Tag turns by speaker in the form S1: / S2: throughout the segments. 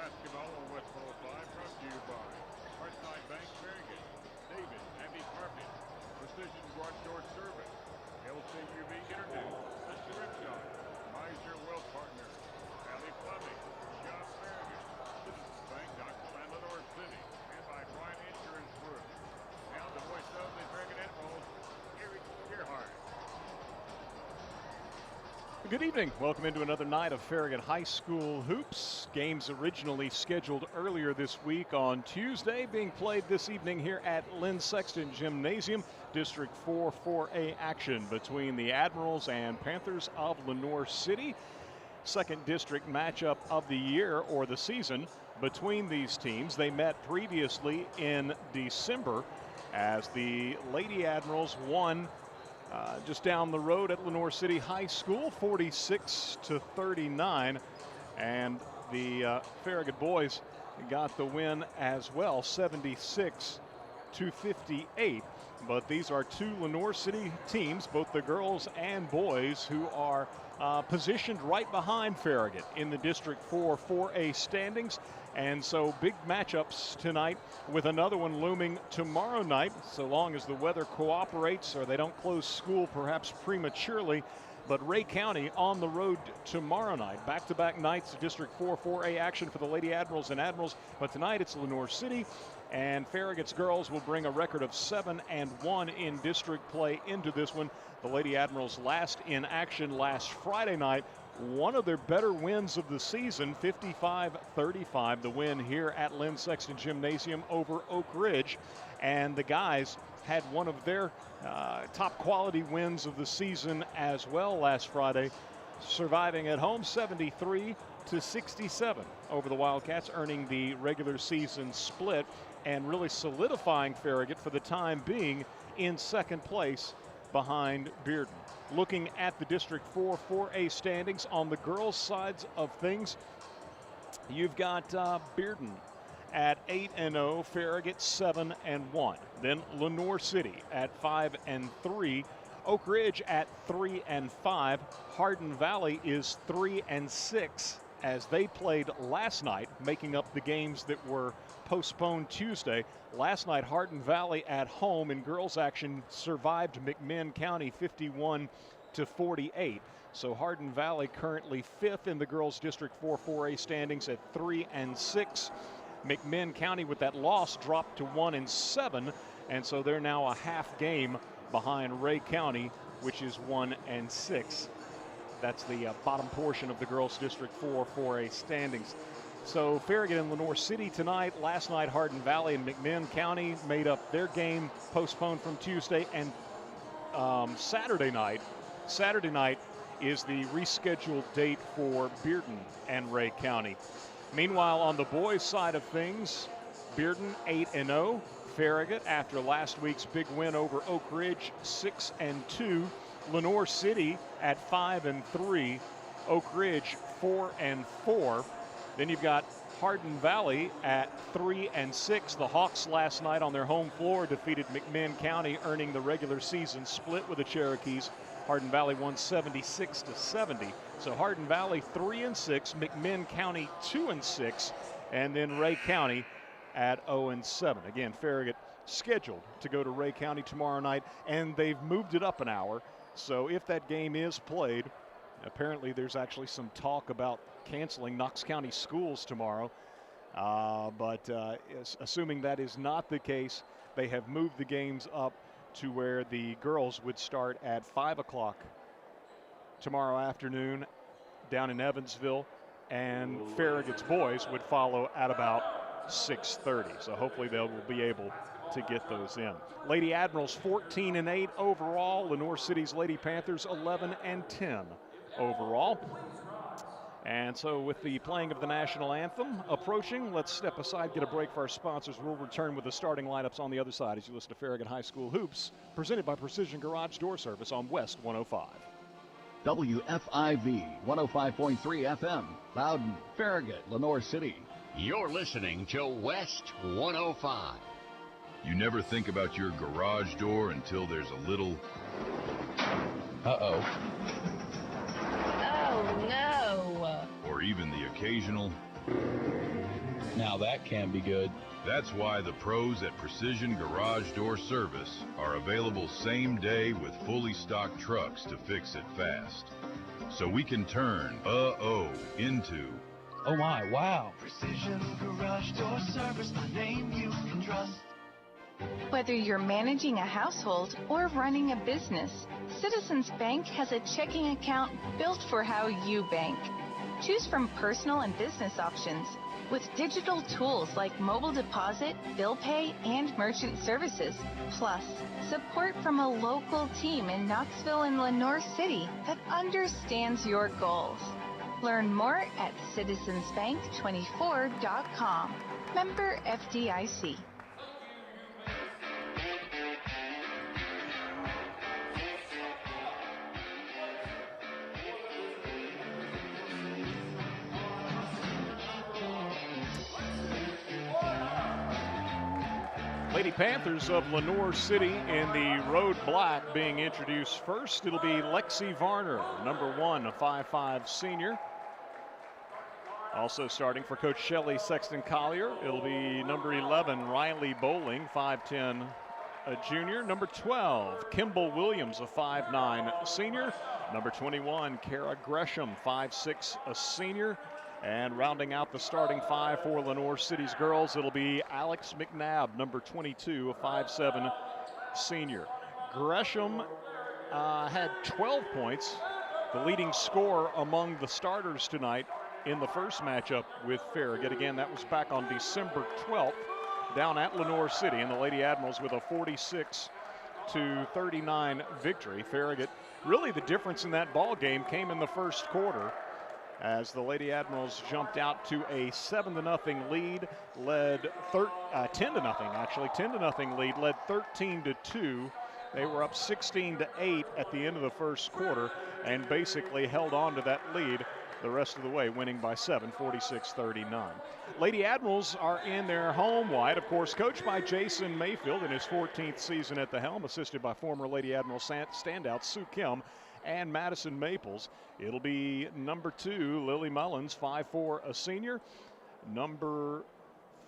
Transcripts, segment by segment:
S1: basketball on West 105 brought to you by Hearthside Bank, Farragut, David, Abbey Carpet, Precision Garage Door Service, LCUV Introduced, The Strip Shop, Miser Wealth Partners, Alley Plumbing, Shop Farragut, Citizens Bank, Dr. Lenoir City, and by Bryant Insurance Group. Now the voice of the Farragut Admirals, Eric Gerhardt.
S2: Good evening. Welcome into another night of Farragut High School hoops. Games originally scheduled earlier this week on Tuesday, being played this evening here at Lynn Sexton Gymnasium. District 4 4A action between the Admirals and Panthers of Lenoir City. Second district matchup of the year or the season between these teams. They met previously in December as the Lady Admirals won just down the road at Lenoir City High School, 46-39, and the Farragut boys got the win as well, 76-58. But these are two Lenoir City teams, both the girls and boys, who are positioned right behind Farragut in the District 4 4A standings. And so big matchups tonight, with another one looming tomorrow night, so long as the weather cooperates or they don't close school perhaps prematurely. But Ray County on the road tomorrow night. Back-to-back nights of District 4 4A action for the Lady Admirals and Admirals. But tonight it's Lenoir City, and Farragut's girls will bring a record of 7-1 in district play into this one. The Lady Admirals last in action last Friday night. One of their better wins of the season, 55-35, the win here at Lynn Sexton Gymnasium over Oak Ridge. And the guys had one of their top quality wins of the season as well last Friday, surviving at home 73-67 over the Wildcats, earning the regular season split and really solidifying Farragut for the time being in second place behind Bearden. Looking at the District 4 4A standings on the girls' sides of things, you've got Bearden at 8-0, Farragut 7-1. Then Lenoir City at 5-3, Oak Ridge at 3-5. Hardin Valley is 3-6 as they played last night, making up the games that were postponed Tuesday. Last night, Hardin Valley at home in girls action survived McMinn County 51-48. So Hardin Valley currently fifth in the girls District 4 4A standings at 3-6. McMinn County with that loss dropped to 1-7, and so they're now a half game behind Ray County, which is 1-6. That's the bottom portion of the girls District 4 4A standings. So Farragut and Lenoir City tonight. Last night, Hardin Valley and McMinn County made up their game, postponed from Tuesday. And Saturday night is the rescheduled date for Bearden and Ray County. Meanwhile, on the boys' side of things, Bearden 8-0. Farragut, after last week's big win over Oak Ridge, 6-2. Lenoir City at 5-3. Oak Ridge 4-4. Then you've got Hardin Valley at 3-6. The Hawks last night on their home floor defeated McMinn County, earning the regular season split with the Cherokees. Hardin Valley won 76-70. So Hardin Valley 3-6, McMinn County 2-6, and then Ray County at 0-7. Again, Farragut scheduled to go to Ray County tomorrow night, and they've moved it up an hour. So if that game is played, apparently there's actually some talk about canceling Knox County schools tomorrow. But assuming that is not the case, they have moved the games up to where the girls would start at 5 o'clock tomorrow afternoon down in Evansville, and Farragut's boys would follow at about 6:30. So hopefully they will be able to get those in. Lady Admirals 14-8 overall. Lenoir City's Lady Panthers 11-10 overall. And so with the playing of the national anthem approaching, let's step aside, get a break for our sponsors. We'll return with the starting lineups on the other side as you listen to Farragut High School Hoops, presented by Precision Garage Door Service on West 105.
S3: WFIV 105.3 FM, Loudon, Farragut, Lenoir City.
S4: You're listening to West 105.
S5: You never think about your garage door until there's a little...
S6: Oh, no.
S5: Or even the occasional...
S6: Now that can be good.
S5: That's why the pros at Precision Garage Door Service are available same day with fully stocked trucks to fix it fast. So we can turn uh-oh into
S6: Oh my, wow.
S7: Precision Garage Door Service, a name you can trust.
S8: Whether you're managing a household or running a business, Citizens Bank has a checking account built for how you bank. Choose from personal and business options with digital tools like mobile deposit, bill pay, and merchant services. Plus, support from a local team in Knoxville and Lenoir City that understands your goals. Learn more at citizensbank24.com. Member FDIC.
S2: Lady Panthers of Lenoir City in the road black being introduced first. It'll be Lexi Varner, number 1, a 5'5" senior. Also starting for Coach Shelley Sexton Collier, it'll be number 11, Riley Bowling, 5'10", a junior. Number 12, Kimball Williams, a 5'9" senior. Number 21, Kara Gresham, 5'6", a senior. And rounding out the starting 5 for Lenoir City's girls, it'll be Alex McNabb, number 22, a 5'7" senior. Gresham had 12 points, the leading scorer among the starters tonight in the first matchup with Farragut. Again, that was back on December 12th down at Lenoir City, and the Lady Admirals with a 46-39 victory. Farragut, really the difference in that ball game came in the first quarter, as the Lady Admirals jumped out to a 7-0 lead, led 10-0 actually, 10-0 lead, led 13-2. They were up 16-8 at the end of the first quarter and basically held on to that lead the rest of the way, winning by 7, 46-39. Lady Admirals are in their home white, of course, coached by Jason Mayfield in his 14th season at the helm, assisted by former Lady Admiral standouts Sue Kim and Madison Maples. It'll be number 2, Lily Mullins, 5'4", a senior. Number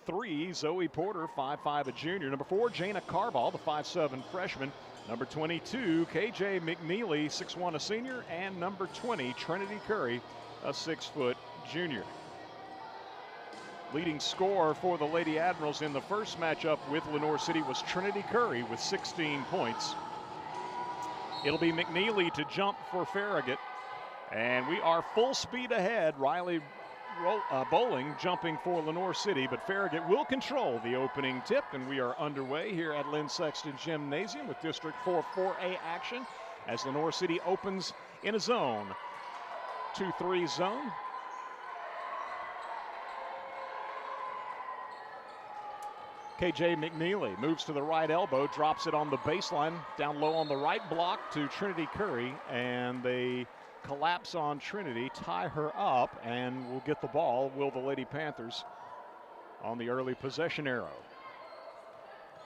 S2: 3, Zoe Porter, 5'5", a junior. Number 4, Jana Carball, the 5'7" freshman. Number 22, KJ McNeely, 6'1", a senior. And number 20, Trinity Curry, a 6-foot junior. Leading scorer for the Lady Admirals in the first matchup with Lenoir City was Trinity Curry with 16 points. It'll be McNeely to jump for Farragut. And we are full speed ahead. Riley Bowling jumping for Lenoir City, but Farragut will control the opening tip, and we are underway here at Lynn Sexton Gymnasium with District 4 4A action as Lenoir City opens in a zone. 2-3 zone. KJ McNeely moves to the right elbow, drops it on the baseline, down low on the right block to Trinity Curry, and they collapse on Trinity, tie her up, and will get the ball, will the Lady Panthers, on the early possession arrow.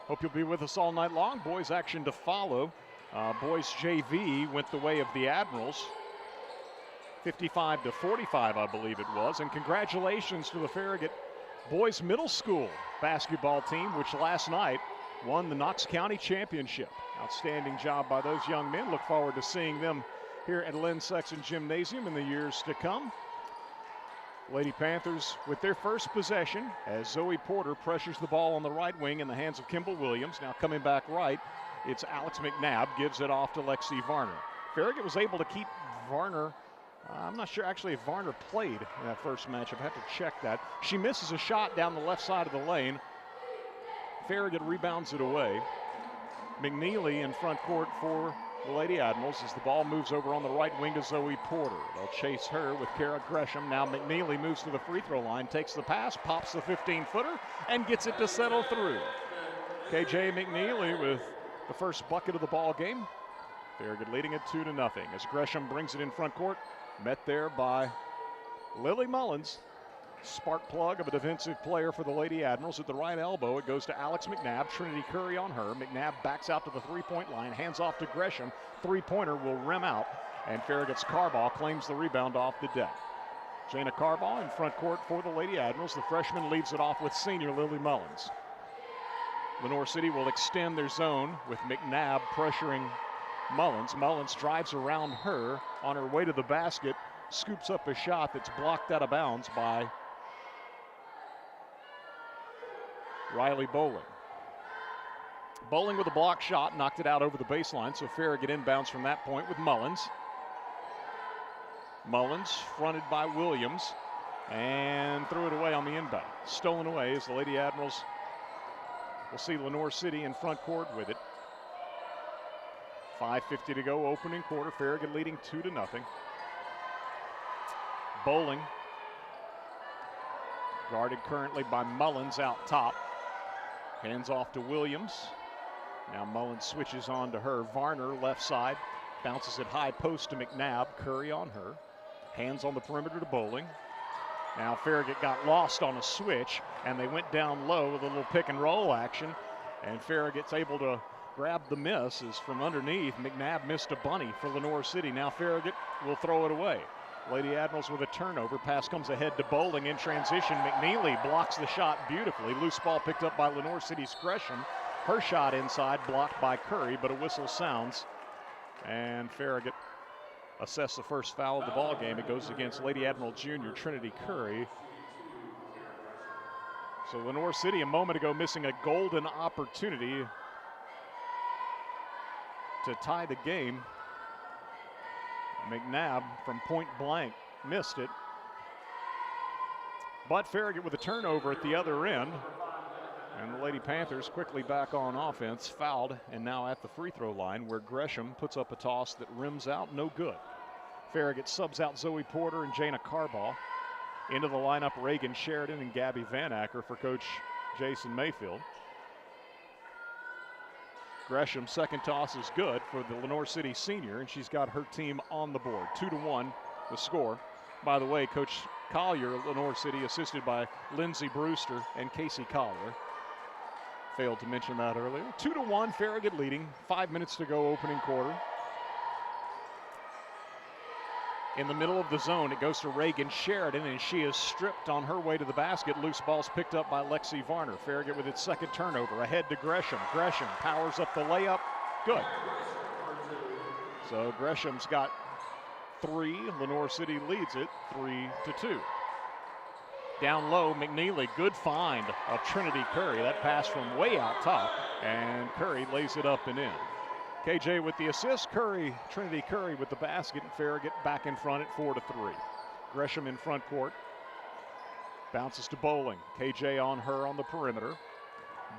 S2: Hope you'll be with us all night long. Boys action to follow. Boys JV went the way of the Admirals, 55-45, I believe it was, and congratulations to the Farragut Boys Middle School basketball team, which last night won the Knox County Championship. Outstanding job by those young men. Look forward to seeing them here at Lynn Sexton Gymnasium in the years to come. Lady Panthers with their first possession as Zoe Porter pressures the ball on the right wing in the hands of Kimball Williams. Now coming back right, it's Alex McNabb, gives it off to Lexi Varner. Farragut was able to keep Varner. I'm not sure actually if Varner played in that first matchup. I have to check that. She misses a shot down the left side of the lane. Farragut rebounds it away. McNeely in front court for the Lady Admirals as the ball moves over on the right wing to Zoe Porter. They'll chase her with Kara Gresham. Now McNeely moves to the free throw line, takes the pass, pops the 15-footer, and gets it to settle through. KJ McNeely with the first bucket of the ball game. Farragut leading it 2-0 as Gresham brings it in front court. Met there by Lily Mullins. Spark plug of a defensive player for the Lady Admirals at the right elbow. It goes to Alex McNabb. Trinity Curry on her. McNabb backs out to the three-point line. Hands off to Gresham. Three-pointer will rim out. And Farragut's Carball claims the rebound off the deck. Jana Carbaugh in front court for the Lady Admirals. The freshman leads it off with senior Lily Mullins. Lenoir City will extend their zone with McNabb pressuring Mullins. Mullins drives around her on her way to the basket, scoops up a shot that's blocked out of bounds by Riley Bowling. Bowling with a block shot, knocked it out over the baseline, so Farragut inbounds from that point with Mullins. Mullins fronted by Williams and threw it away on the inbound. Stolen away as the Lady Admirals will see Lenoir City in front court with it. 5:50 to go, opening quarter. Farragut leading 2-0. Bowling guarded currently by Mullins out top. Hands off to Williams. Now Mullins switches on to her. Varner left side. Bounces it high post to McNabb. Curry on her. Hands on the perimeter to Bowling. Now Farragut got lost on a switch, and they went down low with a little pick and roll action. And Farragut's able to grab the miss as from underneath. McNabb missed a bunny for Lenoir City. Now Farragut will throw it away. Lady Admirals with a turnover. Pass comes ahead to Bowling in transition. McNeely blocks the shot beautifully. Loose ball picked up by Lenoir City's Gresham. Her shot inside blocked by Curry, but a whistle sounds. And Farragut assess the first foul of the ball game. It goes against Lady Admiral Jr. Trinity Curry. So Lenoir City a moment ago missing a golden opportunity to tie the game. McNabb from point blank missed it. But Farragut with a turnover at the other end. And the Lady Panthers quickly back on offense, fouled, and now at the free throw line where Gresham puts up a toss that rims out, no good. Farragut subs out Zoe Porter and Jana Carbaugh. Into the lineup, Reagan Sheridan and Gabby Van Acker for Coach Jason Mayfield. Gresham's second toss is good for the Lenoir City senior, and she's got her team on the board. 2-1 the score. By the way, Coach Collier at Lenoir City assisted by Lindsey Brewster and Casey Collier. Failed to mention that earlier. 2-1, Farragut leading. 5 minutes to go, opening quarter. In the middle of the zone, it goes to Reagan Sheridan, and she is stripped on her way to the basket. Loose ball's picked up by Lexi Varner. Farragut with its second turnover. Ahead to Gresham. Gresham powers up the layup. Good. So Gresham's got 3. Lenoir City leads it 3-2. Down low, McNeely, good find of Trinity Curry. That pass from way out top, and Curry lays it up and in. KJ with the assist, Trinity Curry with the basket, and Farragut back in front at 4-3. Gresham in front court. Bounces to Bowling. KJ on her on the perimeter.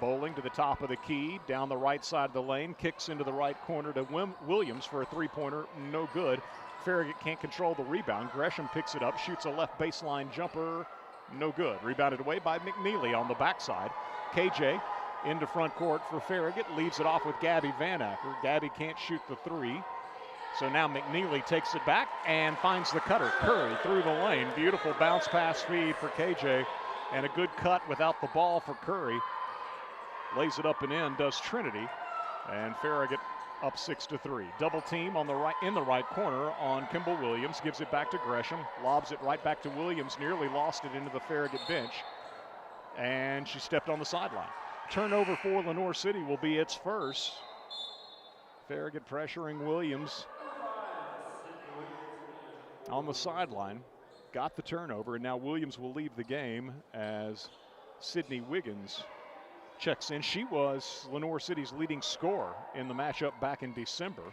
S2: Bowling to the top of the key, down the right side of the lane, kicks into the right corner to Williams for a three-pointer, no good. Farragut can't control the rebound. Gresham picks it up, shoots a left baseline jumper, no good. Rebounded away by McNeely on the backside. KJ into front court for Farragut, leaves it off with Gabby Van Acker. Gabby can't shoot the 3. So now McNeely takes it back and finds the cutter. Curry through the lane. Beautiful bounce pass feed for KJ and a good cut without the ball for Curry. Lays it up and in, does Trinity, and Farragut up 6-3. Double team on the right, in the right corner on Kimball Williams. Gives it back to Gresham. Lobs it right back to Williams. Nearly lost it into the Farragut bench. And she stepped on the sideline. Turnover for Lenoir City will be its first. Farragut pressuring Williams on the sideline. Got the turnover, and now Williams will leave the game as Sydney Wiggins checks in. She was Lenoir City's leading scorer in the matchup back in December.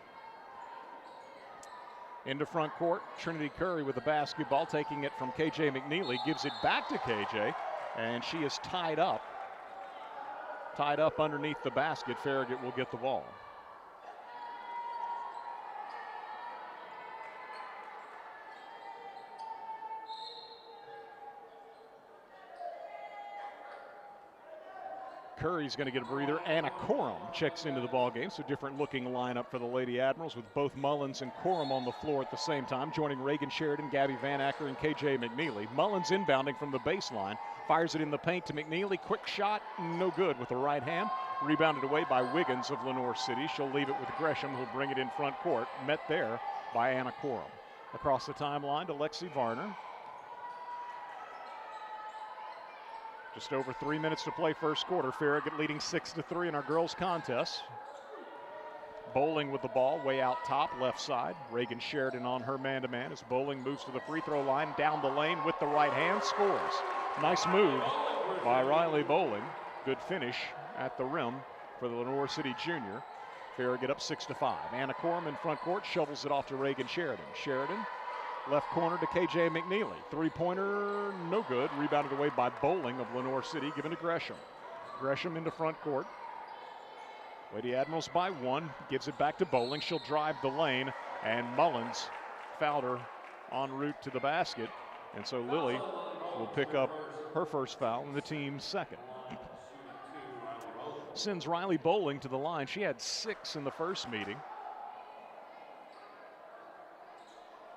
S2: Into front court, Trinity Curry with the basketball, taking it from KJ McNeely, gives it back to KJ, and she is tied up underneath the basket. Farragut will get the ball. Curry's going to get a breather. Anna Corum checks into the ball game, so different looking lineup for the Lady Admirals with both Mullins and Corum on the floor at the same time, joining Reagan Sheridan, Gabby Van Acker, and KJ McNeely. Mullins inbounding from the baseline, fires it in the paint to McNeely. Quick shot, no good with the right hand. Rebounded away by Wiggins of Lenoir City. She'll leave it with Gresham, who'll bring it in front court. Met there by Anna Corum. Across the timeline to Lexi Varner. Just over 3 minutes to play first quarter. Farragut leading 6-3 in our girls contest. Bowling with the ball way out top, left side. Reagan Sheridan on her man-to-man as Bowling moves to the free throw line, down the lane with the right hand, scores. Nice move by Riley Bowling. Good finish at the rim for the Lenoir City junior. Farragut up 6-5. Anna Corum in front court, shovels it off to Reagan Sheridan. Sheridan, left corner to KJ McNeely. Three-pointer, no good. Rebounded away by Bowling of Lenoir City, given to Gresham. Gresham into front court. Lady Admirals by 1, gives it back to Bowling. She'll drive the lane, and Mullins fouled her en route to the basket. And so Lily will pick up her first foul and the team's second. Sends Riley Bowling to the line. She had 6 in the first meeting.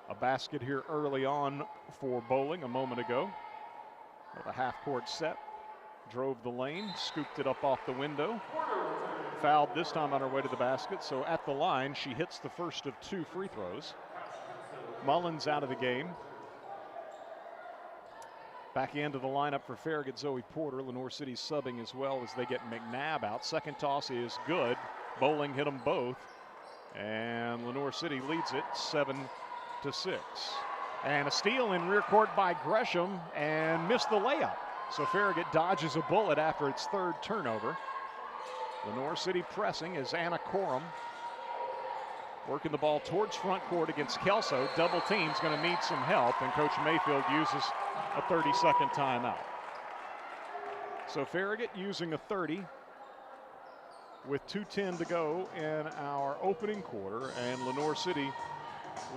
S2: A basket here early on for Bowling a moment ago. With a half-court set. Drove the lane, scooped it up off the window. Fouled this time on her way to the basket, so at the line, she hits the first of 2 free throws. Mullins out of the game. Back into the lineup for Farragut, Zoe Porter. Lenoir City subbing as well as they get McNabb out. Second toss is good. Bowling hit them both, and Lenoir City leads it 7-6. And a steal in rear court by Gresham and missed the layup. So Farragut dodges a bullet after its 3rd turnover. Lenoir City pressing as Anna Corum working the ball towards front court against Kelso. Double team's going to need some help, and Coach Mayfield uses a 30-second timeout. So Farragut using a 30 with 2:10 to go in our opening quarter, and Lenoir City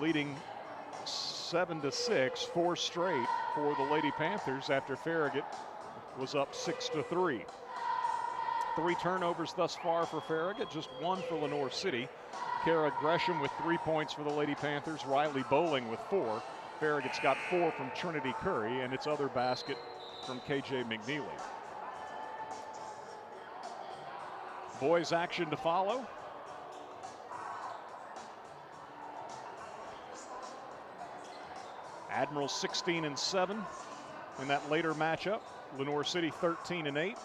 S2: leading 7-6, 4 straight for the Lady Panthers after Farragut was up 6-3. 3 turnovers thus far for Farragut, just 1 for Lenoir City. Kara Gresham with 3 points for the Lady Panthers. Riley Bowling with 4. Farragut's got 4 from Trinity Curry, and its other basket from KJ McNeely. Boys action to follow. Admirals 16-7 in that later matchup. Lenoir City 13-8.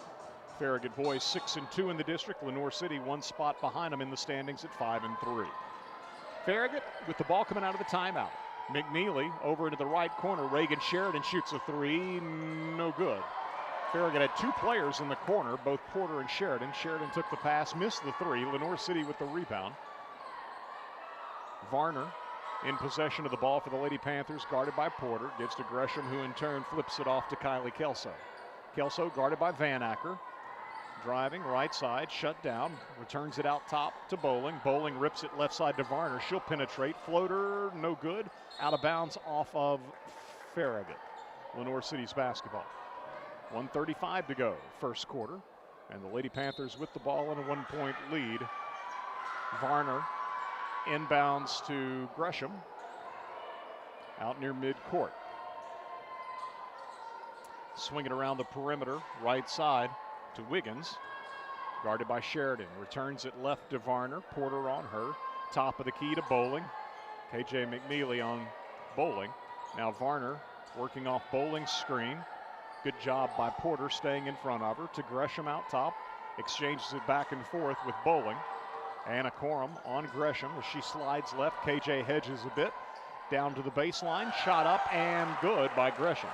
S2: Farragut boys 6-2 in the district. Lenoir City 1 spot behind them in the standings at 5-3. Farragut with the ball coming out of the timeout. McNeely over into the right corner. Reagan Sheridan shoots a 3, no good. Farragut had 2 players in the corner, both Porter and Sheridan. Sheridan took the pass, missed the 3. Lenoir City with the rebound. Varner in possession of the ball for the Lady Panthers, guarded by Porter. Gives to Gresham, who in turn flips it off to Kylie Kelso. Kelso guarded by Van Acker. Driving right side, shut down, returns it out top to Bowling. Bowling rips it left side to Varner. She'll penetrate. Floater, no good. Out of bounds off of Farragut. Lenoir City's basketball. 1:35 to go, first quarter. And the Lady Panthers with the ball in a 1-point lead. Varner inbounds to Gresham out near midcourt. Swinging around the perimeter, right side to Wiggins, guarded by Sheridan. Returns it left to Varner. Porter on her. Top of the key to Bowling. KJ McNeely on Bowling. Now Varner working off Bowling's screen. Good job by Porter staying in front of her. To Gresham out top. Exchanges it back and forth with Bowling. Anna Corum on Gresham as she slides left. KJ hedges a bit. Down to the baseline. Shot up and good by Gresham.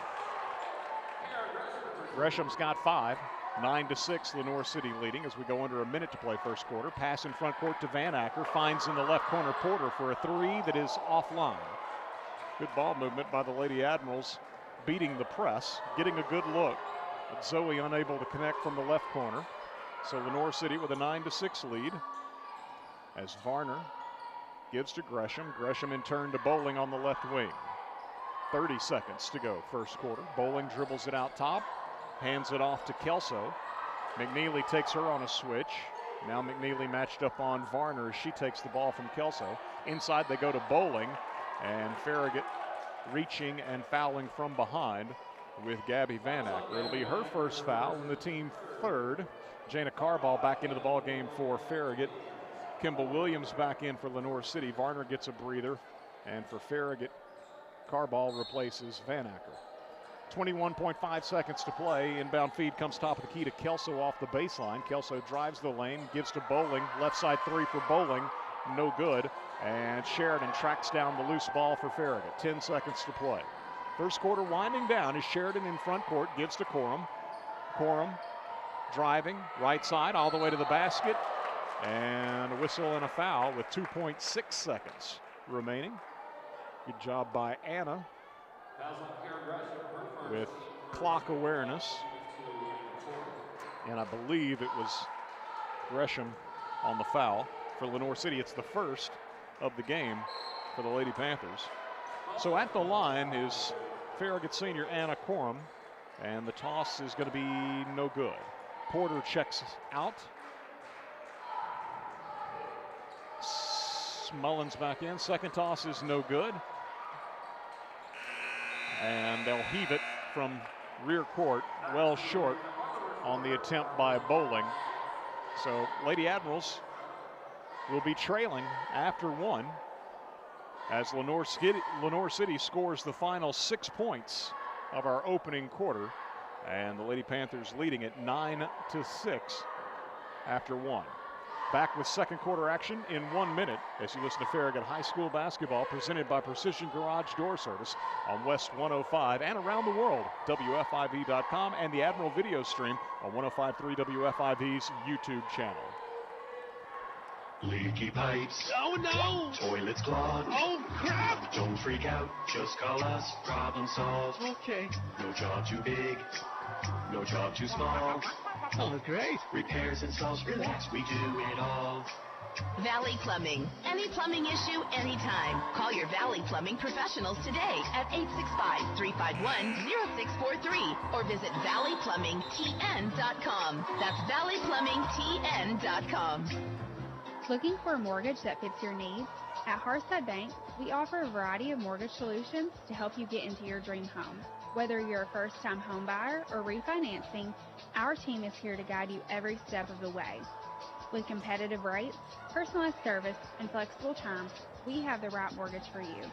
S2: Gresham's got 5. 9-6, Lenoir City leading as we go under a minute to play first quarter. Pass in front court to Van Acker. Finds in the left corner Porter for a 3 that is offline. Good ball movement by the Lady Admirals, beating the press, getting a good look. But Zoe unable to connect from the left corner. So Lenoir City with a 9-6 lead as Varner gives to Gresham. Gresham in turn to Bowling on the left wing. 30 seconds to go first quarter. Bowling dribbles it out top. Hands it off to Kelso. McNeely takes her on a switch. Now McNeely matched up on Varner as she takes the ball from Kelso. Inside they go to Bowling, and Farragut reaching and fouling from behind with Gabby Van Acker. It'll be her first foul and the team 3rd. Jana Carball back into the ball game for Farragut. Kimball Williams back in for Lenoir City. Varner gets a breather, and for Farragut, Carball replaces Van Acker. 21.5 seconds to play. Inbound feed comes top of the key to Kelso off the baseline. Kelso drives the lane, gives to Bowling. Left side three for Bowling, no good. And Sheridan tracks down the loose ball for Farragut. 10 seconds to play. First quarter winding down as Sheridan in front court gives to Corum. Corum driving, right side all the way to the basket. And a whistle and a foul with 2.6 seconds remaining. Good job by Anna with clock awareness. And I believe it was Gresham on the foul for Lenoir City. It's the first of the game for the Lady Panthers. So at the line is Farragut senior Anna Corum, and the toss is going to be no good. Porter checks out. Mullins back in. Second toss is no good. And they'll heave it from rear court, well short on the attempt by Bowling. So Lady Admirals will be trailing after one as Lenoir City scores the final 6 points of our opening quarter. And the Lady Panthers leading it 9-6 after one. Back with second quarter action in 1 minute as you listen to Farragut High School basketball presented by Precision Garage Door Service on West 105 and around the world, WFIV.com and the Admiral video stream on 105.3 WFIV's YouTube channel.
S7: Leaky pipes.
S6: Oh no!
S7: Toilets clogged.
S6: Oh crap!
S7: Don't freak out, just call us. Problem solved.
S6: Okay.
S7: No job too big, no job too small.
S6: Oh, great.
S7: Repairs, installs, relax, we do it all.
S9: Valley Plumbing. Any plumbing issue, anytime. Call your Valley Plumbing professionals today at 865-351-0643 or visit valleyplumbingtn.com. That's valleyplumbingtn.com.
S10: Looking for a mortgage that fits your needs? At Hearthside Bank, we offer a variety of mortgage solutions to help you get into your dream home. Whether you're a first-time home buyer or refinancing, our team is here to guide you every step of the way. With competitive rates, personalized service, and flexible terms, we have the right mortgage for you.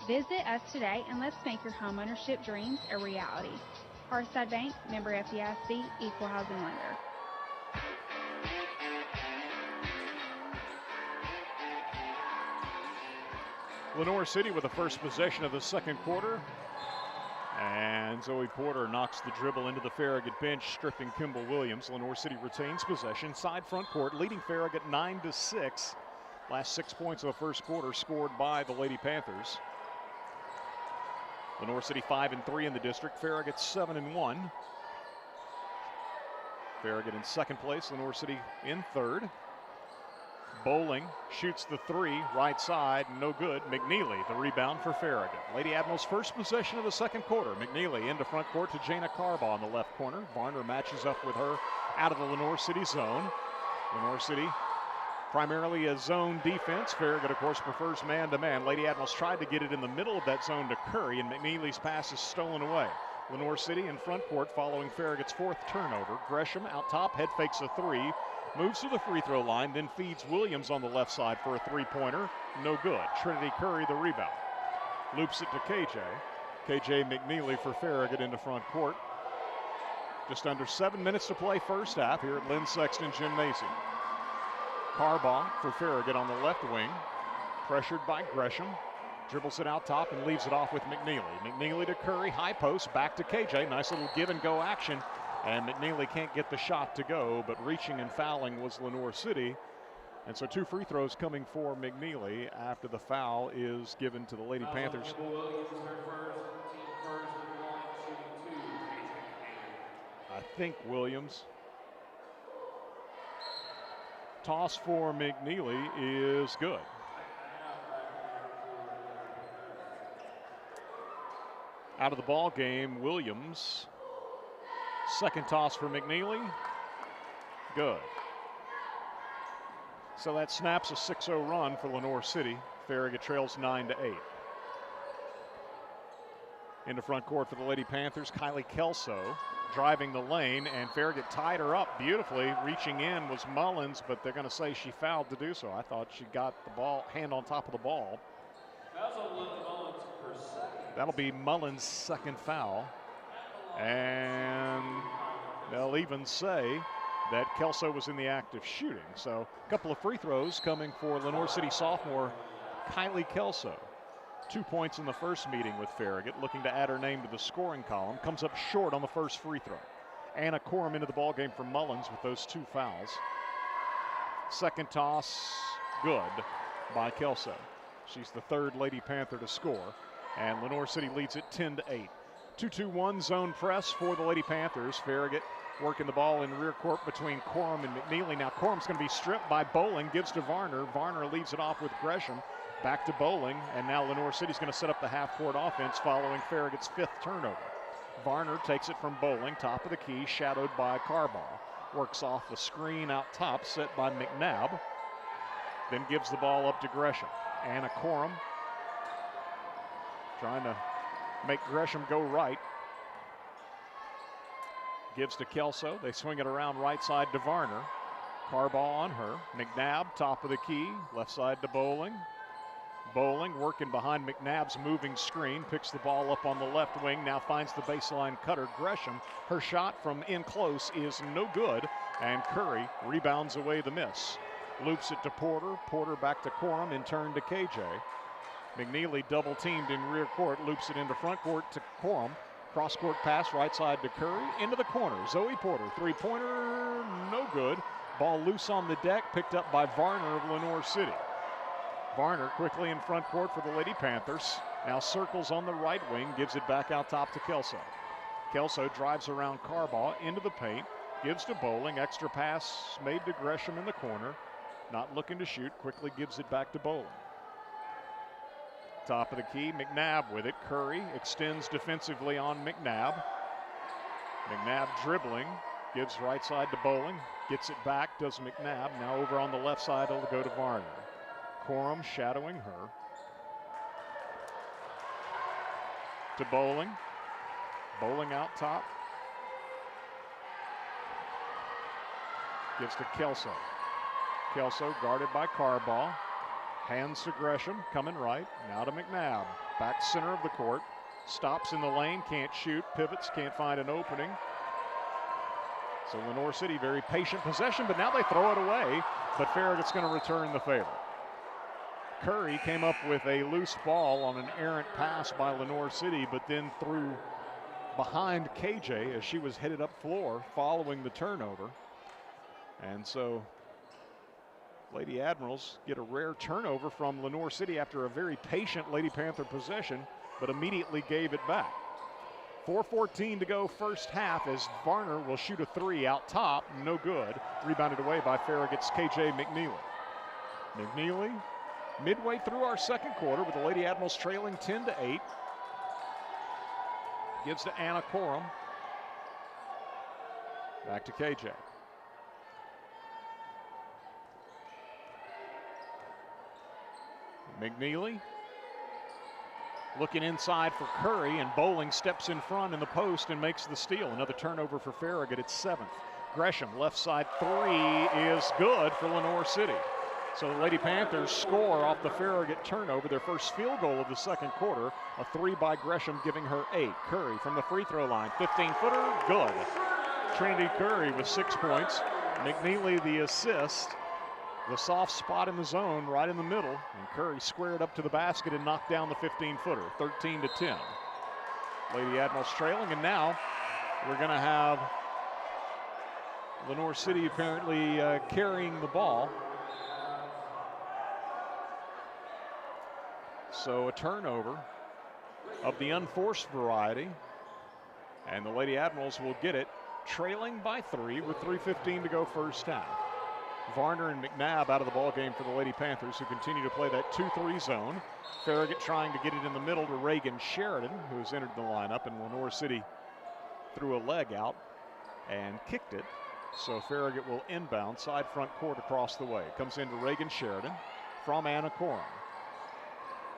S10: Visit us today and let's make your homeownership dreams a reality. Hearthside Bank, member FDIC, equal housing lender.
S2: Lenoir City with the first possession of the second quarter. And Zoe Porter knocks the dribble into the Farragut bench, stripping Kimball Williams. Lenoir City retains possession. Side front court, leading Farragut 9-6. Last 6 points of the first quarter scored by the Lady Panthers. Lenoir City 5-3 in the district. Farragut 7-1. Farragut in second place. Lenoir City in third. Bowling shoots the three, right side, no good. McNeely, the rebound for Farragut. Lady Admiral's first possession of the second quarter. McNeely into front court to Jana Carbaugh in the left corner. Varner matches up with her out of the Lenoir City zone. Lenoir City primarily a zone defense. Farragut, of course, prefers man-to-man. Lady Admirals tried to get it in the middle of that zone to Curry, and McNeely's pass is stolen away. Lenoir City in front court following Farragut's fourth turnover. Gresham out top, head fakes a three. Moves to the free throw line, then feeds Williams on the left side for a three-pointer. No good. Trinity Curry the rebound. Loops it to KJ. KJ McNeely for Farragut into front court. Just under 7 minutes to play first half here at Lynn Sexton Gymnasium. Carbaugh for Farragut on the left wing. Pressured by Gresham. Dribbles it out top and leaves it off with McNeely. McNeely to Curry, high post, back to KJ. Nice little give and go action. And McNeely can't get the shot to go, but reaching and fouling was Lenoir City. And so 2 free throws coming for McNeely after the foul is given to the Lady Panthers. I think Williams. Toss for McNeely is good. Out of the ball game, Williams. Second toss for McNeely. Good. So that snaps a 6-0 run for Lenoir City. Farragut trails 9-8. Into front court for the Lady Panthers, Kylie Kelso driving the lane, and Farragut tied her up beautifully. Reaching in was Mullins, but they're going to say she fouled to do so. I thought she got the ball, hand on top of the ball. That'll be Mullins' second foul. And they'll even say that Kelso was in the act of shooting. So a couple of free throws coming for Lenoir City sophomore Kylie Kelso. 2 points in the first meeting with Farragut, looking to add her name to the scoring column. Comes up short on the first free throw. Anna Corum into the ballgame for Mullins with those 2 fouls. Second toss, good by Kelso. She's the third Lady Panther to score, and Lenoir City leads it 10-8. 2-2-1 zone press for the Lady Panthers. Farragut working the ball in rear court between Corum and McNeely. Now Corum's going to be stripped by Bowling, gives to Varner. Varner leaves it off with Gresham. Back to Bowling, and now Lenoir City's going to set up the half-court offense following Farragut's 5th turnover. Varner takes it from Bowling, top of the key, shadowed by Carball. Works off the screen out top, set by McNabb. Then gives the ball up to Gresham. Anna Corum trying to make Gresham go right. Gives to Kelso. They swing it around right side to Varner. Carball on her. McNabb, top of the key, left side to Bowling. Bowling working behind McNabb's moving screen, picks the ball up on the left wing, now finds the baseline cutter, Gresham. Her shot from in close is no good, and Curry rebounds away the miss. Loops it to Porter, Porter back to Corum, in turn to KJ. McNeely double teamed in rear court, loops it into front court to Corum. Cross court pass right side to Curry, into the corner. Zoe Porter, three-pointer, no good. Ball loose on the deck, picked up by Varner of Lenoir City. Varner quickly in front court for the Lady Panthers. Now circles on the right wing, gives it back out top to Kelso. Kelso drives around Carball into the paint, gives to Bowling. Extra pass made to Gresham in the corner. Not looking to shoot, quickly gives it back to Bowling. Top of the key, McNabb with it. Curry extends defensively on McNabb. McNabb dribbling, gives right side to Bowling. Gets it back, does McNabb. Now over on the left side, it'll go to Varner. Corum shadowing her. To Bowling. Bowling out top. Gives to Kelso. Kelso guarded by Carball. Hands to Gresham, coming right. Now to McNabb. Back center of the court. Stops in the lane, can't shoot. Pivots, can't find an opening. So Lenoir City, very patient possession, but now they throw it away. But Farragut's going to return the favor. Curry came up with a loose ball on an errant pass by Lenoir City, but then threw behind KJ as she was headed up floor following the turnover. And so Lady Admirals get a rare turnover from Lenoir City after a very patient Lady Panther possession, but immediately gave it back. 4:14 to go first half as Varner will shoot a three out top, no good. Rebounded away by Farragut's KJ McNeely. McNeely midway through our second quarter with the Lady Admirals trailing 10-8. Gives to Anna Corum. Back to KJ. McNeely looking inside for Curry, and Bowling steps in front in the post and makes the steal. Another turnover for Farragut, it's 7th. Gresham, left side three is good for Lenoir City. So the Lady Panthers score off the Farragut turnover, their first field goal of the second quarter. A three by Gresham giving her 8. Curry from the free throw line, 15-footer, good. Trinity Curry with 6 points. McNeely the assist. The soft spot in the zone right in the middle, and Curry squared up to the basket and knocked down the 15-footer, 13-10. Lady Admirals trailing, and now we're going to have Lenoir City apparently carrying the ball. So a turnover of the unforced variety, and the Lady Admirals will get it, trailing by 3 with 3:15 to go first half. Varner and McNabb out of the ball game for the Lady Panthers, who continue to play that 2-3 zone. Farragut trying to get it in the middle to Reagan Sheridan, who has entered the lineup, and Lenoir City threw a leg out and kicked it. So Farragut will inbound side front court across the way. Comes into Reagan Sheridan from Anna Corum.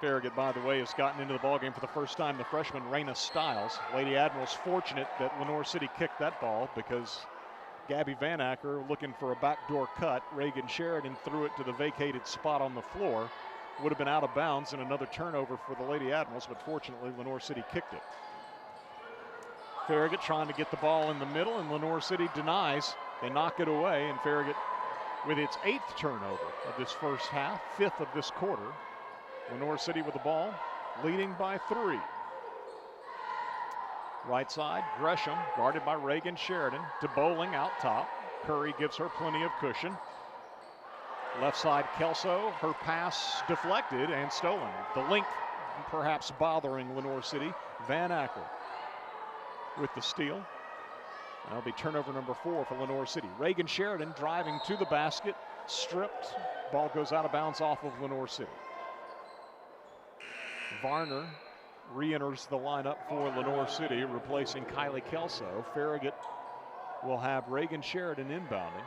S2: Farragut, by the way, has gotten into the ballgame for the first time, the freshman Raina Stiles. Lady Admirals fortunate that Lenoir City kicked that ball because Gabby Van Acker looking for a backdoor cut. Reagan Sheridan threw it to the vacated spot on the floor. Would have been out of bounds and another turnover for the Lady Admirals, but fortunately Lenoir City kicked it. Farragut trying to get the ball in the middle, and Lenoir City denies. They knock it away, and Farragut with its 8th turnover of this first half, 5th of this quarter. Lenoir City with the ball, leading by 3. Right side, Gresham, guarded by Reagan Sheridan, to Bowling out top. Curry gives her plenty of cushion. Left side, Kelso, her pass deflected and stolen. The length perhaps bothering Lenoir City. Van Acker with the steal. That'll be turnover number 4 for Lenoir City. Reagan Sheridan driving to the basket, stripped. Ball goes out of bounds off of Lenoir City. Varner re-enters the lineup for Lenoir City, replacing Kylie Kelso. Farragut will have Reagan Sheridan inbounding.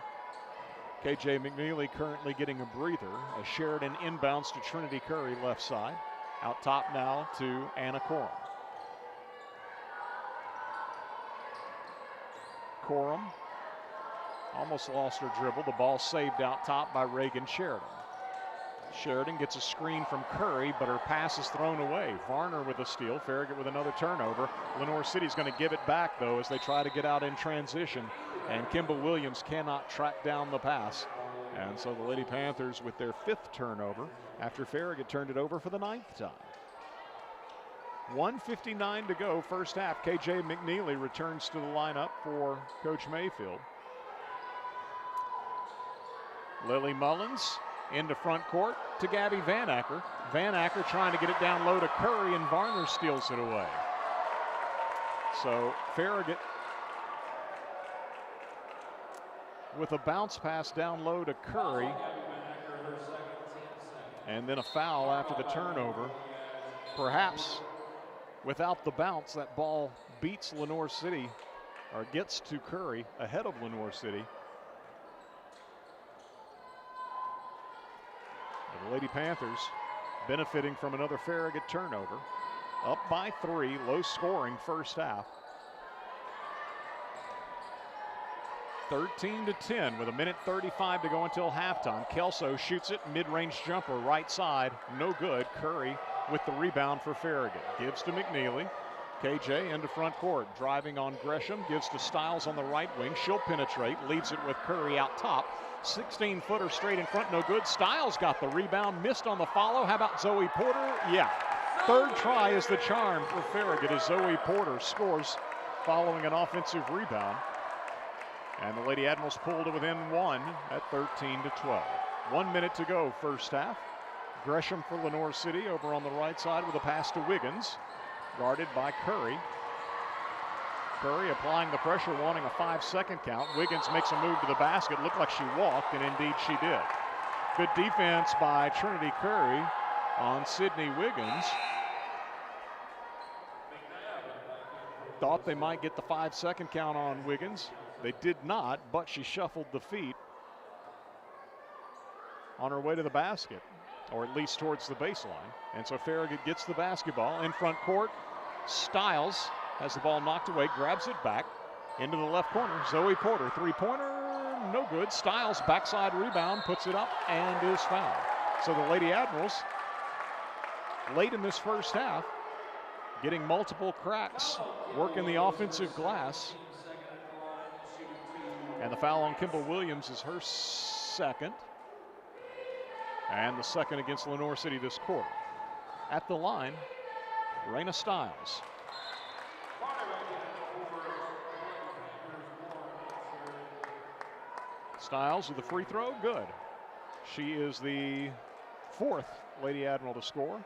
S2: KJ McNeely currently getting a breather as Sheridan inbounds to Trinity Curry left side. Out top now to Anna Corum. Corum almost lost her dribble. The ball saved out top by Reagan Sheridan. Sheridan gets a screen from Curry, but her pass is thrown away. Varner with a steal, Farragut with another turnover. Lenoir City's going to give it back, though, as they try to get out in transition, and Kimball Williams cannot track down the pass. And so the Lady Panthers with their 5th turnover after Farragut turned it over for the 9th time. 1:59 to go, first half. KJ McNeely returns to the lineup for Coach Mayfield. Lily Mullins into front court to Gabby Van Acker. Van Acker trying to get it down low to Curry, and Varner steals it away. So Farragut with a bounce pass down low to Curry. And then a foul after the turnover. Perhaps without the bounce, that ball beats Lenoir City, or gets to Curry ahead of Lenoir City. The Lady Panthers benefiting from another Farragut turnover. Up by 3, low scoring first half. 13-10 with 1:35 to go until halftime. Kelso shoots it, mid-range jumper, right side, no good. Curry with the rebound for Farragut. Gives to McNeely. KJ into front court, driving on Gresham, gives to Stiles on the right wing. She'll penetrate, leaves it with Curry out top. 16-footer straight in front, no good. Stiles got the rebound, missed on the follow. How about Zoe Porter? Yeah. 3rd try is the charm for Farragut as Zoe Porter scores following an offensive rebound. And the Lady Admirals pulled to within 1 at 13-12. 1 minute to go, first half. Gresham for Lenoir City over on the right side with a pass to Wiggins, guarded by Curry. Curry applying the pressure, wanting a 5-second count. Wiggins makes a move to the basket. Looked like she walked, and indeed she did. Good defense by Trinity Curry on Sydney Wiggins. Thought they might get the 5-second count on Wiggins. They did not, but she shuffled the feet on her way to the basket, or at least towards the baseline. And so Farragut gets the basketball in front court. Stiles has the ball knocked away, grabs it back into the left corner. Zoe Porter, 3-pointer, no good. Stiles backside rebound, puts it up and is fouled. So the Lady Admirals late in this first half getting multiple cracks, working the offensive glass. And the foul on Kimball Williams is her 2nd. And the 2nd against Lenoir City this quarter. At the line, Raina Stiles. Stiles with the free throw, good. She is the 4th Lady Admiral to score.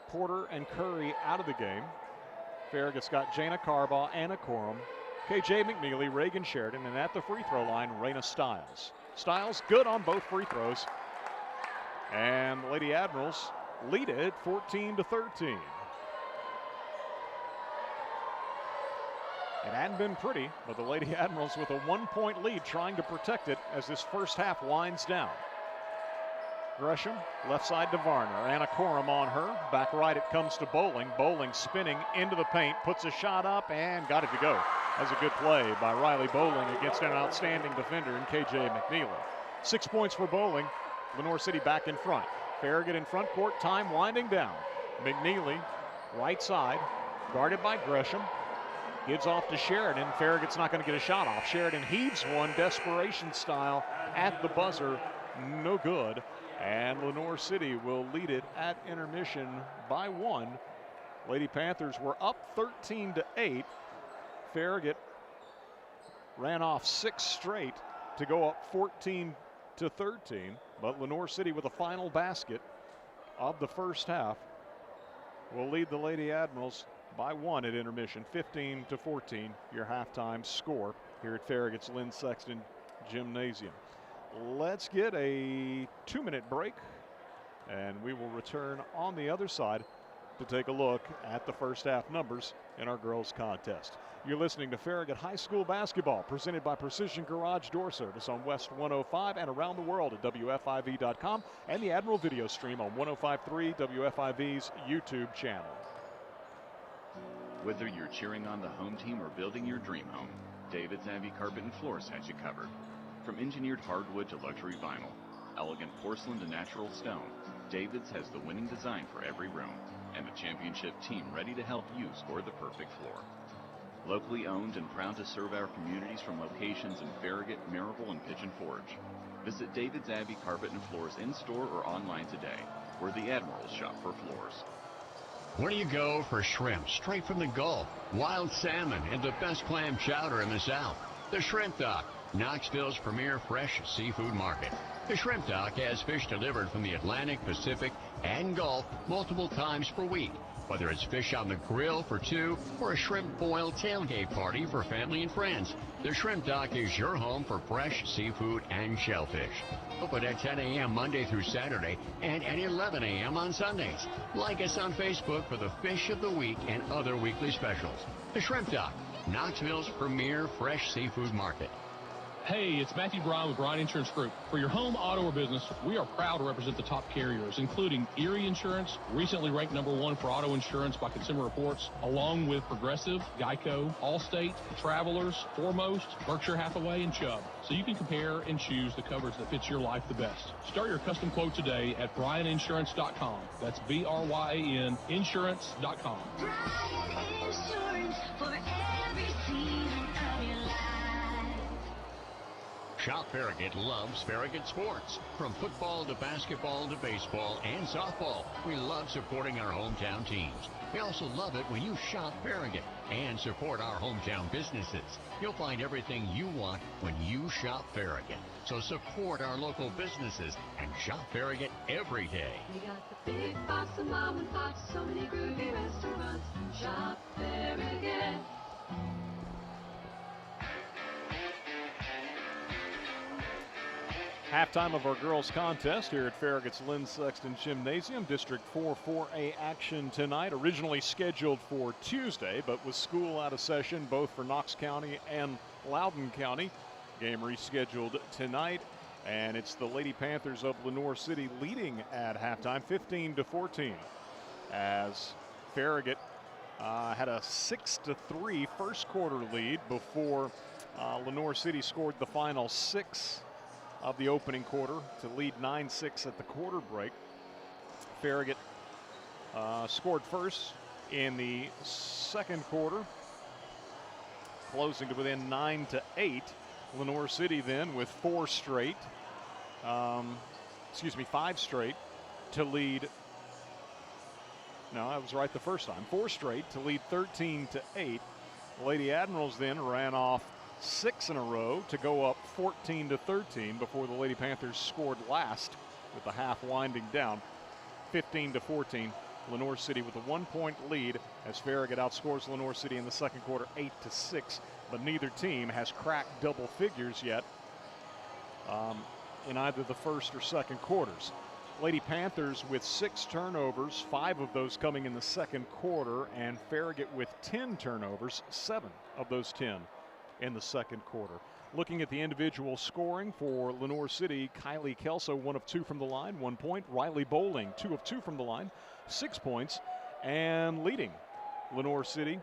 S2: Porter and Curry out of the game. Farragut's got Jana Carbaugh, Anna Corum, KJ McNeely, Reagan Sheridan, and at the free throw line, Raina Stiles. Stiles good on both free throws. And the Lady Admirals lead it 14-13. It hadn't been pretty, but the Lady Admirals with a 1-point lead trying to protect it as this first half winds down. Gresham, left side to Varner. Anna Corum on her. Back right it comes to Bowling. Bowling spinning into the paint, puts a shot up and got it to go. That's a good play by Riley Bowling against an outstanding defender in KJ McNeely. 6 points for Bowling. Lenoir City back in front. Farragut in front court, time winding down. McNeely, right side, guarded by Gresham. Gives off to Sheridan. Farragut's not going to get a shot off. Sheridan heaves one, desperation style, at the buzzer. No good. And Lenoir City will lead it at intermission by 1. Lady Panthers were up 13-8. Farragut ran off 6 straight to go up 14-13. But Lenoir City, with a final basket of the first half, will lead the Lady Admirals by 1 at intermission, 15-14, your halftime score here at Farragut's Lynn Sexton Gymnasium. Let's get a 2-minute break, and we will return on the other side to take a look at the first half numbers in our girls contest. You're listening to Farragut High School basketball, presented by Precision Garage Door Service on West 105 and around the world at WFIV.com and the Admiral video stream on 105.3 WFIV's YouTube channel.
S11: Whether you're cheering on the home team or building your dream home, David's Abbey Carpet and Floors has you covered. From engineered hardwood to luxury vinyl, elegant porcelain to natural stone, David's has the winning design for every room and a championship team ready to help you score the perfect floor. Locally owned and proud to serve our communities from locations in Farragut, Maryville, and Pigeon Forge. Visit David's Abbey Carpet and Floors in-store or online today, where the Admirals shop for floors.
S4: Where do you go for shrimp straight from the Gulf, wild salmon, and the best clam chowder in the South? The Shrimp Dock, Knoxville's premier fresh seafood market. The Shrimp Dock has fish delivered from the Atlantic, Pacific, and Gulf multiple times per week. Whether it's fish on the grill for 2 or a shrimp boil tailgate party for family and friends, the Shrimp Dock is your home for fresh seafood and shellfish. Open at 10 a.m. Monday through Saturday and at 11 a.m. on Sundays. Like us on Facebook for the fish of the week and other weekly specials. The Shrimp Dock, Knoxville's premier fresh seafood market.
S12: Hey, it's Matthew Brown with Bryan Insurance Group. For your home, auto, or business, we are proud to represent the top carriers, including Erie Insurance, recently ranked #1 for auto insurance by Consumer Reports, along with Progressive, Geico, Allstate, Travelers, Foremost, Berkshire Hathaway, and Chubb. So you can compare and choose the coverage that fits your life the best. Start your custom quote today at BryanInsurance.com. That's BRYAN Insurance.com.
S7: Bryan Insurance for every season of your life.
S4: Shop Farragut loves Farragut sports. From football to basketball to baseball and softball, we love supporting our hometown teams. We also love it when you shop Farragut and support our hometown businesses. You'll find everything you want when you shop Farragut. So support our local businesses and shop Farragut every day.
S7: We got the big box of mom and pops, so many groovy restaurants. Shop Farragut.
S2: Halftime of our girls contest here at Farragut's Lynn Sexton Gymnasium. District 4 4A action tonight, originally scheduled for Tuesday, but with school out of session both for Knox County and Loudoun County. Game rescheduled tonight, and it's the Lady Panthers of Lenoir City leading at halftime, 15-14, as Farragut had a 6-3 first quarter lead before Lenoir City scored the final 6 of the opening quarter to lead 9-6 at the quarter break. Farragut scored first in the second quarter, closing to within 9-8. Lenoir City then with 5 straight to lead. No, I was right the first time. 4 straight to lead 13-8. Lady Admirals then ran off 6 in a row to go up 14-13 before the Lady Panthers scored last with the half winding down. 15-14, Lenoir City with a 1-point lead as Farragut outscores Lenoir City in the second quarter 8-6, but neither team has cracked double figures yet in either the first or second quarters. Lady Panthers with 6 turnovers, 5 of those coming in the second quarter, and Farragut with 10 turnovers, 7 of those 10 in the second quarter. Looking at the individual scoring for Lenoir City, Kylie Kelso 1 of 2 from the line, 1 point. Riley Bowling 2 of 2 from the line, 6 points. And leading Lenoir City,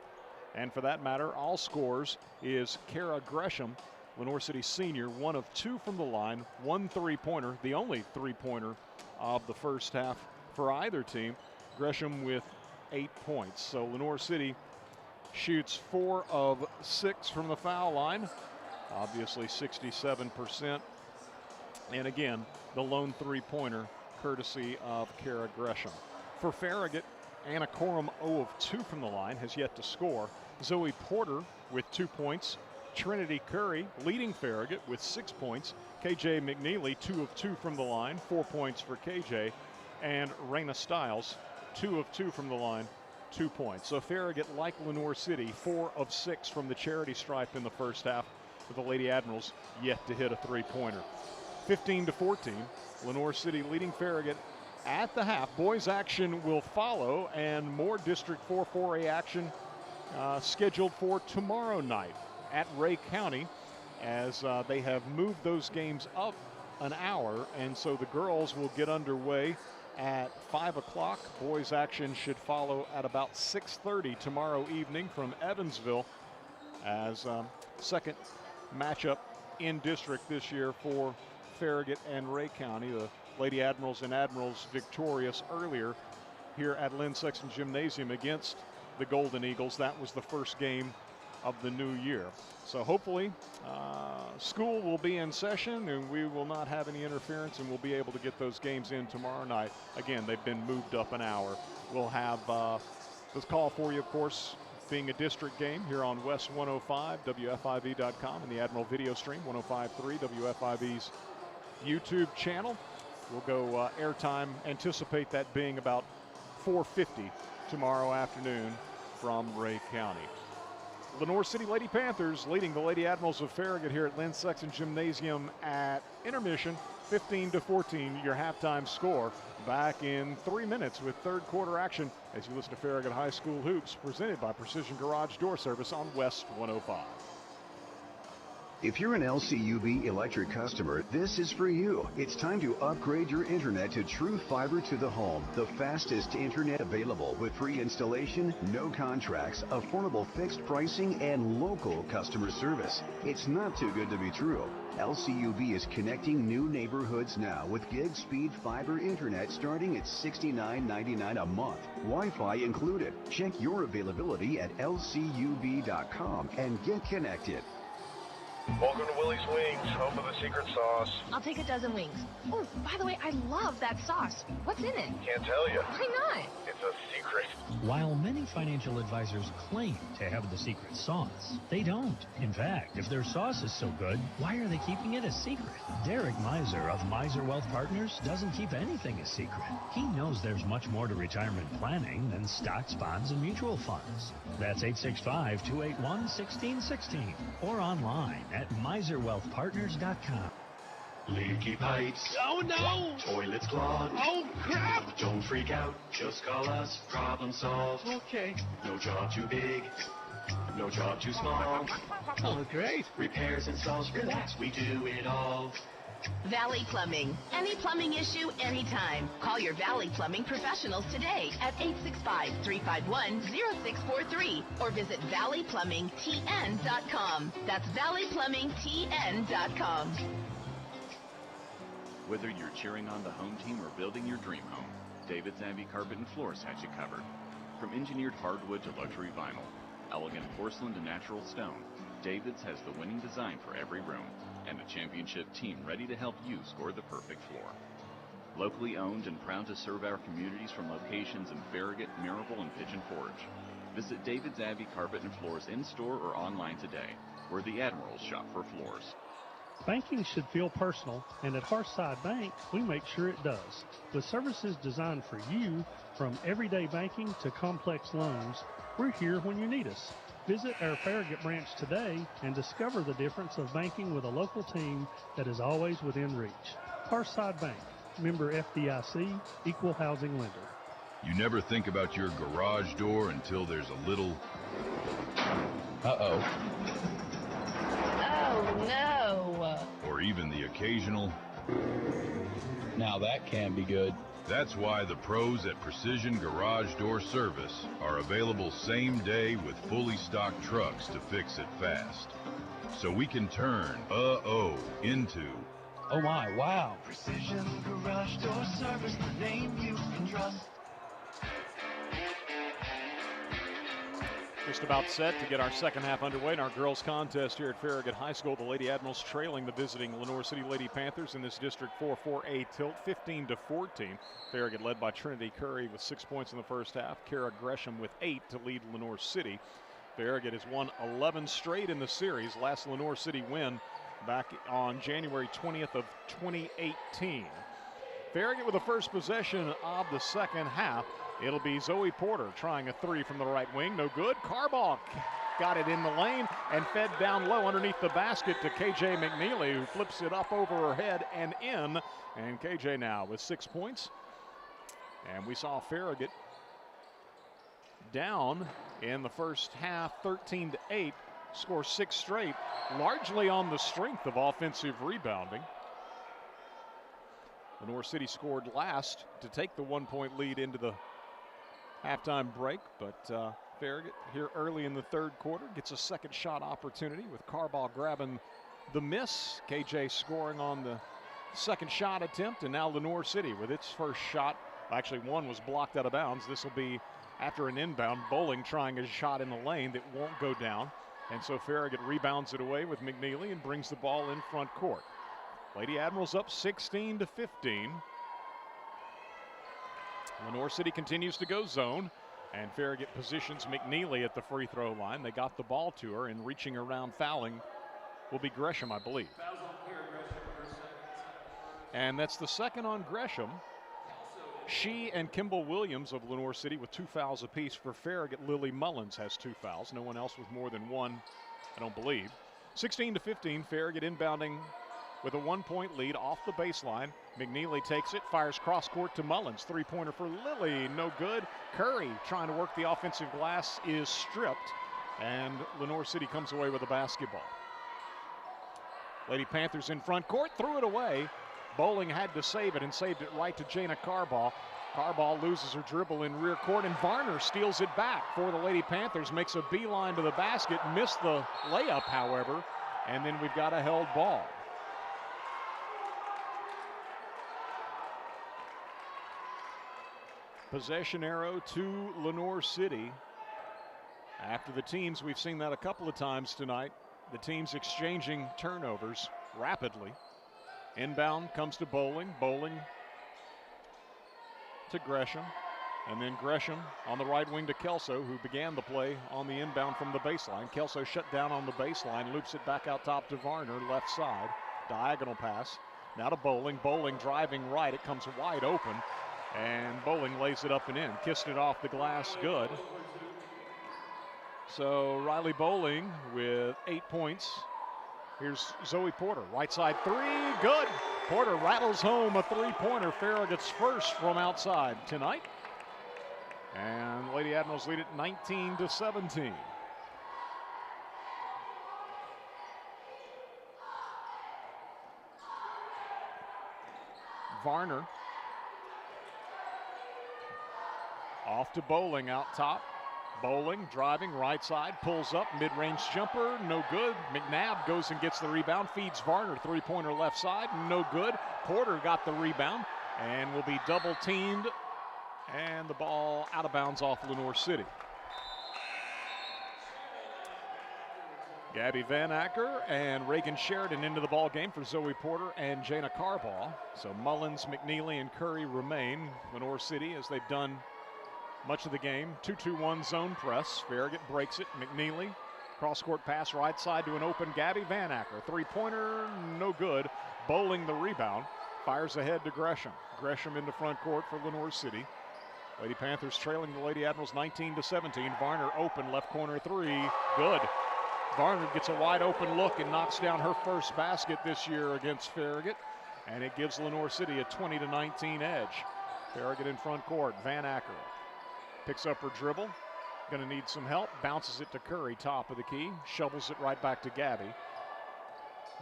S2: and for that matter all scores, is Kara Gresham, Lenoir City senior, 1 of 2 from the line, 1 3-pointer, the only 3-pointer of the first half for either team. Gresham with 8 points. So Lenoir City shoots 4 of 6 from the foul line, obviously 67%. And again, the lone three-pointer courtesy of Kara Gresham. For Farragut, Anna Corum 0 of 2 from the line, has yet to score. Zoe Porter with 2 points. Trinity Curry leading Farragut with 6 points. KJ McNeely 2 of 2 from the line, 4 points for KJ. And Raina Stiles 2 of 2 from the line, 2 points. So Farragut, like Lenoir City, 4 of 6 from the charity stripe in the first half, with the Lady Admirals yet to hit a three-pointer. 15-14, Lenoir City leading Farragut at the half. Boys action will follow, and more District 4 4A action scheduled for tomorrow night at Ray County, as they have moved those games up an hour, and so the girls will get underway at 5 o'clock. Boys action should follow at about 6:30 tomorrow evening from Evansville, as second matchup in district this year for Farragut and Ray County. The Lady Admirals and Admirals victorious earlier here at Lynn Sexton Gymnasium against the Golden Eagles. That was the first game of the new year. So hopefully school will be in session and we will not have any interference, and we'll be able to get those games in tomorrow night. Again, they've been moved up an hour. We'll have this call for you, of course, being a district game here on West 105, WFIV.com, and the Admiral video stream, 105.3 WFIV's YouTube channel. We'll go airtime, anticipate that being about 4:50 tomorrow afternoon from Ray County. Lenoir City Lady Panthers leading the Lady Admirals of Farragut here at Lynn Sexton Gymnasium at intermission, 15-14, your halftime score. Back in 3 minutes with third quarter action as you listen to Farragut High School Hoops, presented by Precision Garage Door Service on West 105.
S13: If you're an LCUV electric customer, this is for you. It's time to upgrade your internet to True Fiber to the Home, the fastest internet available with free installation, no contracts, affordable fixed pricing, and local customer service. It's not too good to be true. LCUV is connecting new neighborhoods now with gig speed fiber internet starting at $69.99 a month, Wi-Fi included. Check your availability at lcuv.com and get connected.
S14: Welcome to Willie's Wings, home of the secret sauce.
S9: I'll take a dozen wings. Oh, by the way, I love that sauce. What's in it?
S14: Can't tell you.
S9: Why not?
S14: It's a secret.
S15: While many financial advisors claim to have the secret sauce, they don't. In fact, if their sauce is so good, why are they keeping it a secret? Derek Miser of Miser Wealth Partners doesn't keep anything a secret. He knows there's much more to retirement planning than stocks, bonds, and mutual funds. That's 865-281-1616 or online at miserwealthpartners.com.
S16: Leaky pipes.
S6: Oh no!
S16: Toilets clogged.
S6: Oh crap!
S16: Don't freak out. Just call us. Problem solved.
S6: Okay.
S16: No job too big. No job too small.
S6: Oh, great.
S16: Repairs, installs, relax. We do it all.
S9: Valley Plumbing. Any plumbing issue, anytime. Call your Valley Plumbing professionals today at 865-351-0643 or visit valleyplumbingtn.com. That's valleyplumbingtn.com.
S11: Whether you're cheering on the home team or building your dream home, David's Abbey Carpet and Floors has you covered. From engineered hardwood to luxury vinyl, elegant porcelain to natural stone, David's has the winning design for every room and a championship team ready to help you score the perfect floor. Locally owned and proud to serve our communities from locations in Farragut, Mirabel, and Pigeon Forge. Visit David's Abbey Carpet and Floors in-store or online today, where the Admirals shop for floors.
S17: Banking should feel personal, and at Hearthside Bank, we make sure it does. With services designed for you, from everyday banking to complex loans, we're here when you need us. Visit our Farragut branch today and discover the difference of banking with a local team that is always within reach. Hearthside Bank, member FDIC, equal housing lender.
S5: You never think about your garage door until there's a little... Uh-oh.
S18: Oh, no.
S5: Or even the occasional...
S19: Now that can be good.
S5: That's why the pros at Precision Garage Door Service are available same day with fully stocked trucks to fix it fast. So we can turn into...
S19: Oh my, wow.
S16: Precision Garage Door Service, the name you can trust.
S2: Just about set to get our second half underway in our girls contest here at Farragut High School. The Lady Admirals trailing the visiting Lenoir City Lady Panthers in this District 4-4A tilt, 15-14. Farragut led by Trinity Curry with 6 points in the first half. Kara Gresham with 8 to lead Lenoir City. Farragut has won 11 straight in the series. Last Lenoir City win back on January 20th of 2018. Farragut with the first possession of the second half. It'll be Zoe Porter trying a three from the right wing. No good. Carball got it in the lane and fed down low underneath the basket to KJ McNeely, who flips it up over her head and in. And KJ now with 6 points. And we saw Farragut down in the first half 13-8, score 6 straight, largely on the strength of offensive rebounding. Lenoir City scored last to take the 1-point lead into the halftime break, but Farragut here early in the third quarter gets a second shot opportunity with Carball grabbing the miss. KJ scoring on the second shot attempt, and now Lenoir City with its first shot. Actually, one was blocked out of bounds. This will be after an inbound. Bowling trying a shot in the lane that won't go down, and so Farragut rebounds it away with McNeely and brings the ball in front court. Lady Admirals up 16-15. Lenoir City continues to go zone, and Farragut positions McNeely at the free throw line. They got the ball to her, and reaching around fouling will be Gresham, I believe. And that's the second on Gresham. She and Kimball Williams of Lenoir City with 2 fouls apiece. For Farragut, Lily Mullins has 2 fouls. No one else with more than 1, I don't believe. 16-15, Farragut inbounding with a 1-point lead off the baseline. McNeely takes it, fires cross court to Mullins. 3-pointer for Lily, no good. Curry trying to work the offensive glass is stripped, and Lenoir City comes away with a basketball. Lady Panthers in front court, threw it away. Bowling had to save it and saved it right to Jana Carball. Carball loses her dribble in rear court, and Varner steals it back for the Lady Panthers, makes a beeline to the basket, missed the layup, however, and then we've got a held ball. Possession arrow to Lenoir City. After the teams, we've seen that a couple of times tonight, the teams exchanging turnovers rapidly. Inbound comes to Bowling. Bowling to Gresham. And then Gresham on the right wing to Kelso, who began the play on the inbound from the baseline. Kelso shut down on the baseline, loops it back out top to Varner, left side. Diagonal pass. Now to Bowling. Bowling driving right. It comes wide open. And Bowling lays it up and in. Kissed it off the glass, good. So Riley Bowling with 8 points. Here's Zoe Porter, right side three, good. Porter rattles home a 3-pointer, Farragut's first from outside tonight. And Lady Admirals lead it 19-17. Varner off to Bowling out top. Bowling driving right side, pulls up, mid-range jumper, no good. McNabb goes and gets the rebound, feeds Varner, 3-pointer left side, no good. Porter got the rebound and will be double teamed, and the ball out of bounds off Lenoir City. Gabby Van Acker and Reagan Sheridan into the ball game for Zoe Porter and Jana Carball. So Mullins, McNeely, and Curry remain. Lenoir City, as they've done much of the game, 2-2-1 zone press. Farragut breaks it. McNeely, cross-court pass right side to an open Gabby Van Acker. 3-pointer, no good. Bowling the rebound. Fires ahead to Gresham. Gresham into front court for Lenoir City. Lady Panthers trailing the Lady Admirals 19-17. Varner open, left corner three, good. Varner gets a wide open look and knocks down her first basket this year against Farragut, and it gives Lenoir City a 20-19 edge. Farragut in front court. Van Acker picks up her dribble, gonna need some help, bounces it to Curry, top of the key, shovels it right back to Gabby.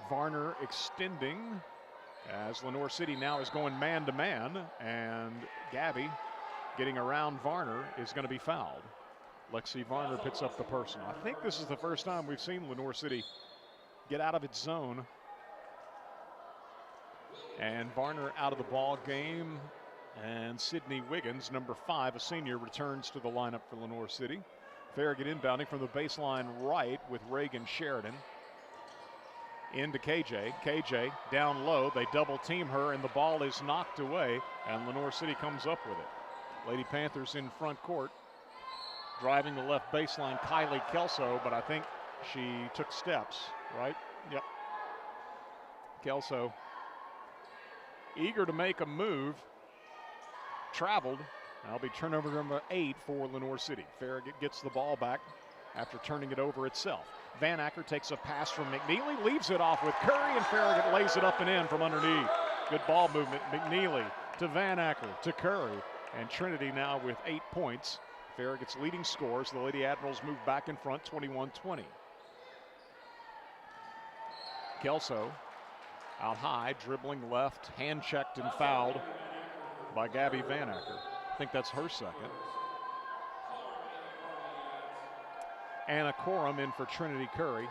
S2: Varner extending as Lenoir City now is going man-to-man, and Gabby getting around Varner is gonna be fouled. Lexi Varner picks up the personal. I think this is the first time we've seen Lenoir City get out of its zone. And Varner out of the ball game. And Sydney Wiggins, number 5, a senior, returns to the lineup for Lenoir City. Farragut inbounding from the baseline right with Reagan Sheridan. Into KJ. KJ down low. They double team her, and the ball is knocked away, and Lenoir City comes up with it. Lady Panthers in front court. Driving the left baseline, Kylie Kelso, but I think she took steps, right? Yep. Kelso eager to make a move. Traveled. That'll be turnover number 8 for Lenoir City. Farragut gets the ball back after turning it over itself. Van Acker takes a pass from McNeely, leaves it off with Curry, and Farragut lays it up and in from underneath. Good ball movement. McNeely to Van Acker to Curry, and Trinity now with 8 points. Farragut's leading scores. The Lady Admirals move back in front, 21-20. Kelso out high, dribbling left, hand-checked and fouled by Gabby Van Acker. I think that's her second. Anna Corum in for Trinity Curry.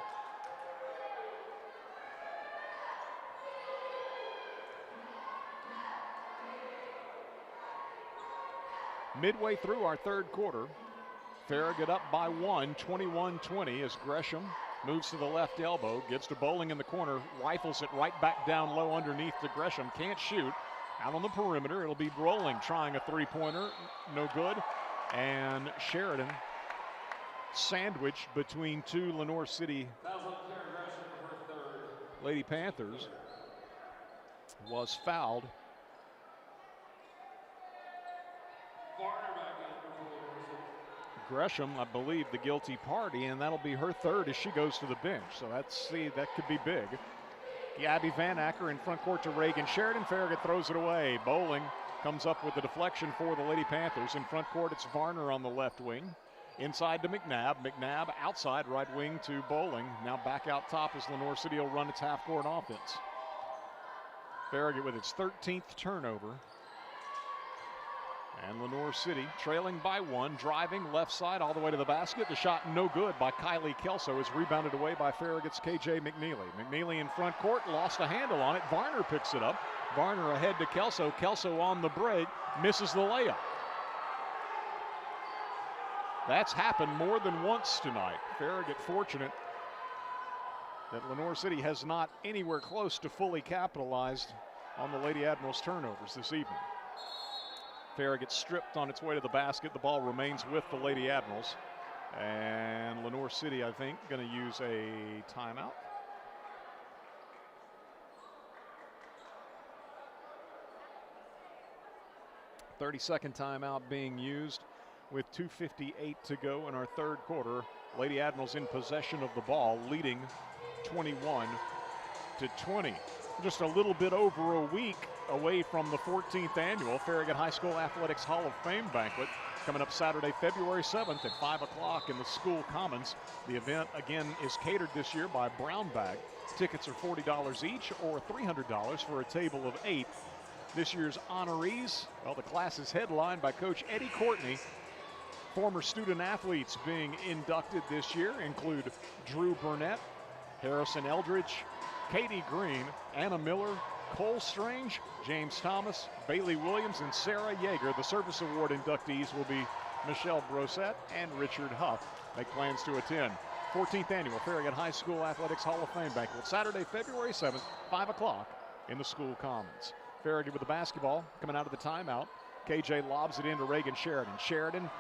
S2: Midway through our third quarter, Farragut up by 1, 21-20 as Gresham moves to the left elbow, gets to Bowling in the corner, rifles it right back down low underneath to Gresham. Can't shoot. Out on the perimeter, it'll be Rolling trying a three-pointer, no good. And Sheridan sandwiched between two Lenoir City Lady Panthers was fouled. Gresham, I believe, the guilty party, and that'll be her third as she goes to the bench. So that could be big. Gabby Van Acker in front court to Reagan Sheridan. Farragut throws it away. Bowling comes up with the deflection for the Lady Panthers. In front court, it's Varner on the left wing. Inside to McNabb. McNabb outside right wing to Bowling. Now back out top as Lenoir City will run its half-court offense. Farragut with its 13th turnover. And Lenoir City trailing by 1, driving left side all the way to the basket. The shot no good by Kylie Kelso is rebounded away by Farragut's KJ McNeely. McNeely in front court, lost a handle on it. Varner picks it up. Varner ahead to Kelso. Kelso on the break, misses the layup. That's happened more than once tonight. Farragut fortunate that Lenoir City has not anywhere close to fully capitalized on the Lady Admirals turnovers this evening. Farragut stripped on its way to the basket. The ball remains with the Lady Admirals. And Lenoir City, I think, going to use a timeout. .30-second timeout being used with 2:58 to go in our third quarter. Lady Admirals in possession of the ball, leading 21-20. Just a little bit over a week away from the 14th annual Farragut High School Athletics Hall of Fame banquet, coming up Saturday, February 7th at 5 o'clock in the school commons. The event, again, is catered this year by Brown Bag. Tickets are $40 each or $300 for a table of 8. This year's honorees, well, the class is headlined by Coach Eddie Courtney. Former student athletes being inducted this year include Drew Burnett, Harrison Eldridge, Katie Green, Anna Miller, Cole Strange, James Thomas, Bailey Williams, and Sarah Yeager. The Service Award inductees will be Michelle Brosette and Richard Huff. Make plans to attend 14th Annual Farragut High School Athletics Hall of Fame banquet, Saturday, February 7th, 5 o'clock in the school commons. Farragut with the basketball coming out of the timeout. KJ lobs it into Reagan Sheridan. Sheridan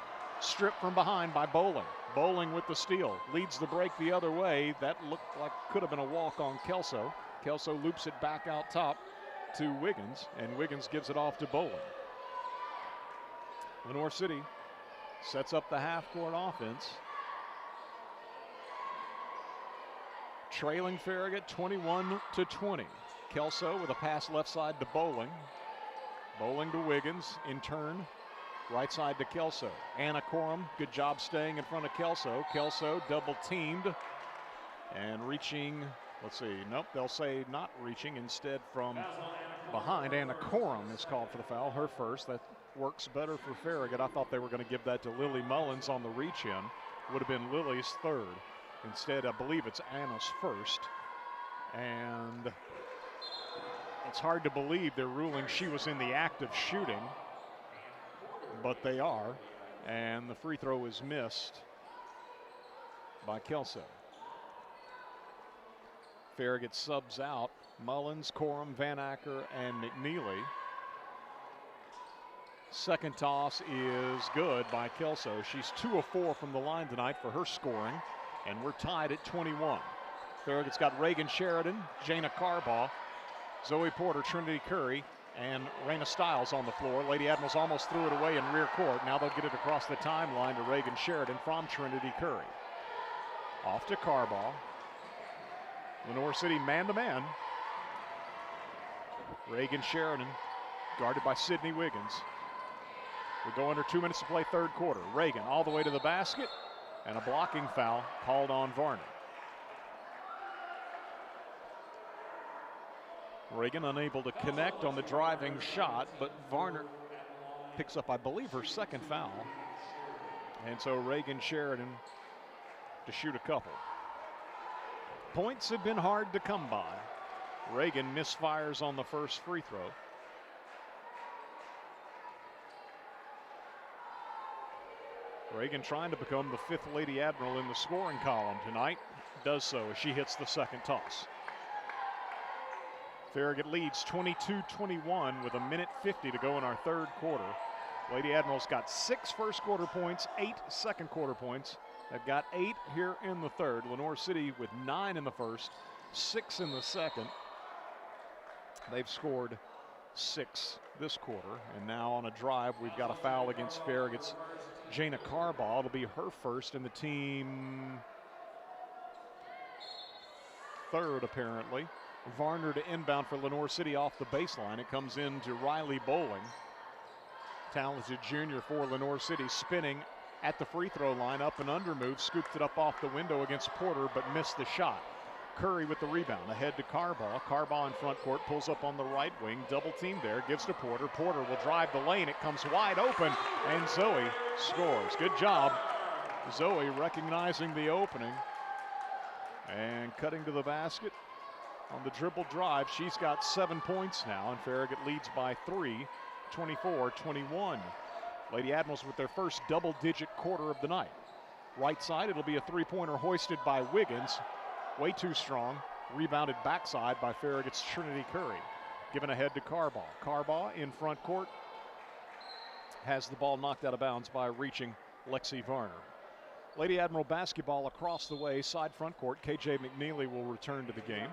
S2: stripped from behind by Bowling. Bowling with the steal, leads the break the other way. That looked like could have been a walk on Kelso. Kelso loops it back out top to Wiggins, and Wiggins gives it off to Bowling. Lenoir City sets up the half-court offense. Trailing Farragut 21-20. Kelso with a pass left side to Bowling. Bowling to Wiggins in turn. Right side to Kelso. Anna Corum, good job staying in front of Kelso. Kelso double teamed and reaching, let's see, nope, they'll say not reaching. Instead from behind, Anna Corum is called for the foul, her first. That works better for Farragut. I thought they were going to give that to Lily Mullins on the reach in. Would have been Lily's third. Instead, I believe it's Anna's first. And it's hard to believe they're ruling she was in the act of shooting. But they are, and the free throw is missed by Kelso. Farragut subs out Mullins, Corum, Van Acker, and McNeely. Second toss is good by Kelso. She's 2 of 4 from the line tonight for her scoring, and we're tied at 21. Farragut's got Reagan Sheridan, Jana Carbaugh, Zoe Porter, Trinity Curry, and Raina Stiles on the floor. Lady Admirals almost threw it away in rear court. Now they'll get it across the timeline to Reagan Sheridan from Trinity Curry. Off to Carbaugh. Lenoir City man-to-man. Reagan Sheridan guarded by Sydney Wiggins. We go under 2 minutes to play third quarter. Reagan all the way to the basket, and a blocking foul called on Varner. Reagan unable to connect on the driving shot, but Varner picks up, I believe, her second foul. And so Reagan Sheridan to shoot a couple. Points have been hard to come by. Reagan misfires on the first free throw. Reagan trying to become the 5th Lady Admiral in the scoring column tonight. Does so as she hits the second toss. Farragut leads 22-21 with 1:50 to go in our third quarter. Lady Admirals got 6 first quarter points, 8 second quarter points. They've got 8 here in the third. Lenoir City with 9 in the first, 6 in the second. They've scored 6 this quarter. And now on a drive, we've got a foul against Farragut's Jana Carbaugh. It'll be her first and the team third, apparently. Varner to inbound for Lenoir City off the baseline. It comes into Riley Bowling. Talented junior for Lenoir City, spinning at the free throw line, up and under move, scooped it up off the window against Porter, but missed the shot. Curry with the rebound, ahead to Carbaugh. Carbaugh in front court, pulls up on the right wing, double team there, gives to Porter. Porter will drive the lane, it comes wide open, and Zoe scores. Good job, Zoe, recognizing the opening and cutting to the basket on the dribble drive. She's got 7 points now, and Farragut leads by 3, 24-21. Lady Admirals with their first double-digit quarter of the night. Right side, it'll be a three-pointer hoisted by Wiggins. Way too strong. Rebounded backside by Farragut's Trinity Curry. Given ahead to Carbaugh. Carbaugh in front court has the ball knocked out of bounds by reaching Lexi Varner. Lady Admiral basketball across the way, side front court. KJ McNeely will return to the game.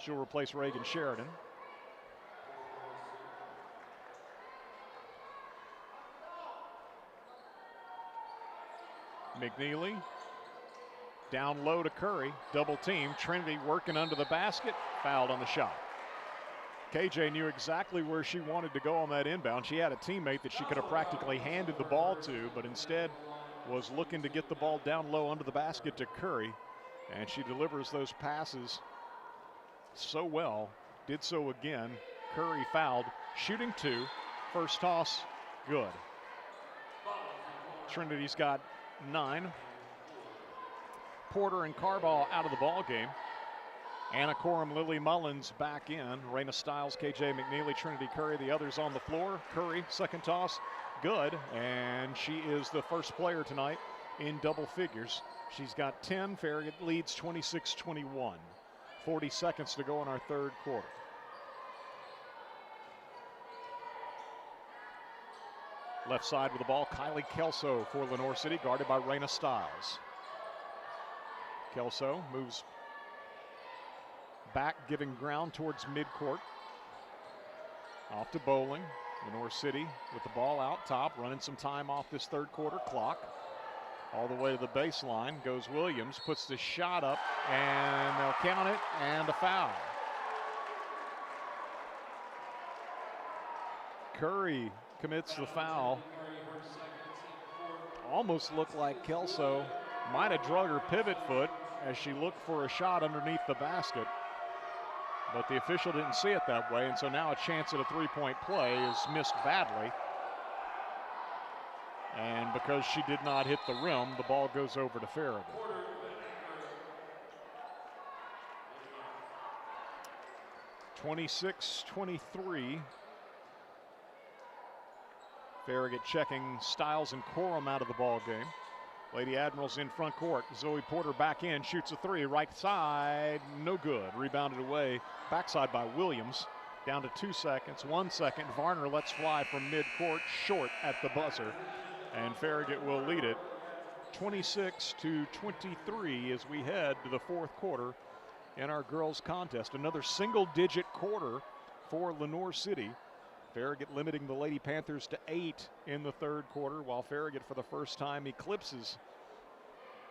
S2: She'll replace Reagan Sheridan. McNeely down low to Curry, double team. Trinity working under the basket, fouled on the shot. KJ knew exactly where she wanted to go on that inbound. She had a teammate that she could have practically handed the ball to, but instead was looking to get the ball down low under the basket to Curry, and she delivers those passes so well. Did so again. Curry fouled, shooting 2. First toss, good. Trinity's got 9. Porter and Carbaugh out of the ball game. Anna Corum, Lily Mullins back in. Raina Stiles, KJ McNeely, Trinity Curry, the others on the floor. Curry, second toss, good. And she is the first player tonight in double figures. She's got 10. Farragut leads 26-21. 40 seconds to go in our third quarter. Left side with the ball, Kylie Kelso for Lenoir City, guarded by Raina Stiles. Kelso moves back, giving ground towards midcourt. Off to Bowling. Lenoir City with the ball out top, running some time off this third quarter clock. All the way to the baseline goes Williams, puts the shot up, and they'll count it, and a foul. Curry commits the foul. Almost looked like Kelso might have drug her pivot foot as she looked for a shot underneath the basket, but the official didn't see it that way, and so now a chance at a three-point play is missed badly. And because she did not hit the rim, the ball goes over to Farragut. (26-23). Farragut checking Stiles and Corum out of the ball game. Lady Admirals in front court. Zoe Porter back in, shoots a three, right side, no good. Rebounded away, backside by Williams. Down to 2 seconds, 1 second. Varner lets fly from midcourt, short at the buzzer. And Farragut will lead it 26-23 as we head to the fourth quarter in our girls contest. Another single-digit quarter for Lenoir City. Farragut limiting the Lady Panthers to 8 in the third quarter, while Farragut for the first time eclipses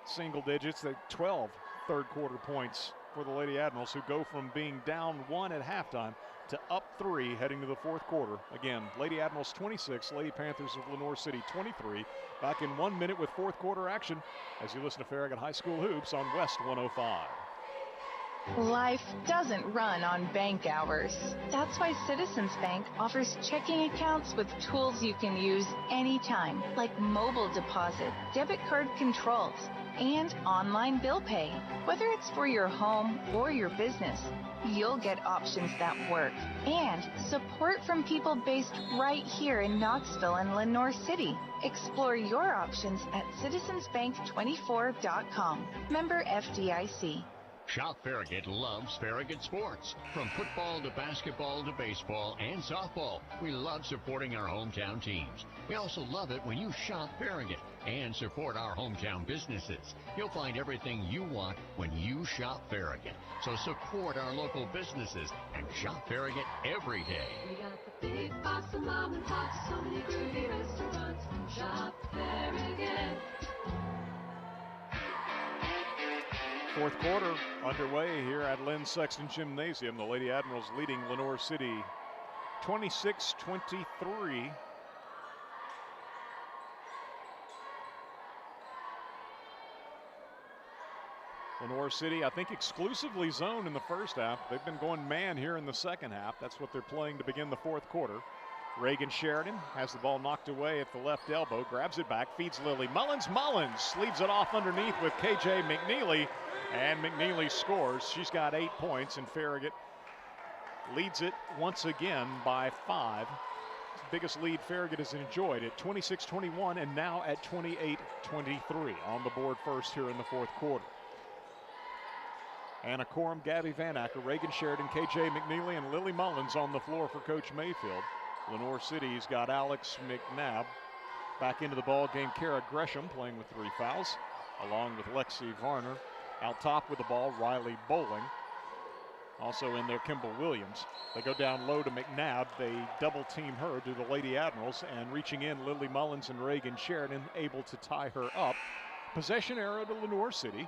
S2: single digits at 12 third quarter points for the Lady Admirals, who go from being down 1 at halftime to up 3 heading to the fourth quarter. Again, Lady Admirals 26, Lady Panthers of Lenoir City 23. Back in 1 minute with fourth quarter action as you listen to Farragut High School Hoops on West 105.
S8: Life doesn't run on bank hours. That's why Citizens Bank offers checking accounts with tools you can use anytime, like mobile deposit, debit card controls, and online bill pay. Whether it's for your home or your business, you'll get options that work. And support from people based right here in Knoxville and Lenoir City. Explore your options at citizensbank24.com. Member FDIC.
S4: Shop Farragut loves Farragut sports. From football to basketball to baseball and softball, we love supporting our hometown teams. We also love it when you shop Farragut and support our hometown businesses. You'll find everything you want when you shop Farragut. So support our local businesses and shop Farragut every day.
S7: We got the big box of mom and pops, so many groovy restaurants. Shop Farragut.
S2: Fourth quarter underway here at Lynn Sexton Gymnasium. The Lady Admirals leading Lenoir City 26-23. Lenoir City, I think, exclusively zone in the first half. They've been going man here in the second half. That's what they're playing to begin the fourth quarter. Reagan Sheridan has the ball knocked away at the left elbow, grabs it back, feeds Lily Mullins. Mullins leaves it off underneath with KJ McNeely. And McNeely scores. She's got 8 points, and Farragut leads it once again by 5. It's the biggest lead Farragut has enjoyed at 26-21 and now at 28-23 on the board first here in the fourth quarter. Anna Corum, Gabby Van Acker, Reagan Sheridan, KJ McNeely, and Lily Mullins on the floor for Coach Mayfield. Lenoir City's got Alex McNabb back into the ball game. Kara Gresham playing with 3 fouls, along with Lexi Varner. Out top with the ball, Riley Bowling. Also in there, Kimball Williams. They go down low to McNabb. They double team her to the Lady Admirals, and reaching in, Lily Mullins and Reagan Sheridan able to tie her up. Possession arrow to Lenoir City.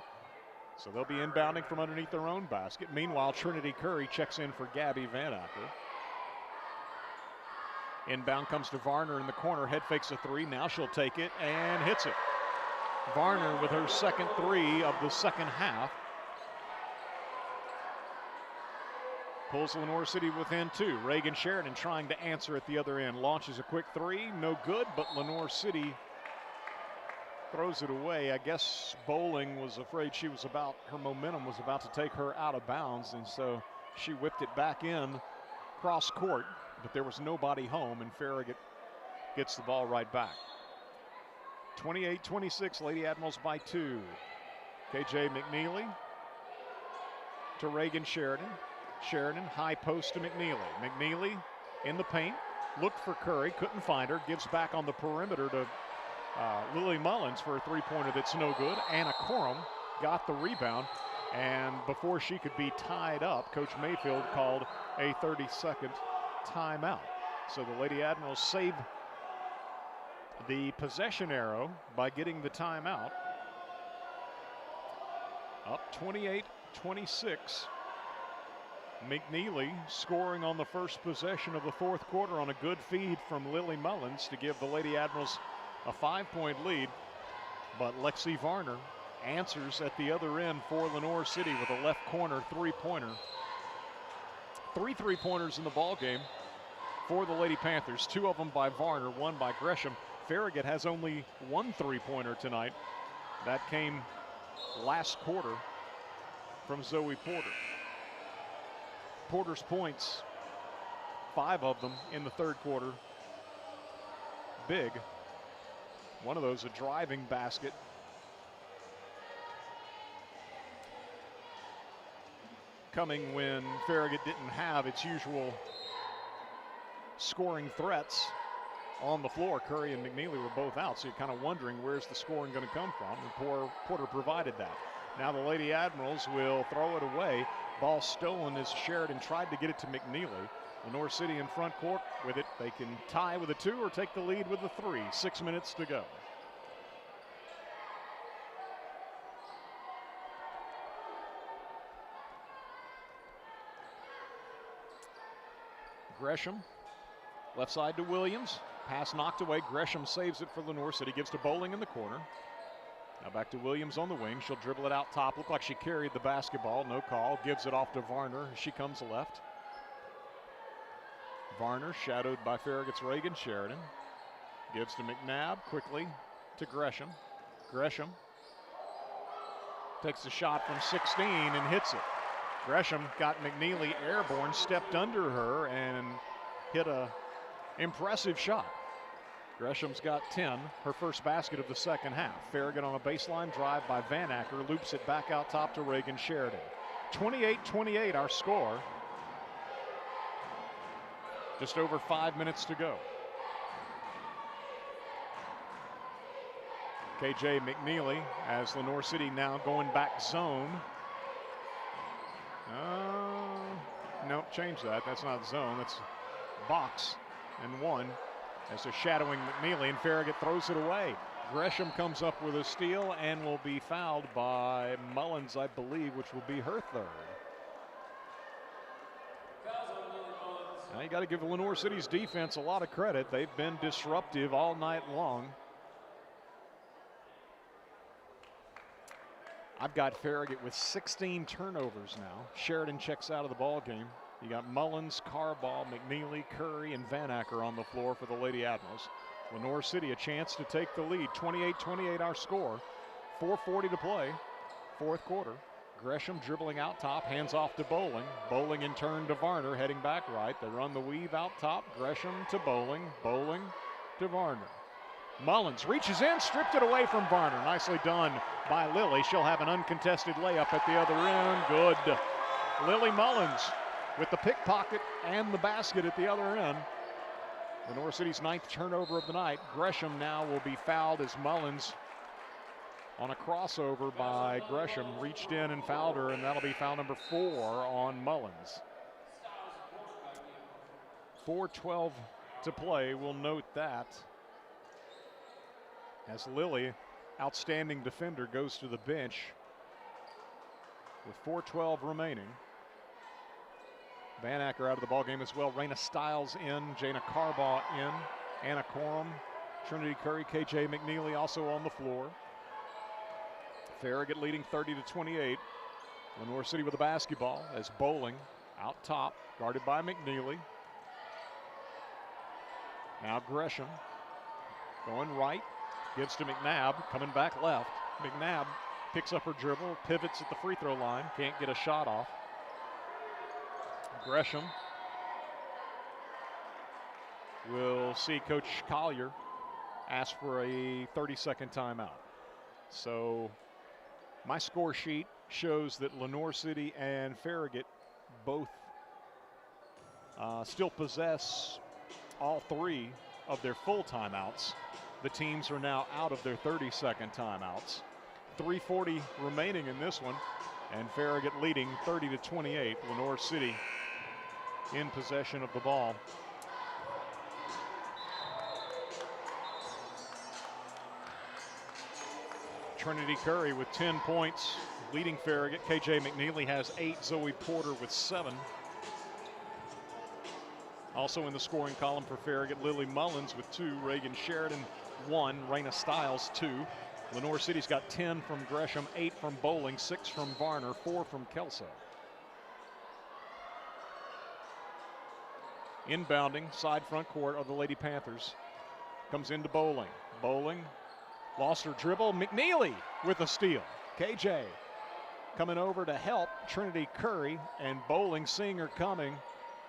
S2: So they'll be inbounding from underneath their own basket. Meanwhile, Trinity Curry checks in for Gabby Van Acker. Inbound comes to Varner in the corner. Head fakes a 3. Now she'll take it and hits it. Varner with her second 3 of the second half. Pulls Lenoir City within 2. Reagan Sheridan trying to answer at the other end. Launches a quick 3, no good, but Lenoir City throws it away. I guess Bowling was afraid her momentum was about to take her out of bounds, and so she whipped it back in cross court, but there was nobody home, and Farragut gets the ball right back. 28-26, Lady Admirals by 2. KJ McNeely to Reagan Sheridan. Sheridan, high post to McNeely. McNeely in the paint, looked for Curry, couldn't find her, gives back on the perimeter to Lily Mullins for a 3-pointer that's no good. Anna Corum got the rebound, and before she could be tied up, Coach Mayfield called a 30-second timeout. So the Lady Admirals save the possession arrow by getting the timeout. Up 28-26. McNeely scoring on the first possession of the fourth quarter on a good feed from Lily Mullins to give the Lady Admirals a 5-point lead. But Lexi Varner answers at the other end for Lenoir City with a left corner 3-pointer. 3 3-pointers in the ball game for the Lady Panthers. 2 of them by Varner, 1 by Gresham. Farragut has only 1 3-pointer tonight. That came last quarter from Zoe Porter. Porter's points, 5 of them in the third quarter. Big. One of those a driving basket coming when Farragut didn't have its usual scoring threats on the floor. Curry and McNeely were both out, so you're kind of wondering where's the scoring going to come from, and Porter provided that. Now the Lady Admirals will throw it away. Ball stolen as Sheridan tried to get it to McNeely. Lenoir City in front court with it. They can tie with a 2 or take the lead with a 3. 6 minutes to go. Gresham, left side to Williams. Pass knocked away. Gresham saves it for Lenoir City. Gives to Bowling in the corner. Now back to Williams on the wing. She'll dribble it out top. Looked like she carried the basketball. No call. Gives it off to Varner. She comes left. Varner shadowed by Farragut's Reagan Sheridan. Gives to McNabb quickly to Gresham. Gresham takes a shot from 16 and hits it. Gresham got McNeely airborne, stepped under her, and hit a impressive shot. Gresham's got 10, her first basket of the second half. Farragut on a baseline drive by Van Acker, loops it back out top to Reagan Sheridan. 28-28 our score. Just over 5 minutes to go. KJ McNeely as Lenoir City now going back zone. No, change that. That's not zone. That's box and 1 as they're shadowing McNeely, and Farragut throws it away. Gresham comes up with a steal and will be fouled by Mullins, I believe, which will be her 3rd. Now you got to give Lenoir City's defense a lot of credit. They've been disruptive all night long. I've got Farragut with 16 turnovers now. Sheridan checks out of the ball game. You got Mullins, Carball, McNeely, Curry, and Van Acker on the floor for the Lady Admirals. Lenoir City a chance to take the lead. 28-28 our score. 4:40 to play. 4th quarter. Gresham dribbling out top, hands off to Bowling. Bowling in turn to Varner, heading back right. They run the weave out top. Gresham to Bowling. Bowling to Varner. Mullins reaches in, stripped it away from Varner. Nicely done by Lily. She'll have an uncontested layup at the other end. Good. Lily Mullins with the pickpocket and the basket at the other end. Lenoir City's 9th turnover of the night. Gresham now will be fouled as Mullins on a crossover by Gresham reached in and fouled her, and that'll be foul number 4 on Mullins. 4:12 to play. We'll note that as Lily, outstanding defender, goes to the bench with 4:12 remaining. Van Acker out of the ball game as well. Raina Stiles in, Jana Carball in, Anna Corum, Trinity Curry, KJ McNeely also on the floor. Farragut leading 30-28. Lenoir City with the basketball as Bowling out top, guarded by McNeely. Now Gresham going right, gives to McNabb, coming back left. McNabb picks up her dribble, pivots at the free throw line, can't get a shot off. Gresham will see Coach Collier ask for a 30-second timeout. So my score sheet shows that Lenoir City and Farragut both still possess all 3 of their full timeouts. The teams are now out of their 30-second timeouts. 3:40 remaining in this one, and Farragut leading 30-28. Lenoir City in possession of the ball. Trinity Curry with 10 points, leading Farragut. KJ McNeely has 8, Zoe Porter with 7. Also in the scoring column for Farragut, Lily Mullins with 2, Reagan Sheridan 1, Raina Stiles 2. Lenoir City's got 10 from Gresham, 8 from Bowling, 6 from Varner, 4 from Kelso. Inbounding, side front court of the Lady Panthers. Comes into Bowling. Bowling lost her dribble. McNeely with a steal. KJ coming over to help Trinity Curry, and Bowling, seeing her coming,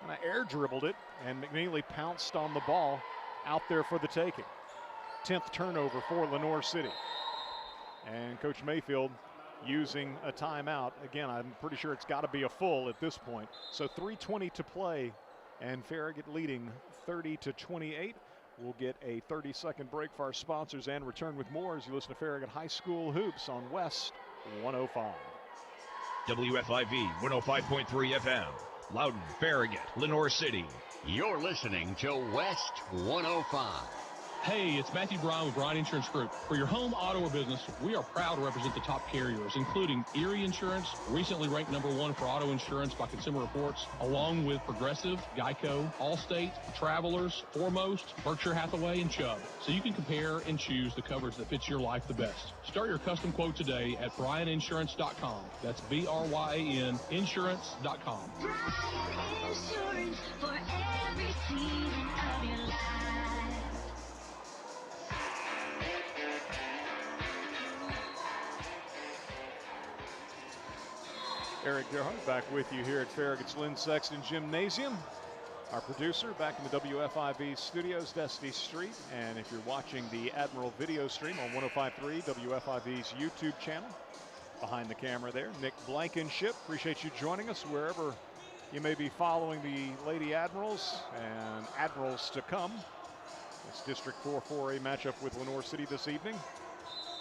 S2: kind of air dribbled it, and McNeely pounced on the ball out there for the taking. 10th turnover for Lenoir City. And Coach Mayfield using a timeout. Again, I'm pretty sure it's got to be a full at this point. So 3:20 to play, and Farragut leading 30-28. We'll get a 30-second break for our sponsors and return with more as you listen to Farragut High School Hoops on West 105.
S18: WFIV 105.3 FM. Loudon, Farragut, Lenoir City.
S4: You're listening to West 105.
S12: Hey, it's Matthew Brown with Brown Insurance Group. For your home, auto, or business, we are proud to represent the top carriers, including Erie Insurance, recently ranked #1 for auto insurance by Consumer Reports, along with Progressive, Geico, Allstate, Travelers, Foremost, Berkshire Hathaway, and Chubb. So you can compare and choose the coverage that fits your life the best. Start your custom quote today at bryaninsurance.com. That's BRYAN insurance.com.
S7: Brian Insurance for every season of your life.
S2: Eric Gerhardt back with you here at Farragut's Lynn Sexton Gymnasium. Our producer back in the WFIV studios, Destiny Street. And if you're watching the Admiral video stream on 105.3 WFIV's YouTube channel, behind the camera there, Nick Blankenship. Appreciate you joining us wherever you may be following the Lady Admirals and Admirals to come. It's District 4 4A matchup with Lenoir City this evening.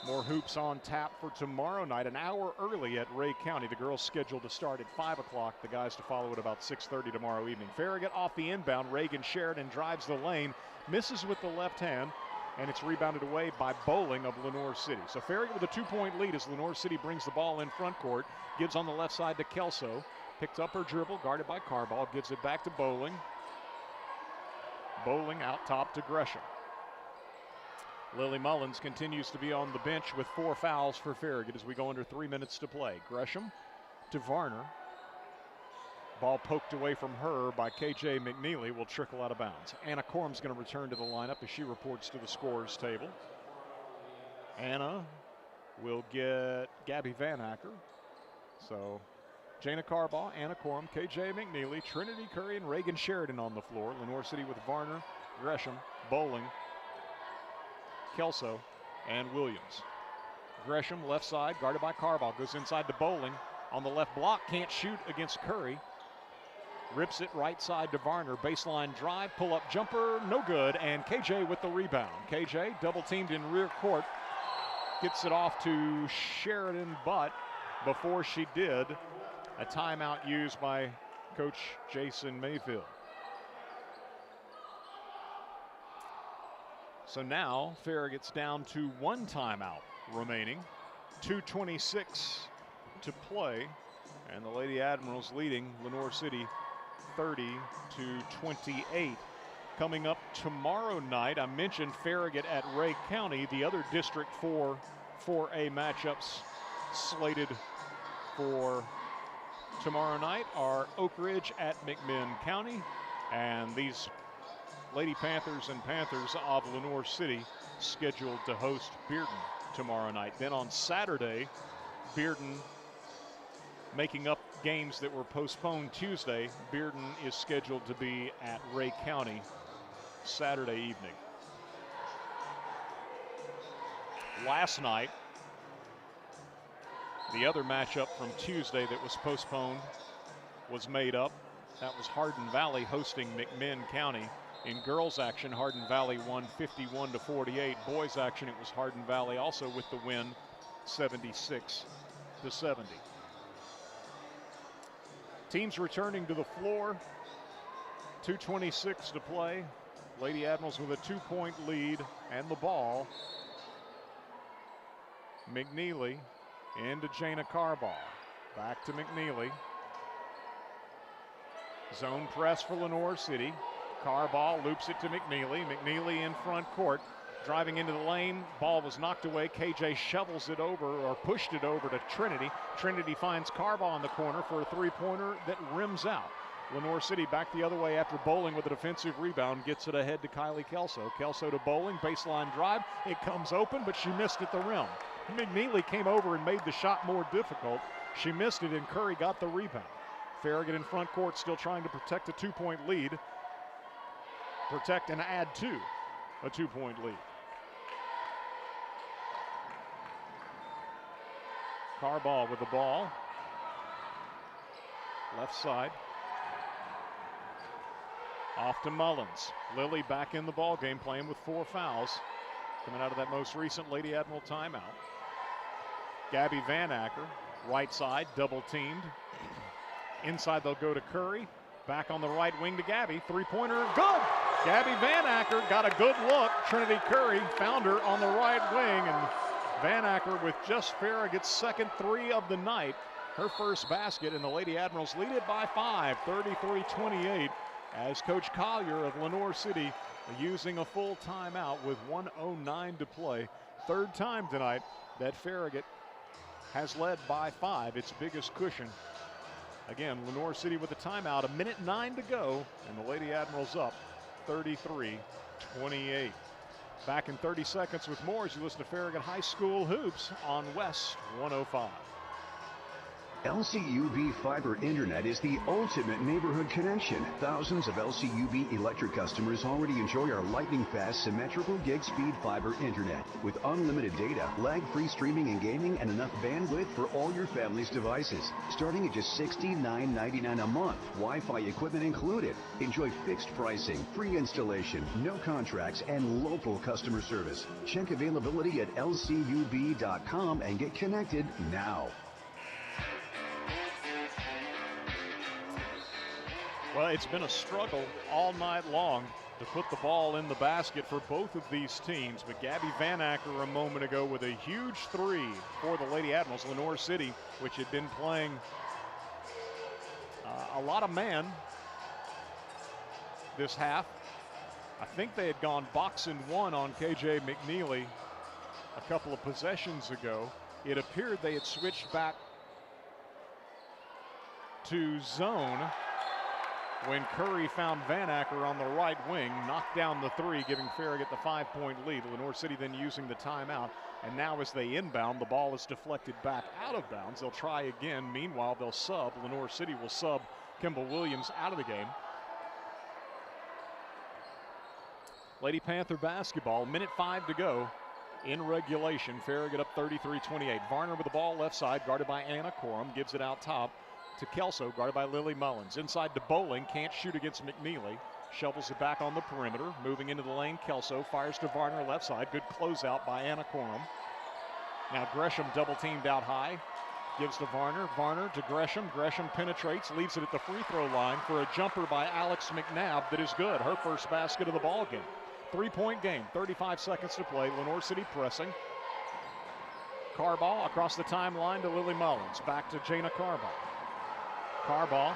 S2: More hoops on tap for tomorrow night, an hour early at Ray County. The girls scheduled to start at 5 o'clock. The guys to follow at about 6:30 tomorrow evening. Farragut off the inbound. Reagan Sheridan drives the lane, misses with the left hand, and it's rebounded away by Bowling of Lenoir City. So Farragut with a 2-point lead as Lenoir City brings the ball in front court. Gives on the left side to Kelso. Picked up her dribble, guarded by Carball. Gives it back to Bowling. Bowling out top to Gresham. Lily Mullins continues to be on the bench with 4 fouls for Farragut as we go under 3 minutes to play. Gresham to Varner. Ball poked away from her by KJ McNeely, will trickle out of bounds. Anna Corum's going to return to the lineup as she reports to the scorer's table. Anna will get Gabby Van Acker. So Jana Carball, Anna Corum, KJ McNeely, Trinity Curry, and Reagan Sheridan on the floor. Lenoir City with Varner, Gresham, Bowling, Kelso, and Williams. Gresham, left side, guarded by Carball, goes inside to Bowling. On the left block, can't shoot against Curry. Rips it right side to Varner. Baseline drive, pull-up jumper, no good, and KJ with the rebound. KJ double-teamed in rear court. Gets it off to Sheridan, but before she did, a timeout used by Coach Jason Mayfield. So now Farragut's down to 1 timeout remaining. 2:26 to play, and the Lady Admirals leading Lenoir City 30-28. Coming up tomorrow night, I mentioned Farragut at Ray County. The other District 4 4A matchups slated for tomorrow night are Oak Ridge at McMinn County, and these Lady Panthers and Panthers of Lenoir City scheduled to host Bearden tomorrow night. Then on Saturday, Bearden making up games that were postponed Tuesday. Bearden is scheduled to be at Ray County Saturday evening. Last night, the other matchup from Tuesday that was postponed was made up. That was Hardin Valley hosting McMinn County. In girls action, Hardin Valley won 51-48. Boys action, it was Hardin Valley also with the win, 76-70. Teams returning to the floor. 2:26 to play. Lady Admirals with a 2-point lead and the ball. McNeely into Jana Carball. Back to McNeely. Zone press for Lenoir City. Carball loops it to McNeely. McNeely in front court. Driving into the lane. Ball was knocked away. KJ shovels it over, or pushed it over to Trinity. Trinity finds Carball in the corner for a 3-pointer that rims out. Lenoir City back the other way after Bowling with a defensive rebound. Gets it ahead to Kylie Kelso. Kelso to Bowling. Baseline drive. It comes open, but she missed at the rim. McNeely came over and made the shot more difficult. She missed it, and Curry got the rebound. Farragut in front court still trying to protect a 2-point lead. Protect and add to a 2-point lead. Carball with the ball. Left side. Off to Mullins. Lilly back in the ball game, playing with 4 fouls. Coming out of that most recent Lady Admiral timeout. Gabby Van Acker, right side, double teamed. Inside they'll go to Curry. Back on the right wing to Gabby. 3-pointer, good! Gabby Van Acker got a good look. Trinity Curry found her on the right wing, and Van Acker with just Farragut's second 3 of the night. Her first basket, and the Lady Admirals lead it by 5, 33-28, as Coach Collier of Lenoir City using a full timeout with 1:09 to play. Third time tonight that Farragut has led by 5, its biggest cushion. Again, Lenoir City with a timeout, 1:09 to go, and the Lady Admirals up 33-28. Back in 30 seconds with more as you listen to Farragut High School Hoops on West 105.
S13: LCUV Fiber Internet is the ultimate neighborhood connection. Thousands of LCUV electric customers already enjoy our lightning-fast, symmetrical gig-speed fiber internet with unlimited data, lag-free streaming and gaming, and enough bandwidth for all your family's devices. Starting at just $69.99 a month, Wi-Fi equipment included. Enjoy fixed pricing, free installation, no contracts, and local customer service. Check availability at lcub.com and get connected now.
S2: Well, it's been a struggle all night long to put the ball in the basket for both of these teams. But Gabby Van Acker a moment ago with a huge 3 for the Lady Admirals. Lenoir City, which had been playing a lot of man this half. I think they had gone box and 1 on KJ McNeely a couple of possessions ago. It appeared they had switched back to zone when Curry found Van Acker on the right wing, knocked down the 3, giving Farragut the 5-point lead. Lenoir City then using the timeout, and now as they inbound, the ball is deflected back out of bounds. They'll try again. Meanwhile, they'll sub. Lenoir City will sub Kimball Williams out of the game. Lady Panther basketball, 1:05 to go in regulation. Farragut up 33-28. Varner with the ball left side, guarded by Anna Corum, gives it out top to Kelso, guarded by Lily Mullins. Inside to Bowling, can't shoot against McNeely. Shovels it back on the perimeter. Moving into the lane, Kelso fires to Varner left side. Good closeout by Anna Corum. Now Gresham double teamed out high. Gives to Varner. Varner to Gresham. Gresham penetrates, leaves it at the free throw line for a jumper by Alex McNabb that is good. Her first basket of the ball game. 3-point game, 35 seconds to play. Lenoir City pressing. Carball across the timeline to Lily Mullins. Back to Jana Carball. Carball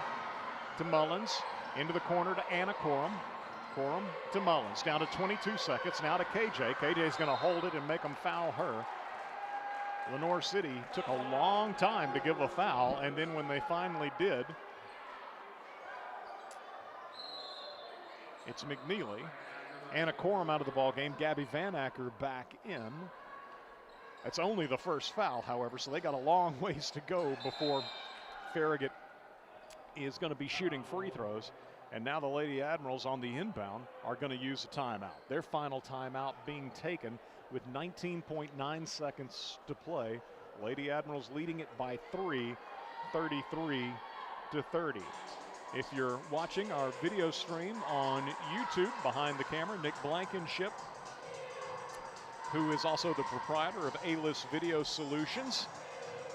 S2: to Mullins, into the corner to Anna Corum. Corum to Mullins, down to 22 seconds, now to KJ. KJ's gonna hold it and make them foul her. Lenoir City took a long time to give a foul, and then when they finally did, it's McNeely. Anna Corum out of the ball game, Gabby Van Acker back in. That's only the first foul, however, so they got a long ways to go before Farragut is going to be shooting free throws. And now the Lady Admirals on the inbound are going to use a timeout. Their final timeout being taken with 19.9 seconds to play. Lady Admirals leading it by 3, 33-30. If you're watching our video stream on YouTube, behind the camera, Nick Blankenship, who is also the proprietor of A-List Video Solutions,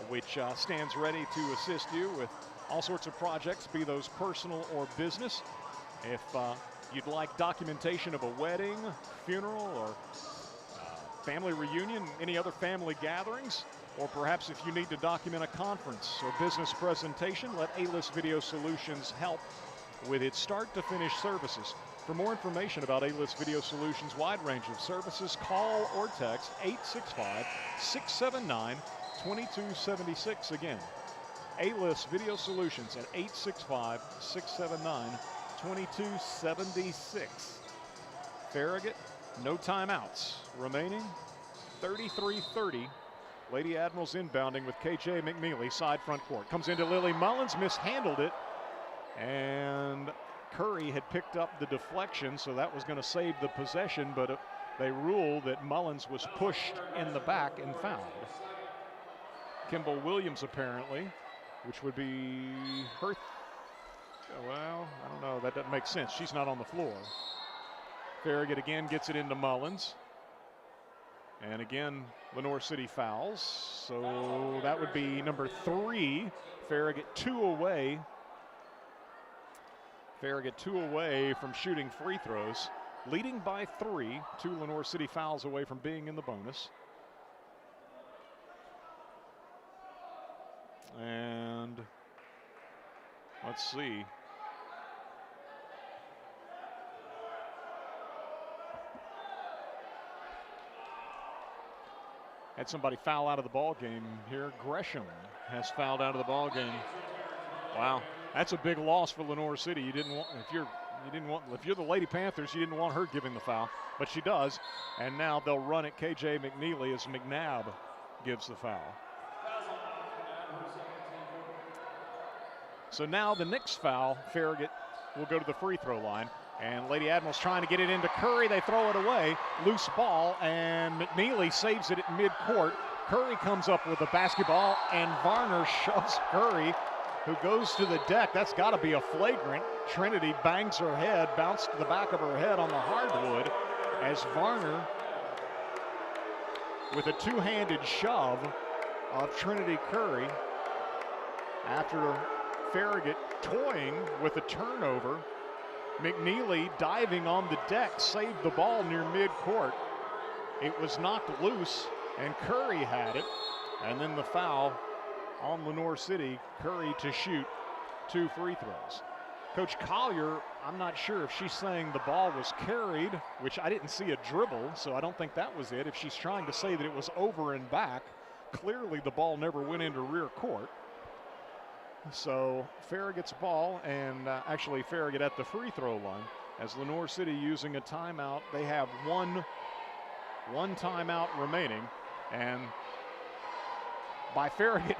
S2: which stands ready to assist you with all sorts of projects, be those personal or business. If you'd like documentation of a wedding, funeral, or family reunion, any other family gatherings, or perhaps if you need to document a conference or business presentation, let A-List Video Solutions help with its start-to-finish services. For more information about A-List Video Solutions' wide range of services, call or text 865-679-2276. Again, A-List Video Solutions at 865-679-2276. Farragut, no timeouts remaining, 33-30. Lady Admirals inbounding with KJ McNeely, side front court. Comes into Lily Mullins, mishandled it, and Curry had picked up the deflection, so that was going to save the possession, but they ruled that Mullins was pushed in the back and fouled. Kimball Williams apparently, which would be her. Well, I don't know. That doesn't make sense. She's not on the floor. Farragut again gets it into Mullins. And again, Lenoir City fouls. So that would be number 3. Farragut 2 away. Farragut 2 away from shooting free throws. Leading by 3. 2 Lenoir City fouls away from being in the bonus. And let's see. Had somebody foul out of the ball game here. Gresham has fouled out of the ball game. Wow, that's a big loss for Lenoir City. You didn't want if you're the Lady Panthers, you didn't want her giving the foul, but she does. And now they'll run it KJ McNeely as McNabb gives the foul. So now the next foul, Farragut will go to the free throw line. And Lady Admiral's trying to get it into Curry. They throw it away. Loose ball, and McNeely saves it at midcourt. Curry comes up with the basketball, and Varner shoves Curry, who goes to the deck. That's got to be a flagrant. Trinity bangs her head, bounced to the back of her head on the hardwood, as Varner, with a two-handed shove of Trinity Curry, after Farragut toying with a turnover. McNeely diving on the deck saved the ball near midcourt. It was knocked loose, and Curry had it. And then the foul on Lenoir City, Curry to shoot 2 free throws. Coach Collier, I'm not sure if she's saying the ball was carried, which I didn't see a dribble, so I don't think that was it. If she's trying to say that it was over and back, clearly the ball never went into rear court. So Farragut's ball, and actually Farragut at the free throw line, as Lenoir City using a timeout. They have one timeout remaining, and by Farragut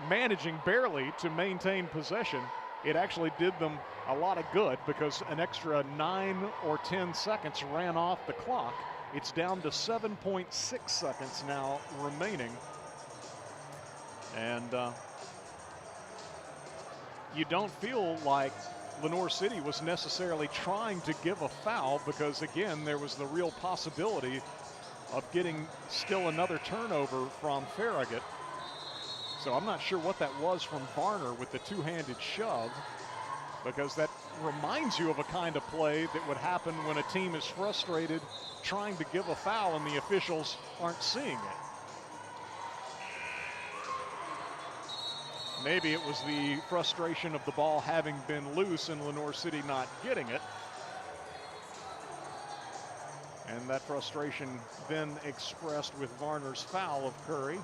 S2: managing barely to maintain possession, it actually did them a lot of good, because an extra 9 or 10 seconds ran off the clock. It's down to 7.6 seconds now remaining, and you don't feel like Lenoir City was necessarily trying to give a foul, because again, there was the real possibility of getting still another turnover from Farragut. So I'm not sure what that was from Varner with the two-handed shove, because that reminds you of a kind of play that would happen when a team is frustrated trying to give a foul and the officials aren't seeing it. Maybe it was the frustration of the ball having been loose and Lenoir City not getting it. And that frustration then expressed with Varner's foul of Curry.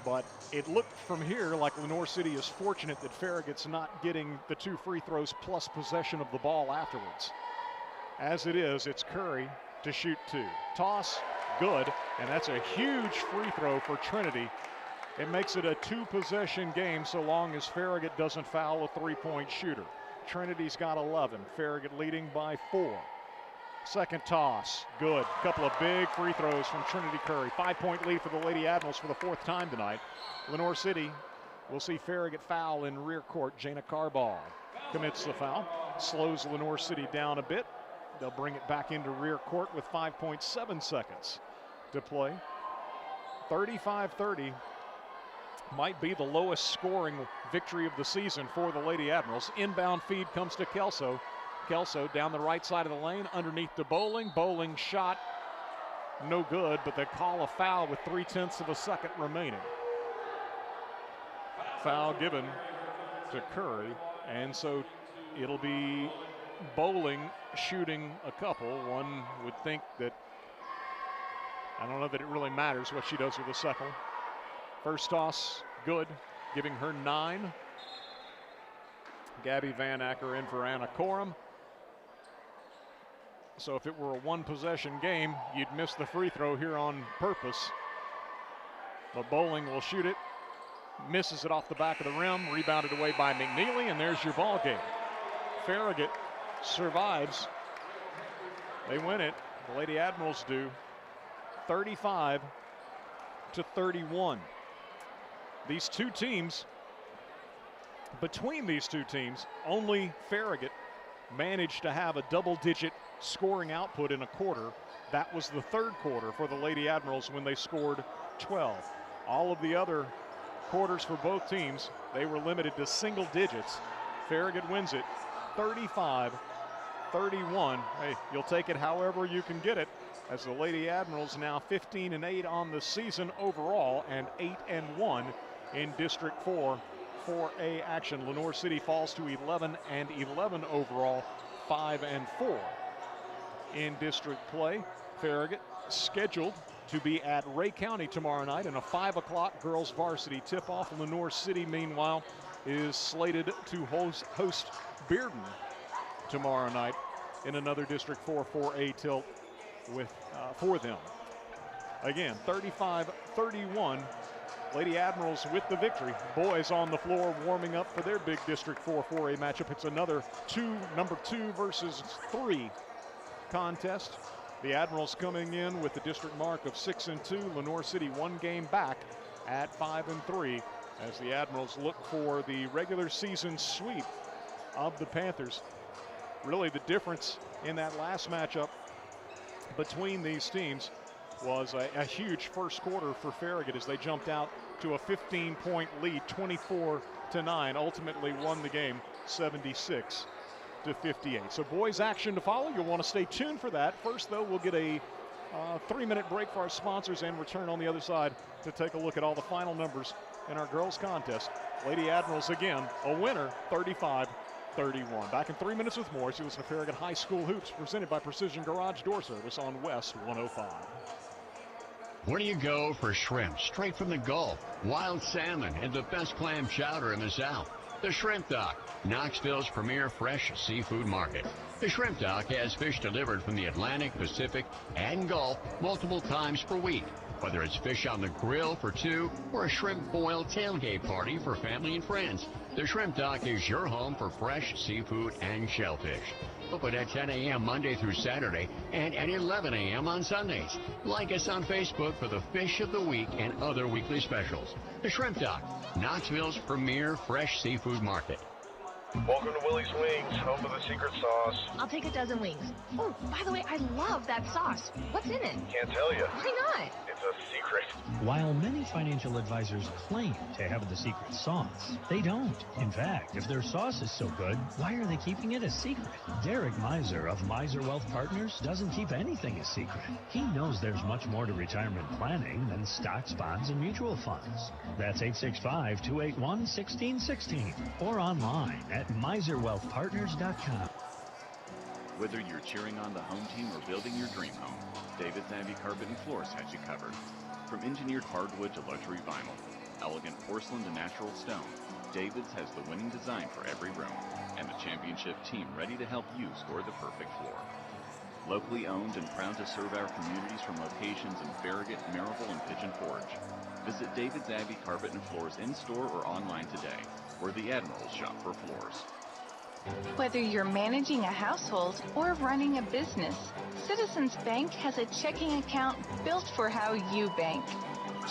S2: But it looked from here like Lenoir City is fortunate that Farragut's not getting the 2 free throws plus possession of the ball afterwards. As it is, it's Curry to shoot 2. Toss, good, and that's a huge free throw for Trinity. It makes it a 2-possession game so long as Farragut doesn't foul a 3-point shooter. Trinity's got 11, Farragut leading by 4. Second toss, good. Couple of big free throws from Trinity Curry. 5-point lead for the Lady Admirals for the 4th time tonight. Lenoir City will see Farragut foul in rear court. Jana Carball commits the foul, slows Lenoir City down a bit. They'll bring it back into rear court with 5.7 seconds to play. 35-30 might be the lowest scoring victory of the season for the Lady Admirals. Inbound feed comes to Kelso. Kelso down the right side of the lane, underneath to Bowling. Bowling shot, no good, but they call a foul with 0.3 of a second remaining. Foul given to Curry, and so it'll be Bowling shooting a couple. One would think that, I don't know that it really matters what she does with the second. First toss, good, giving her 9. Gabby Van Acker in for Anna Corum. So if it were a 1-possession game, you'd miss the free throw here on purpose. But Bowling will shoot it, misses it off the back of the rim, rebounded away by McNeely, and there's your ball game. Farragut survives. They win it. The Lady Admirals do. 35 31. These two teams, between these two teams, only Farragut managed to have a double-digit scoring output in a quarter. That was the third quarter for the Lady Admirals when they scored 12. All of the other quarters for both teams, they were limited to single digits. Farragut wins it 35-31. Hey, you'll take it however you can get it, as the Lady Admirals now 15-8 on the season overall and 8-1 in District 4 4A action. Lenoir City falls to 11-11 overall, 5-4 in district play. Farragut scheduled to be at Ray County tomorrow night in a 5 o'clock girls varsity tip-off. Lenoir City, meanwhile, is slated to host Bearden tomorrow night in another District 4 4A tilt for them. Again, 35-31. Lady Admirals with the victory. Boys on the floor warming up for their big District 4 4A matchup. It's another number 2 versus 3 contest. The Admirals coming in with the district mark of 6-2. Lenoir City 1 game back at 5-3 as the Admirals look for the regular season sweep of the Panthers. Really the difference in that last matchup between these teams was a huge first quarter for Farragut as they jumped out to a 15-point lead, 24-9, ultimately won the game 76-58. So boys action to follow. You'll want to stay tuned for that. First, though, we'll get a 3-minute break for our sponsors and return on the other side to take a look at all the final numbers in our girls contest. Lady Admirals, again, a winner, 35-31. Back in 3 minutes with more as you listen to Farragut High School Hoops, presented by Precision Garage Door Service on West 105.
S4: Where do you go for shrimp straight from the Gulf, wild salmon, and the best clam chowder in the South? The Shrimp Dock, Knoxville's premier fresh seafood market. The Shrimp Dock has fish delivered from the Atlantic, Pacific, and Gulf multiple times per week. Whether it's fish on the grill for 2 or a shrimp boil tailgate party for family and friends, the Shrimp Dock is your home for fresh seafood and shellfish. Open at 10 a.m. Monday through Saturday and at 11 a.m. on Sundays. Like us on Facebook for the Fish of the Week and other weekly specials. The Shrimp Dock, Knoxville's premier fresh seafood market.
S14: Welcome to Willie's Wings, home of the secret sauce.
S9: I'll take a dozen wings. Oh, by the way, I love that sauce. What's in it?
S14: Can't tell you.
S9: Why not?
S14: It's a secret.
S15: While many financial advisors claim to have the secret sauce, they don't. In fact, if their sauce is so good, why are they keeping it a secret? Derek Miser of Miser Wealth Partners doesn't keep anything a secret. He knows there's much more to retirement planning than stocks, bonds, and mutual funds. That's 865-281-1616 or online at miserwealthpartners.com.
S11: Whether you're cheering on the home team or building your dream home, David's Abbey Carpet and Floors has you covered. From engineered hardwood to luxury vinyl, elegant porcelain to natural stone, David's has the winning design for every room and the championship team ready to help you score the perfect floor. Locally owned and proud to serve our communities from locations in Farragut, Maryville, and Pigeon Forge. Visit David's Abbey Carpet and Floors in-store or online today, where the Admirals shop for floors.
S8: Whether you're managing a household or running a business, Citizens Bank has a checking account built for how you bank.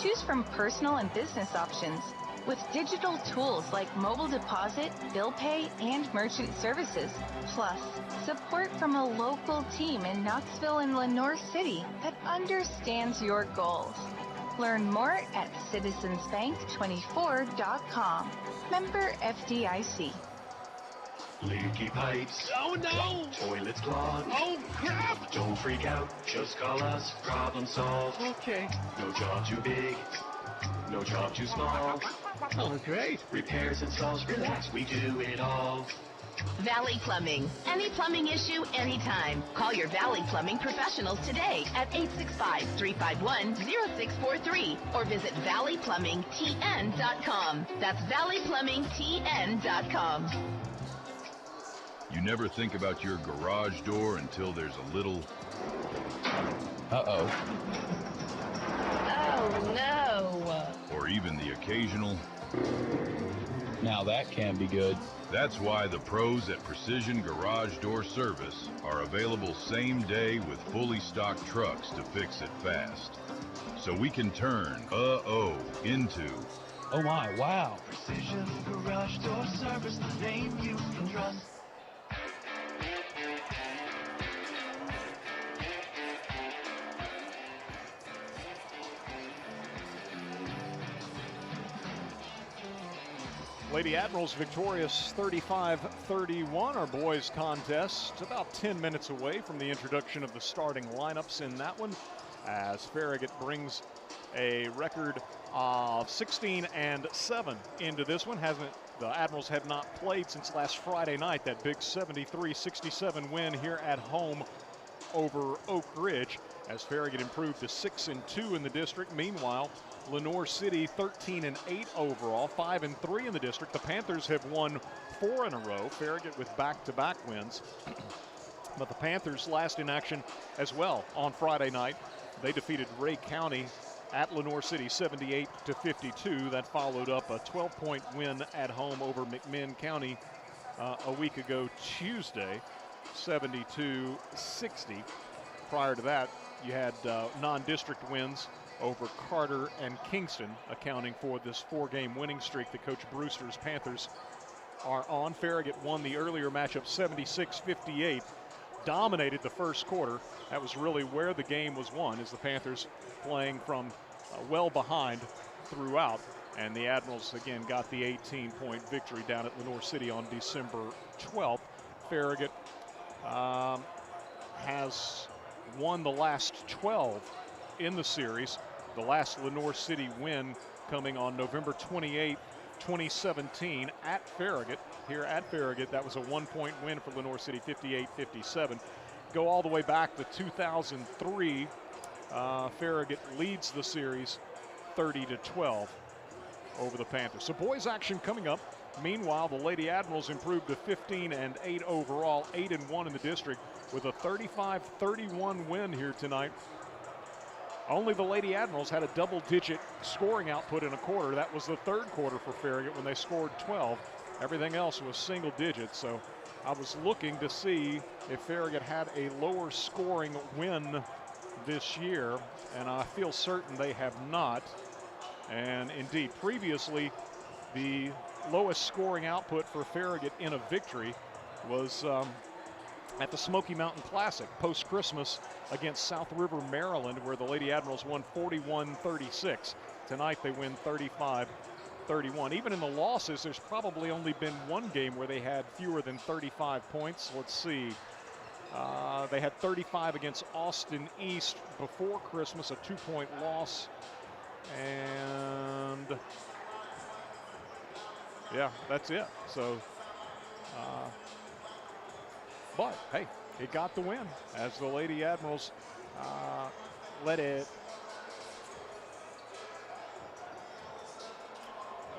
S8: Choose from personal and business options with digital tools like mobile deposit, bill pay, and merchant services. Plus, support from a local team in Knoxville and Lenoir City that understands your goals. Learn more at citizensbank24.com. Member FDIC.
S16: Leaky pipes.
S6: Oh no!
S16: Toilets clogged.
S6: Oh crap!
S16: Don't freak out. Just call us. Problem solved.
S6: Okay.
S16: No job too big. No job too small.
S6: Oh, great.
S16: Repairs, installs, relax. We do it all.
S9: Valley Plumbing. Any plumbing issue, anytime. Call your Valley Plumbing professionals today at 865-351-0643 or visit valleyplumbingtn.com. That's valleyplumbingtn.com.
S5: You never think about your garage door until there's a little...
S19: Uh-oh.
S9: Oh, no.
S5: or or even the occasional.
S19: Now that can be good.
S5: That's why the pros at Precision Garage Door Service are available same day with fully stocked trucks to fix it fast. So we can turn into
S19: Oh my, wow.
S20: Precision Garage Door Service, the name you can trust.
S2: Lady Admirals victorious 35-31. Our boys contest about 10 minutes away from the introduction of the starting lineups in that one, as Farragut brings a record of 16-7 into this one. The Admirals have not played since last Friday night, that big 73-67 win here at home over Oak Ridge, as Farragut improved to 6-2 in the district. Meanwhile, Lenoir City 13-8 overall, 5-3 in the district. The Panthers have won 4 in a row, Farragut with back-to-back wins. But the Panthers last in action as well on Friday night. They defeated Ray County at Lenoir City 78-52. That followed up a 12-point win at home over McMinn County a week ago Tuesday, 72-60. Prior to that, you had non-district wins over Carter and Kingston, accounting for this 4-game winning streak that Coach Brewster's Panthers are on. Farragut won the earlier matchup 76-58, dominated the first quarter. That was really where the game was won, as the Panthers playing from well behind throughout. And the Admirals again got the 18-point victory down at Lenoir City on December 12th. Farragut has won the last 12 in the series. The last Lenoir City win coming on November 28, 2017 at Farragut. Here at Farragut, that was a 1-point win for Lenoir City, 58-57. Go all the way back to 2003. Farragut leads the series 30-12 over the Panthers. So boys action coming up. Meanwhile, the Lady Admirals improved to 15-8 overall, 8-1 in the district, with a 35-31 win here tonight. Only the Lady Admirals had a double-digit scoring output in a quarter. That was the third quarter for Farragut when they scored 12. Everything else was single digits. So I was looking to see if Farragut had a lower scoring win this year, and I feel certain they have not. And indeed, previously, the lowest scoring output for Farragut in a victory was at the Smoky Mountain Classic post-Christmas against South River, Maryland, where the Lady Admirals won 41-36. Tonight they win 35-31. Even in the losses, there's probably only been one game where they had fewer than 35 points. Let's see. They had 35 against Austin East before Christmas, a 2-point loss. And yeah, that's it. So, but hey, it got the win as the Lady Admirals led it,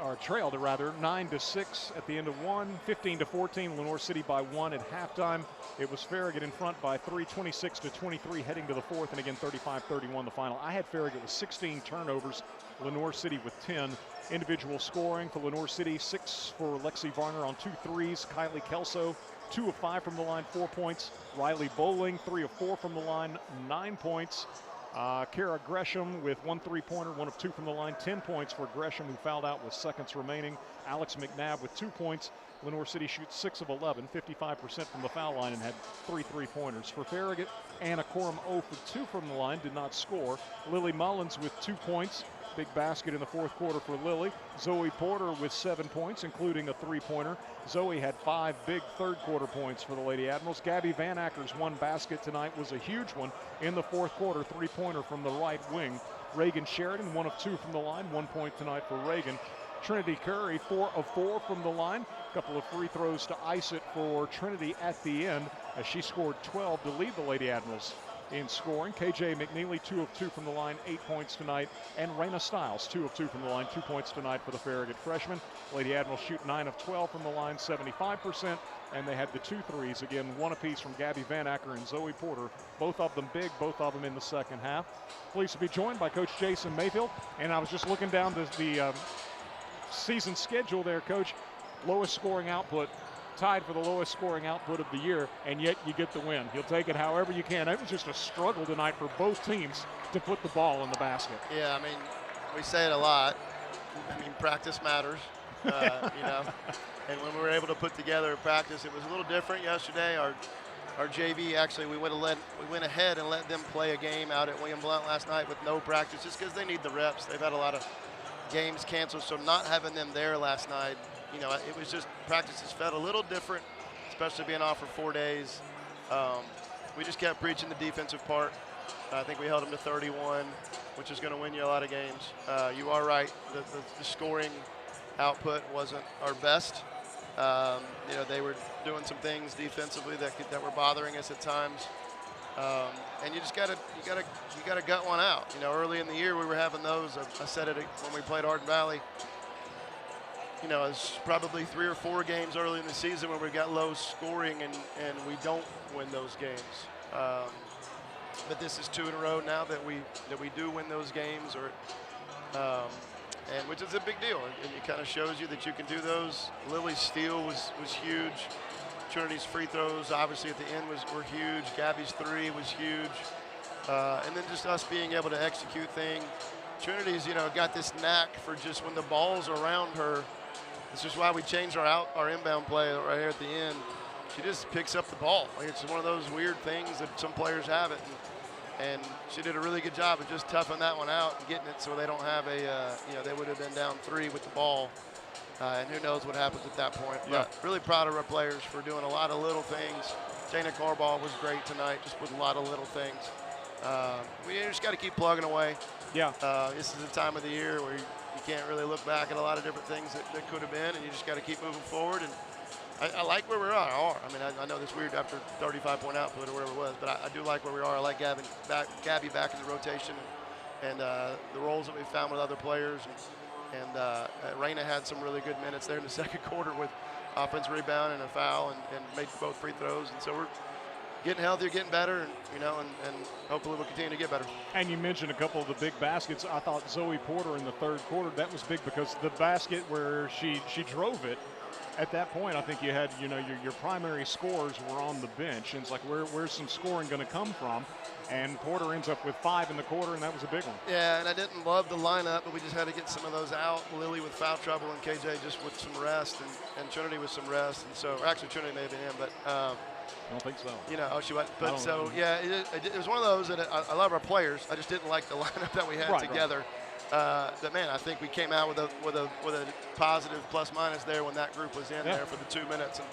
S2: or trailed it rather, 9-6 at the end of one, 15-14, Lenoir City by 1 at halftime. It was Farragut in front by 3, 26-23 heading to the fourth, and again 35-31 the final. I had Farragut with 16 turnovers, Lenoir City with 10. Individual scoring for Lenoir City, 6 for Lexi Varner on 2 threes. Kylie Kelso, 2 of 5 from the line, 4 points. Riley Bowling, 3 of 4 from the line, 9 points. Kara Gresham with 1 3-pointer, 1 of 2 from the line, 10 points for Gresham, who fouled out with seconds remaining. Alex McNabb with 2 points. Lenoir City shoots 6 of 11, 55% from the foul line, and had 3 3-pointers. For Farragut, Anna Corum 0 for 2 from the line, did not score. Lily Mullins with 2 points. Big basket in the fourth quarter for Lily. Zoe Porter with 7 points, including a 3-pointer. Zoe had 5 big third quarter points for the Lady Admirals. Gabby Van Acker's 1 basket tonight was a huge one in the fourth quarter, 3-pointer from the right wing. Reagan Sheridan, 1 of 2 from the line, 1 point tonight for Reagan. Trinity Curry, 4 of 4 from the line. A couple of free throws to ice it for Trinity at the end, as she scored 12 to lead the Lady Admirals in scoring. KJ McNeely, 2 of 2 from the line, 8 points tonight. And Raina Stiles, 2 of 2 from the line, 2 points tonight for the Farragut freshman. Lady Admiral shoot 9 of 12 from the line, 75%. And they had the 2 threes, again, 1 apiece from Gabby Van Acker and Zoe Porter. Both of them big, both of them in the second half. Pleased to be joined by Coach Jason Mayfield. And I was just looking down the season schedule there, Coach. Lowest scoring output, tied for the lowest scoring output of the year, and yet you get the win. You'll take it however you can. It was just a struggle tonight for both teams to put the ball in the basket.
S21: Yeah, I mean, we say it a lot. I mean, practice matters, you know. And when we were able to put together a practice, it was a little different yesterday. Our JV, actually, we went ahead and let them play a game out at William Blount last night with no practice, just because they need the reps. They've had a lot of games canceled, so not having them there last night, you know, it was just practices felt a little different, especially being off for 4 days. We just kept preaching the defensive part. I think we held them to 31, which is going to win you a lot of games. You are right. The scoring output wasn't our best. You know, they were doing some things defensively that were bothering us at times. And you just gotta gut one out. You know, early in the year we were having those. I said it when we played Hardin Valley. You know, it's probably 3 or 4 games early in the season where we got low scoring and we don't win those games. But this is 2 in a row now that we do win those games, and which is a big deal. And it kind of shows you that you can do those. Lily's steal was huge. Trinity's free throws, obviously at the end were huge. Gabby's 3 was huge. And then just us being able to execute things. Trinity's, you know, got this knack for just when the ball's around her. This is why we changed our inbound play right here at the end. She just picks up the ball. Like, it's one of those weird things that some players have it. And she did a really good job of just toughing that one out and getting it so they don't have you know, they would have been down 3 with the ball. And who knows what happens at that point.
S2: Yeah.
S21: But really proud of our players for doing a lot of little things. Jana Carball was great tonight, just with a lot of little things. We just got to keep plugging away.
S2: Yeah.
S21: This is the time of the year where you can't really look back at a lot of different things that could have been, and you just got to keep moving forward. And I like where we are. I mean, I know it's weird after 35-point output or whatever it was, but I do like where we are. I like Gabby back in the rotation and the roles that we found with other players. And Raina had some really good minutes there in the second quarter with offensive rebound and a foul and made both free throws. And so we're getting healthier, getting better, and, you know, and hopefully we'll continue to get better.
S2: And you mentioned a couple of the big baskets. I thought Zoe Porter in the third quarter, that was big because the basket where she drove it, at that point, I think you had, you know, your primary scorers were on the bench. And it's like, where's some scoring going to come from? And Porter ends up with 5 in the quarter, and that was a big one.
S21: Yeah, and I didn't love the lineup, but we just had to get some of those out. Lily with foul trouble and KJ just with some rest, and Trinity with some rest. And so, actually, Trinity may have been in, but
S2: I don't think so.
S21: You know, she went. But so, yeah, it was one of those that I love our players. I just didn't like the lineup that we had together. Right. But man, I think we came out with a positive plus minus there when that group was in there for the 2 minutes. And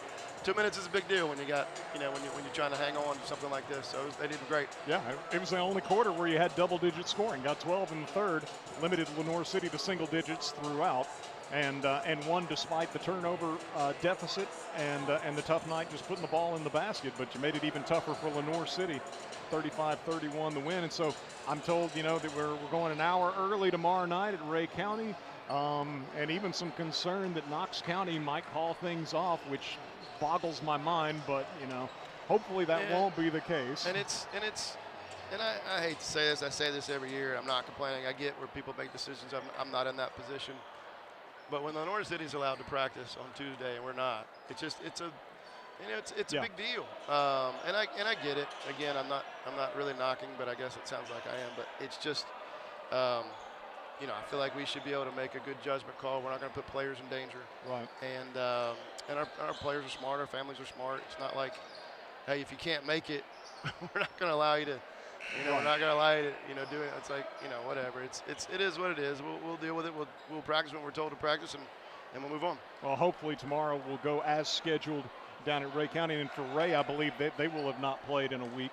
S21: 2 minutes is a big deal when you got, you know, when you're trying to hang on to something like this. So they did great.
S2: Yeah, it was the only quarter where you had double-digit scoring. Got 12 in the third, limited Lenoir City to single digits throughout, and won despite the turnover deficit and the tough night just putting the ball in the basket. But you made it even tougher for Lenoir City. 35-31 the win. And so I'm told, you know, that we're going an hour early tomorrow night at Ray County, and even some concern that Knox County might call things off, which boggles my mind, but, you know, hopefully that won't be the case.
S21: And I hate to say this, I say this every year, I'm not complaining. I get where people make decisions. I'm not in that position. But when Lenoir City's allowed to practice on Tuesday and we're not, it's a a big deal. And I get it. Again, I'm not really knocking, but I guess it sounds like I am. But it's just, you know, I feel like we should be able to make a good judgment call. We're not going to put players in danger.
S2: Right.
S21: And our players are smart. Our families are smart. It's not like, hey, if you can't make it, we're not going to allow you to. You know, we're not going to allow you to, you know, do it. It's like, you know, whatever. It is what it is. We'll deal with it. We'll practice when we're told to practice, and we'll move on.
S2: Well, hopefully tomorrow we'll go as scheduled down at Ray County. And for Ray, I believe they will have not played in a week.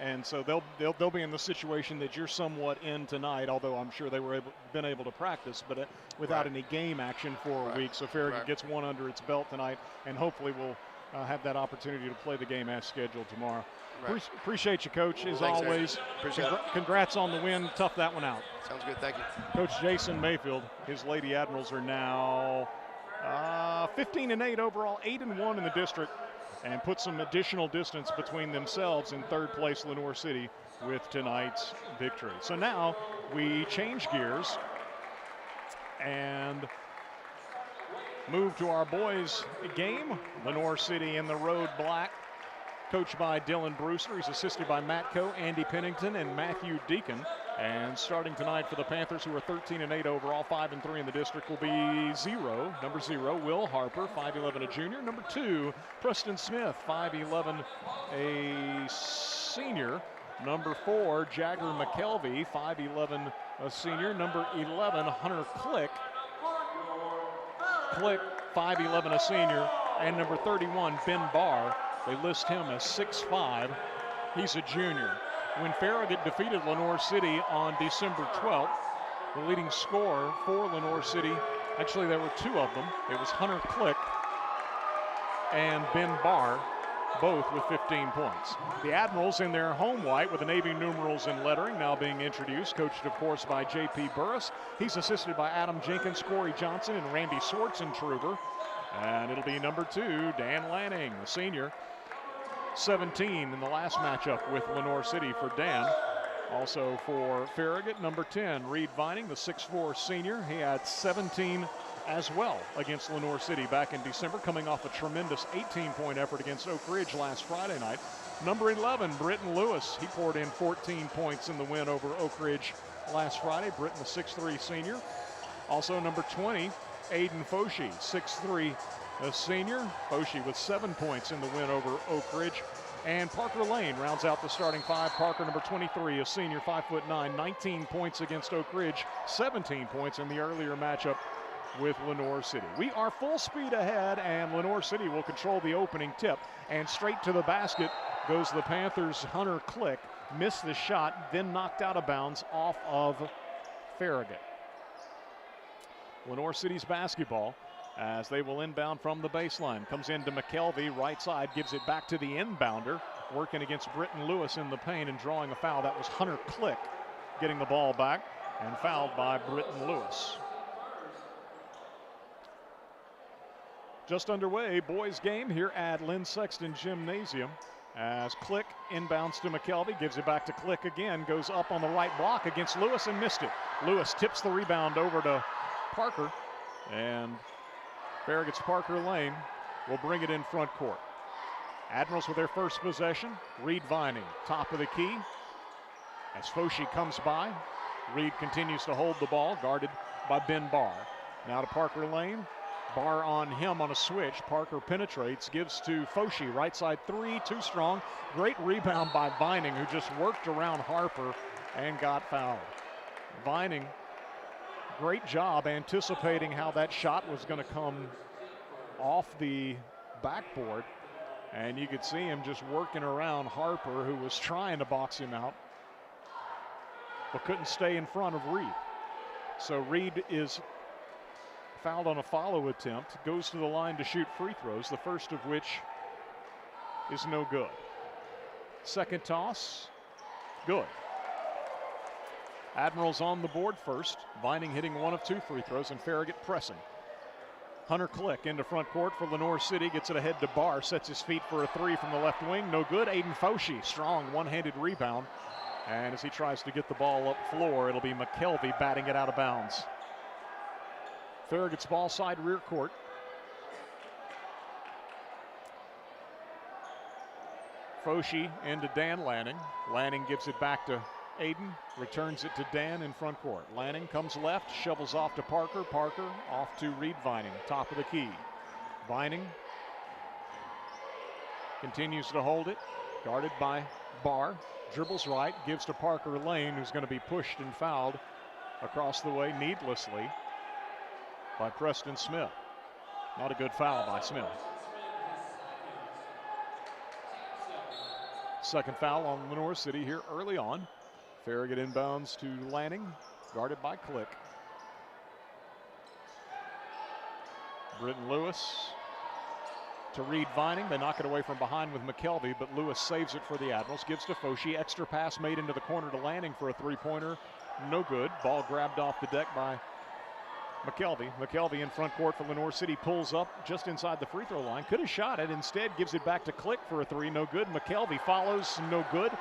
S2: And so they'll be in the situation that you're somewhat in tonight, although I'm sure they were been able to practice, but without any game action for a week. So Farragut gets one under its belt tonight, and hopefully will have that opportunity to play the game as scheduled tomorrow.
S21: Right.
S2: Appreciate you, Coach, as
S21: Thanks,
S2: always.
S21: Appreciate it.
S2: Congrats on the win. Tough that one out.
S21: Sounds good. Thank you.
S2: Coach Jason Mayfield, his Lady Admirals are now 15-8 overall, 8-1 in the district, and put some additional distance between themselves in third place Lenoir City with tonight's victory. So now we change gears and move to our boys game. Lenoir City in the road black, coached by Dylan Brewster. He's assisted by Matt Coe, Andy Pennington, and Matthew Deacon. And starting tonight for the Panthers, who are 13-8 overall, 5-3 in the district, will be number 0, Will Harper, 5'11", a junior. Number 2, Preston Smith, 5'11", a senior. Number 4, Jagger McKelvey, 5'11", a senior. Number 11, Hunter Click, 5'11", a senior. And number 31, Ben Barr, they list him as 6'5". He's a junior. When Farragut defeated Lenoir City on December 12th, the leading scorer for Lenoir City, actually there were 2 of them. It was Hunter Click and Ben Barr, both with 15 points. The Admirals in their home white with the Navy numerals and lettering now being introduced, coached of course by J.P. Burris. He's assisted by Adam Jenkins, Corey Johnson, and Randy Swartzentruber. And it'll be number 2, Dan Lanning, the senior. 17 in the last matchup with Lenoir City for Dan. Also for Farragut, number 10, Reed Vining, the 6'4" senior. He had 17 as well against Lenoir City back in December, coming off a tremendous 18-point effort against Oak Ridge last Friday night. Number 11, Britton Lewis. He poured in 14 points in the win over Oak Ridge last Friday. Britton, the 6'3" senior. Also number 20, Aiden Foshee, 6'3", a senior. Foshee with 7 points in the win over Oak Ridge. And Parker Lane rounds out the starting 5. Parker, number 23, a senior, 5'9", 19 points against Oak Ridge, 17 points in the earlier matchup with Lenoir City. We are full speed ahead, and Lenoir City will control the opening tip. And straight to the basket goes the Panthers' Hunter Click. Missed the shot, then knocked out of bounds off of Farragut. Lenoir City's basketball as they will inbound from the baseline. Comes into McKelvey, right side, gives it back to the inbounder, working against Britton Lewis in the paint and drawing a foul. That was Hunter Click getting the ball back and fouled by Britton Lewis. Just underway, boys game here at Lynn Sexton Gymnasium as Click inbounds to McKelvey, gives it back to Click again, goes up on the right block against Lewis and missed it. Lewis tips the rebound over to Parker, and Farragut's Parker Lane will bring it in front court. Admirals with their first possession. Reed Vining, top of the key. As Foshee comes by, Reed continues to hold the ball, guarded by Ben Barr. Now to Parker Lane. Barr on him on a switch. Parker penetrates, gives to Foshee, right side 3, too strong. Great rebound by Vining, who just worked around Harper and got fouled. Vining, great job anticipating how that shot was going to come off the backboard. And you could see him just working around Harper, who was trying to box him out, but couldn't stay in front of Reed. So Reed is fouled on a follow attempt, goes to the line to shoot free throws, the first of which is no good. Second toss, good. Admirals on the board first. Vining hitting 1 of 2 free throws, and Farragut pressing. Hunter Click into front court for Lenoir City, gets it ahead to Barr, sets his feet for a 3 from the left wing, no good. Aiden Foshee, strong one-handed rebound. And as he tries to get the ball up floor, it'll be McKelvey batting it out of bounds. Farragut's ball side rear court. Foshee into Dan Lanning. Lanning gives it back to Aiden, returns it to Dan in front court. Lanning comes left, shovels off to Parker. Parker off to Reed Vining, top of the key. Vining continues to hold it, guarded by Barr. Dribbles right, gives to Parker Lane, who's going to be pushed and fouled across the way needlessly by Preston Smith. Not a good foul by Smith. Second foul on Lenoir City here early on. Farragut inbounds to Lanning, guarded by Click. Britton Lewis to Reed Vining. They knock it away from behind with McKelvey, but Lewis saves it for the Admirals. Gives to Foshi. Extra pass made into the corner to Lanning for a three-pointer. No good. Ball grabbed off the deck by McKelvey. McKelvey in front court for Lenoir City. Pulls up just inside the free throw line. Could have shot it. Instead gives it back to Click for a three. No good. McKelvey follows. No good.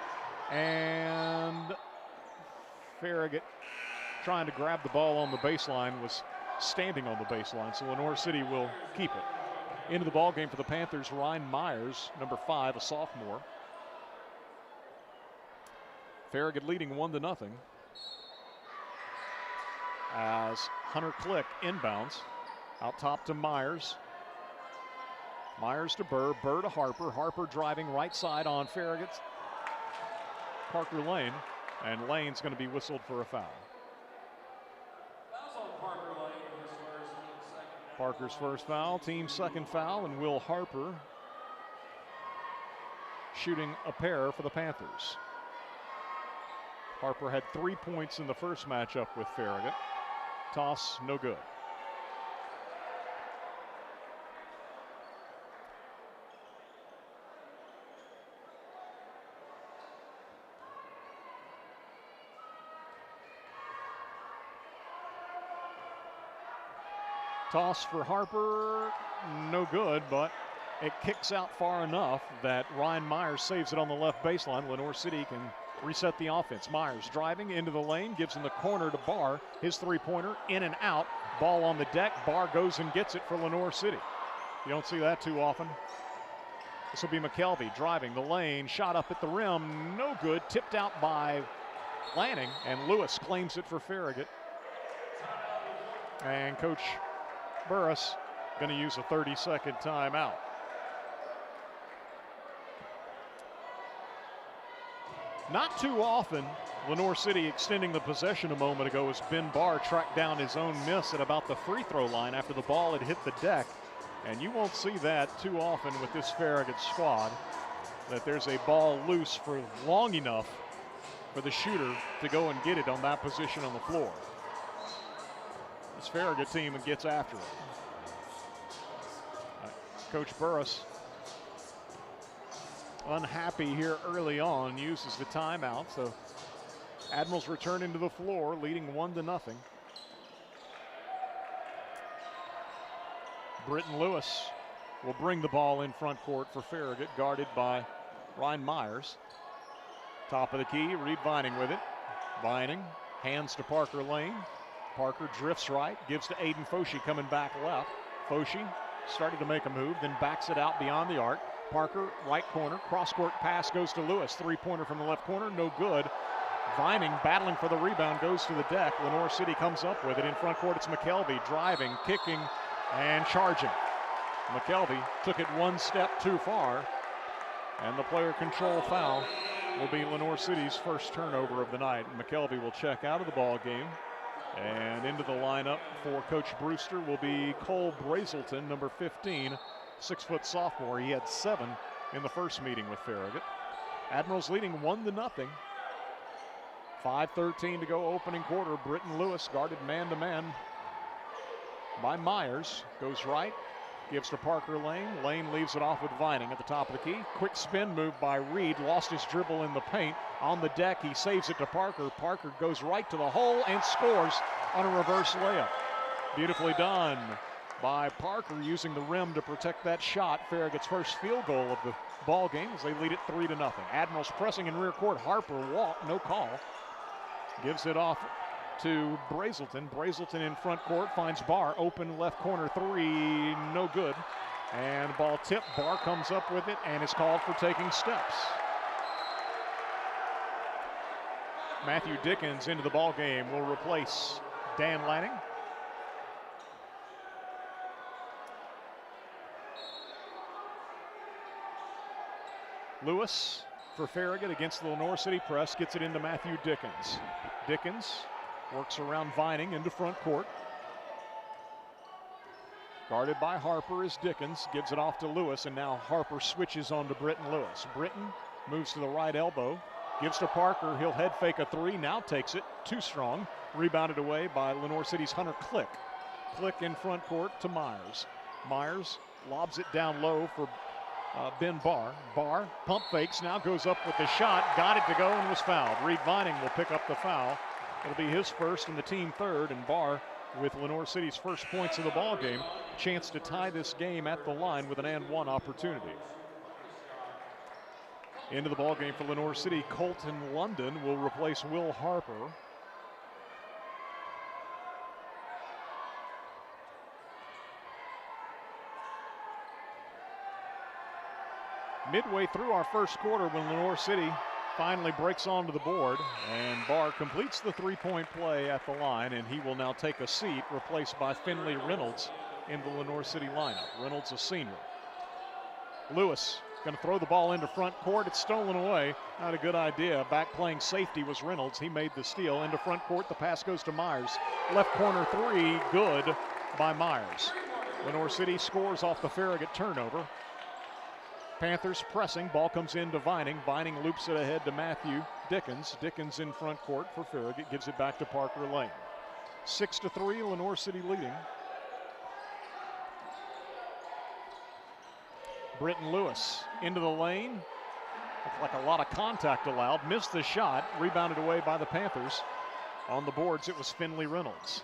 S2: And Farragut, trying to grab the ball on the baseline, was standing on the baseline. So Lenoir City will keep it. Into the ball game for the Panthers, Ryan Myers, number 5, a sophomore. Farragut leading 1-0. As Hunter Click inbounds. Out top to Myers. Myers to Burr. Burr to Harper. Harper driving right side on Farragut's Parker Lane. And Lane's going to be whistled for a foul. Parker's first foul, team's second foul, and Will Harper shooting a pair for the Panthers. Harper had 3 points in the first matchup with Farragut. Toss, no good. Toss for Harper, no good, but it kicks out far enough that Ryan Myers saves it on the left baseline. Lenoir City can reset the offense. Myers driving into the lane, gives in the corner to Barr. His three-pointer, in and out. Ball on the deck. Barr goes and gets it for Lenoir City. You don't see that too often. This will be McKelvey driving the lane. Shot up at the rim, no good. Tipped out by Lanning, and Lewis claims it for Farragut. And Coach Burris going to use a 30-second timeout. Not too often, Lenoir City extending the possession a moment ago as Ben Barr tracked down his own miss at about the free throw line after the ball had hit the deck. And you won't see that too often with this Farragut squad, that there's a ball loose for long enough for the shooter to go and get it on that position on the floor. This Farragut team gets after it. Coach Burris, unhappy here early on, uses the timeout. So Admirals returning to the floor, leading 1-0. Britton Lewis will bring the ball in front court for Farragut, guarded by Ryan Myers. Top of the key, Reed Vining with it. Vining hands to Parker Lane. Parker drifts right, gives to Aiden Foshi coming back left. Foshi started to make a move, then backs it out beyond the arc. Parker, right corner, cross-court pass goes to Lewis. Three-pointer from the left corner, no good. Vining battling for the rebound, goes to the deck. Lenoir City comes up with it. In front court, it's McKelvey driving, kicking, and charging. McKelvey took it one step too far, and the player control foul will be Lenoir City's first turnover of the night. McKelvey will check out of the ball game. And into the lineup for Coach Brewster will be Cole Brazelton, number 15, 6-foot sophomore. He had 7 in the first meeting with Farragut. Admirals leading 1-0. 5:13 to go, opening quarter. Britton Lewis guarded man-to-man by Myers. Goes right, gives to Parker Lane. Lane leaves it off with Vining at the top of the key. Quick spin move by Reed. Lost his dribble in the paint. On the deck, he saves it to Parker. Parker goes right to the hole and scores on a reverse layup. Beautifully done by Parker, using the rim to protect that shot. Farragut's first field goal of the ball game as they lead it 3-0. Admirals pressing in rear court. Harper walk, no call. Gives it off to Brazelton. Brazelton in front court finds Barr. Open left corner three, no good. And ball tip. Barr comes up with it and is called for taking steps. Matthew Dickens into the ball game will replace Dan Lanning. Lewis for Farragut against the Lenoir City press, gets it into Matthew Dickens. Dickens works around Vining into front court. Guarded by Harper is Dickens, gives it off to Lewis, and now Harper switches on to Britton Lewis. Britton moves to the right elbow, gives to Parker. He'll head fake a three, now takes it, too strong. Rebounded away by Lenoir City's Hunter Click. Click in front court to Myers. Myers lobs it down low for Ben Barr. Barr pump fakes, now goes up with the shot, got it to go and was fouled. Reed Vining will pick up the foul. It'll be his first and the team third, and Barr with Lenoir City's first points of the ball game. Chance to tie this game at the line with an and one opportunity. Into the ball game for Lenoir City, Colton London will replace Will Harper. Midway through our first quarter when Lenoir City finally breaks onto the board, and Barr completes the three-point play at the line, and he will now take a seat, replaced by Finley Reynolds in the Lenoir City lineup. Reynolds, a senior. Lewis going to throw the ball into front court. It's stolen away. Not a good idea. Back playing safety was Reynolds. He made the steal. Into front court, the pass goes to Myers. Left corner three, good by Myers. Lenoir City scores off the Farragut turnover. Panthers pressing, ball comes in to Vining. Vining loops it ahead to Matthew Dickens. Dickens in front court for Farragut, gives it back to Parker Lane. 6-3, Lenoir City leading. Britton Lewis into the lane. Looks like a lot of contact allowed. Missed the shot, rebounded away by the Panthers. On the boards, it was Finley Reynolds.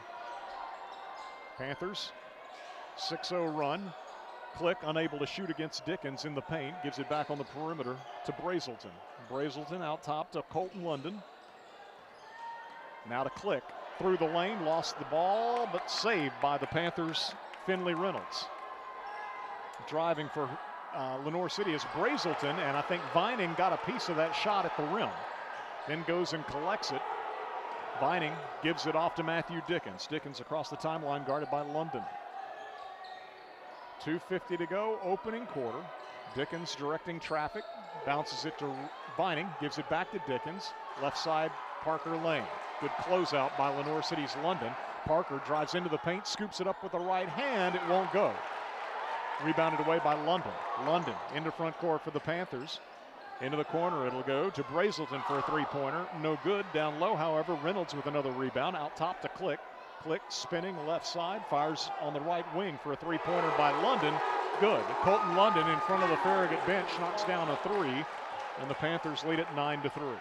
S2: Panthers, 6-0 run. Click, unable to shoot against Dickens in the paint. Gives it back on the perimeter to Brazelton. Brazelton out top to Colton London. Now to Click. Through the lane, lost the ball, but saved by the Panthers, Finley Reynolds. Driving for Lenoir City is Brazelton, and I think Vining got a piece of that shot at the rim. Then goes and collects it. Vining gives it off to Matthew Dickens. Dickens across the timeline, guarded by London. 2:50 to go, opening quarter. Dickens directing traffic, bounces it to Vining, gives it back to Dickens. Left side, Parker Lane. Good closeout by Lenoir City's London. Parker drives into the paint, scoops it up with the right hand, it won't go. Rebounded away by London. London into front court for the Panthers. Into the corner it'll go to Brazelton for a three-pointer. No good. Down low, however, Reynolds with another rebound. Out top to Click. Click spinning left side. Fires on the right wing for a three-pointer by London. Good. Colton London in front of the Farragut bench knocks down a three. And the Panthers lead it 9-3.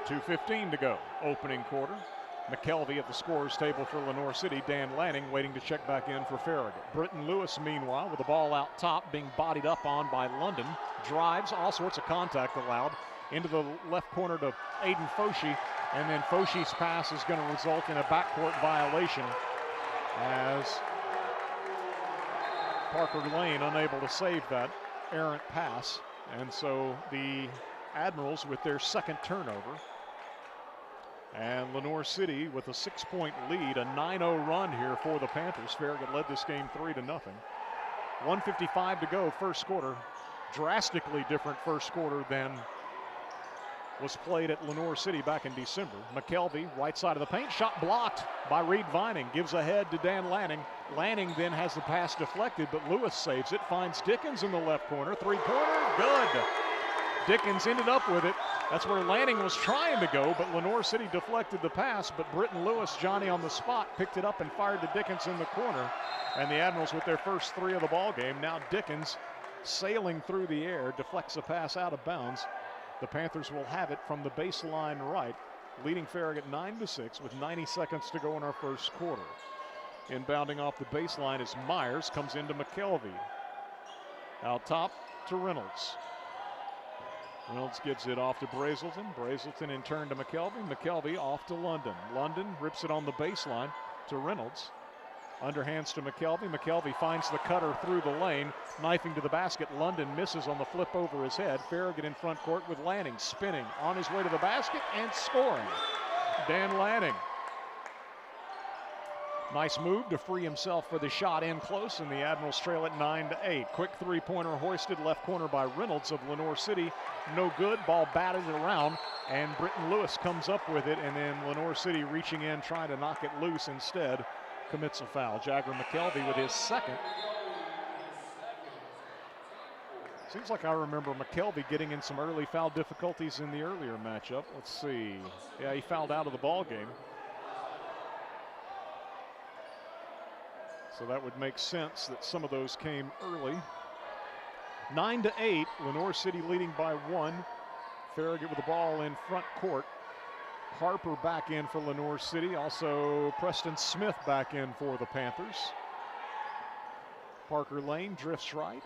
S2: 2:15 to go. Opening quarter. McKelvey at the scorer's table for Lenoir City. Dan Lanning waiting to check back in for Farragut. Britton Lewis, meanwhile, with the ball out top, being bodied up on by London. Drives, all sorts of contact allowed. Into the left corner to Aiden Foshee. And then Foshee's pass is going to result in a backcourt violation as Parker Lane unable to save that errant pass. And so the Admirals with their second turnover. And Lenoir City with a 6-point lead, a 9-0 run here for the Panthers. Farragut led this game 3-0. 1:55 to go, first quarter. Drastically different first quarter than was played at Lenoir City back in December. McKelvey, right side of the paint, shot blocked by Reed Vining. Gives ahead to Dan Lanning. Lanning then has the pass deflected, but Lewis saves it. Finds Dickens in the left corner. Three-pointer, good. Dickens ended up with it. That's where Lanning was trying to go, but Lenoir City deflected the pass, but Britton Lewis, Johnny on the spot, picked it up and fired to Dickens in the corner. And the Admirals with their first three of the ball game. Now Dickens sailing through the air, deflects a pass out of bounds. The Panthers will have it from the baseline right, leading Farragut 9-6 with 90 seconds to go in our first quarter. Inbounding off the baseline is Myers, comes into McKelvey. Out top to Reynolds. Reynolds gives it off to Brazelton. Brazelton in turn to McKelvey. McKelvey off to London. London rips it on the baseline to Reynolds. Underhands to McKelvey. McKelvey finds the cutter through the lane. Knifing to the basket. London misses on the flip over his head. Farragut in front court with Lanning spinning on his way to the basket and scoring. Dan Lanning. Nice move to free himself for the shot in close, and the Admirals trail at 9-8. Quick three-pointer hoisted left corner by Reynolds of Lenoir City. No good. Ball batted around, and Britton Lewis comes up with it, and then Lenoir City reaching in, trying to knock it loose instead. Commits a foul. Jagger McKelvey with his second. Seems like I remember McKelvey getting in some early foul difficulties in the earlier matchup. Let's see. Yeah, he fouled out of the ball game. So that would make sense that some of those came early. 9-8, Lenoir City leading by 1. Farragut with the ball in front court. Harper back in for Lenoir City. Also Preston Smith back in for the Panthers. Parker Lane drifts right.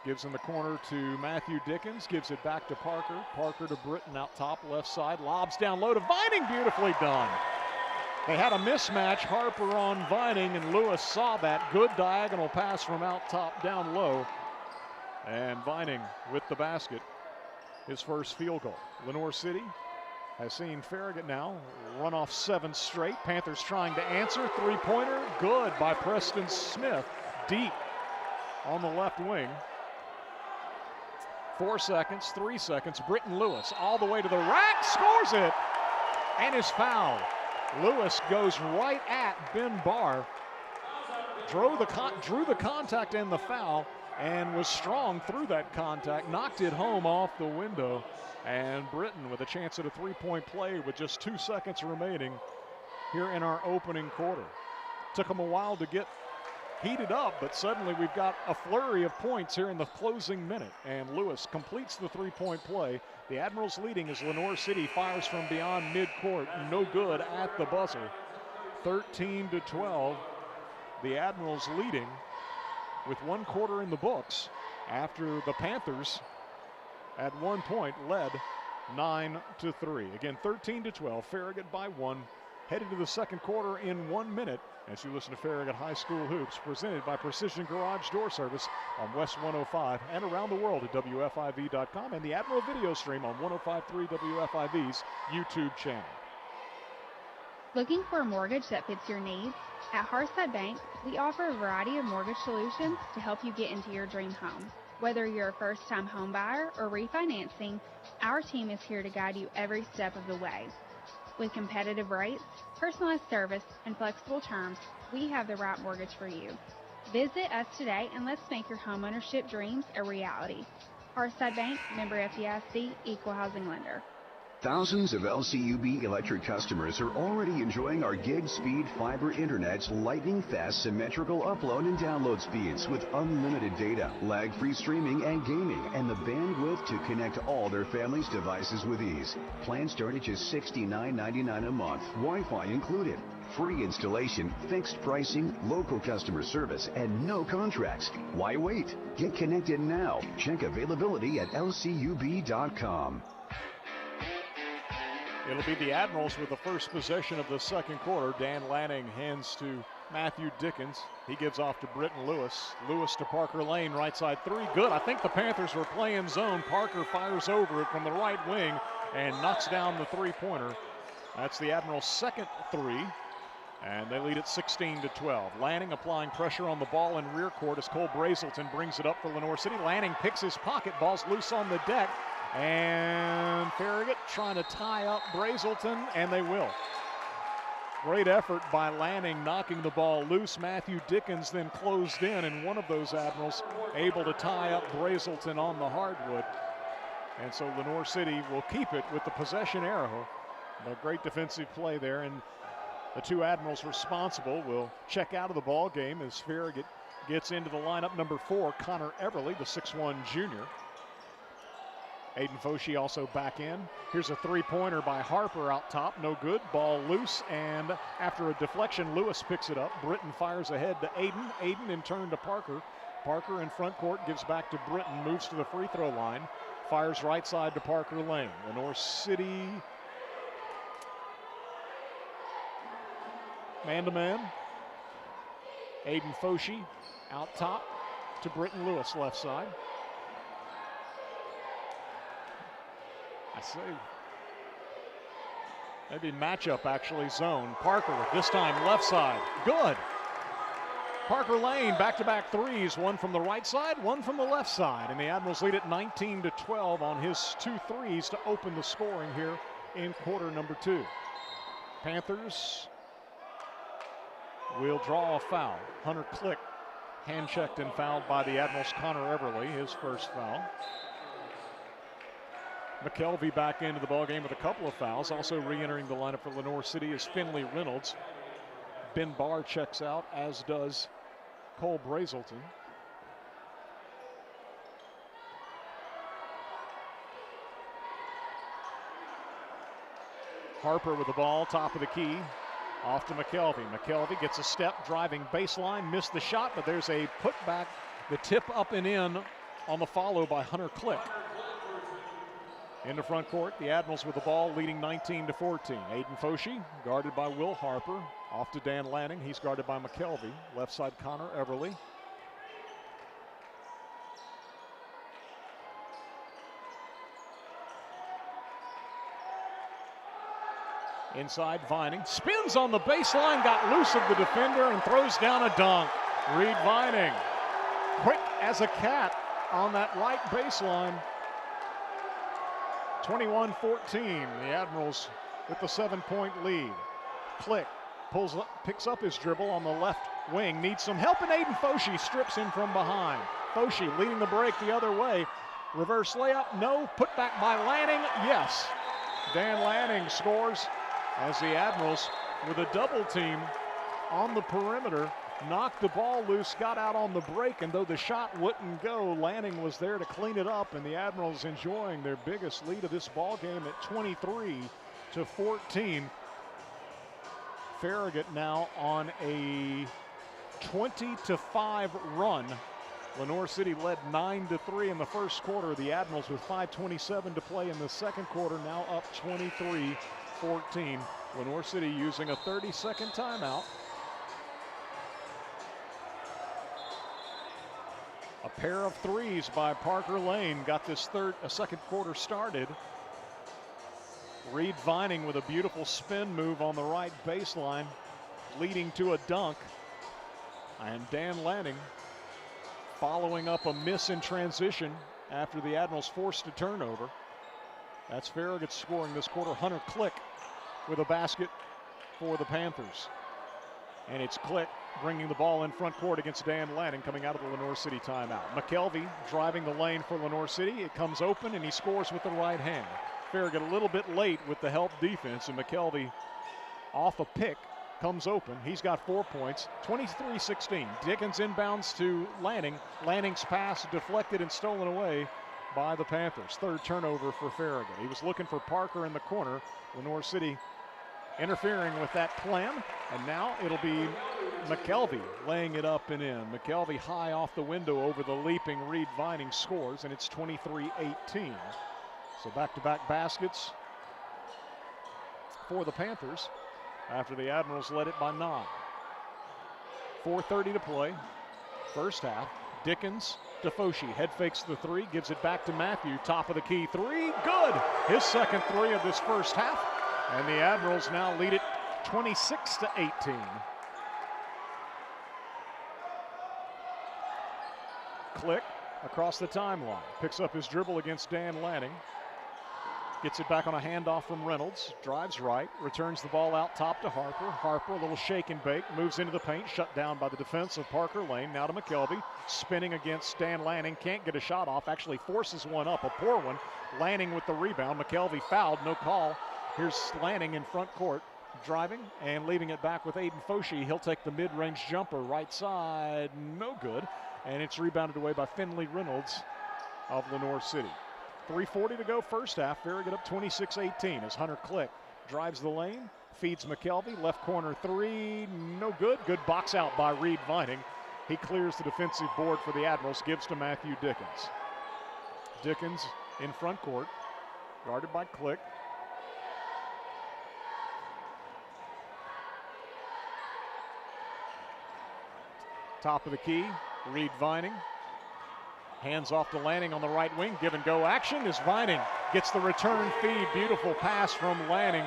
S2: Gives in the corner to Matthew Dickens. Gives it back to Parker. Parker to Britton out top left side. Lobs down low to Vining. Beautifully done. They had a mismatch. Harper on Vining, and Lewis saw that. Good diagonal pass from out top down low. And Vining with the basket. His first field goal. Lenoir City has seen Farragut now run off 7 straight. Panthers trying to answer. Three-pointer. Good by Preston Smith. Deep on the left wing. 4 seconds, 3 seconds. Britton Lewis all the way to the rack. Scores it. And is fouled. Lewis goes right at Ben Barr. Drew the contact and the foul, and was strong through that contact. Knocked it home off the window. And Britton with a chance at a three-point play with just 2 seconds remaining here in our opening quarter. Took him a while to get heated up, but suddenly we've got a flurry of points here in the closing minute. And Lewis completes the three-point play. The Admirals leading as Lenoir City fires from beyond midcourt. No good at the buzzer. 13-12. The Admirals leading with 1 quarter in the books after the Panthers at one point led 9-3. Again, 13-12. Farragut by 1. Headed to the second quarter in 1 minute as you listen to Farragut High School Hoops, presented by Precision Garage Door Service on West 105 and around the world at WFIV.com and the Admiral video stream on 105.3 WFIV's YouTube channel.
S10: Looking for a mortgage that fits your needs? At Hearthside Bank, we offer a variety of mortgage solutions to help you get into your dream home. Whether you're a first-time home buyer or refinancing, our team is here to guide you every step of the way. With competitive rates, personalized service, and flexible terms, we have the right mortgage for you. Visit us today and let's make your homeownership dreams a reality. Hearthside Bank, member FDIC, equal housing lender.
S13: Thousands of LCUB electric customers are already enjoying our gig speed fiber internet's lightning fast symmetrical upload and download speeds with unlimited data, lag-free streaming and gaming, and the bandwidth to connect all their family's devices with ease. Plans start at just $69.99 a month, Wi-Fi included. Free installation, fixed pricing, local customer service, and no contracts. Why wait? Get connected now. Check availability at lcub.com.
S2: It'll be the Admirals with the first possession of the second quarter. Dan Lanning hands to Matthew Dickens. He gives off to Britton Lewis. Lewis to Parker Lane, right side three. Good. I think the Panthers were playing zone. Parker fires over it from the right wing and knocks down the three-pointer. That's the Admirals' second three, and they lead at 16-12. Lanning applying pressure on the ball in rear court as Cole Brazelton brings it up for Lenoir City. Lanning picks his pocket. Ball's loose on the deck. And Farragut trying to tie up Brazelton, and they will. Great effort by Lanning, knocking the ball loose. Matthew Dickens then closed in, and one of those Admirals able to tie up Brazelton on the hardwood. And so Lenoir City will keep it with the possession arrow. A great defensive play there, and the two Admirals responsible will check out of the ball game as Farragut gets into the lineup. Number 4, Connor Everly, the 6'1 junior. Aiden Foshee also back in. Here's a three-pointer by Harper out top. No good. Ball loose, and after a deflection, Lewis picks it up. Britton fires ahead to Aiden. Aiden in turn to Parker. Parker in front court gives back to Britton. Moves to the free throw line. Fires right side to Parker Lane. Lenoir City man-to-man. Aiden Foshee out top to Britton Lewis left side. I say maybe matchup actually zone. Parker this time left side. Good. Parker Lane back-to-back threes, one from the right side, one from the left side, and the Admirals lead at 19-12 on his 2 threes to open the scoring here in quarter number 2. Panthers will draw a foul. Hunter Click hand-checked and fouled by the Admirals' Connor Everly, his first foul. McKelvey back into the ballgame with a couple of fouls. Also re-entering the lineup for Lenoir City is Finley Reynolds. Ben Barr checks out, as does Cole Brazelton. Harper with the ball, top of the key, off to McKelvey. McKelvey gets a step, driving baseline, missed the shot, but there's a putback, the tip up and in on the follow by Hunter Click. Into front court, the Admirals with the ball, leading 19-14. Aiden Foshee, guarded by Will Harper, off to Dan Lanning. He's guarded by McKelvey. Left side, Connor Everly. Inside, Vining spins on the baseline, got loose of the defender and throws down a dunk. Reed Vining, quick as a cat on that right baseline. 21-14, the Admirals with the 7-point lead. Click pulls up, picks up his dribble on the left wing, needs some help, and Aiden Foshee strips in from behind. Foshee leading the break the other way. Reverse layup, no. Put back by Lanning, yes. Dan Lanning scores as the Admirals, with a double team on the perimeter, knocked the ball loose, got out on the break, and though the shot wouldn't go, Lanning was there to clean it up, and the Admirals enjoying their biggest lead of this ball game at 23-14. Farragut now on a 20-5 run. Lenoir City led 9-3 in the first quarter. The Admirals with 5:27 to play in the second quarter, now up 23-14. Lenoir City using a 30-second timeout. A pair of threes by Parker Lane got this second quarter started. Reed Vining with a beautiful spin move on the right baseline, leading to a dunk. And Dan Lanning following up a miss in transition after the Admirals forced a turnover. That's Farragut scoring this quarter. Hunter Click with a basket for the Panthers. And it's Click bringing the ball in front court against Dan Lanning coming out of the Lenoir City timeout. McKelvey driving the lane for Lenoir City. It comes open and he scores with the right hand. Farragut a little bit late with the help defense, and McKelvey off a pick comes open. He's got 4 points, 23-16. Dickens inbounds to Lanning. Lanning's pass deflected and stolen away by the Panthers. Third turnover for Farragut. He was looking for Parker in the corner. Lenoir City interfering with that plan, and now it'll be McKelvey laying it up and in. McKelvey high off the window over the leaping Reed Vining scores, and it's 23-18. So back-to-back baskets for the Panthers after the Admirals led it by 9. 4:30 to play, first half. Dickens to Foshee, head fakes the three, gives it back to Matthew, top of the key three, good! His second three of this first half, and the Admirals now lead it 26-18. Click across the timeline, picks up his dribble against Dan Lanning, gets it back on a handoff from Reynolds, drives right, returns the ball out top to Harper. Harper, a little shake and bake, moves into the paint, shut down by the defense of Parker Lane. Now to McKelvey, spinning against Dan Lanning, can't get a shot off, actually forces one up, a poor one. Lanning with the rebound, McKelvey fouled, no call. Here's Lanning in front court, driving and leaving it back with Aiden Foshee. He'll take the mid-range jumper, right side, no good. And it's rebounded away by Finley Reynolds of Lenoir City. 3:40 to go first half. Farragut up 26-18 as Hunter Click drives the lane, feeds McKelvey, left corner three, no good. Good box out by Reed Vining. He clears the defensive board for the Admirals, gives to Matthew Dickens. Dickens in front court, guarded by Click. Top of the key, Reed Vining. Hands off to Lanning on the right wing. Give and go action as Vining gets the return feed. Beautiful pass from Lanning.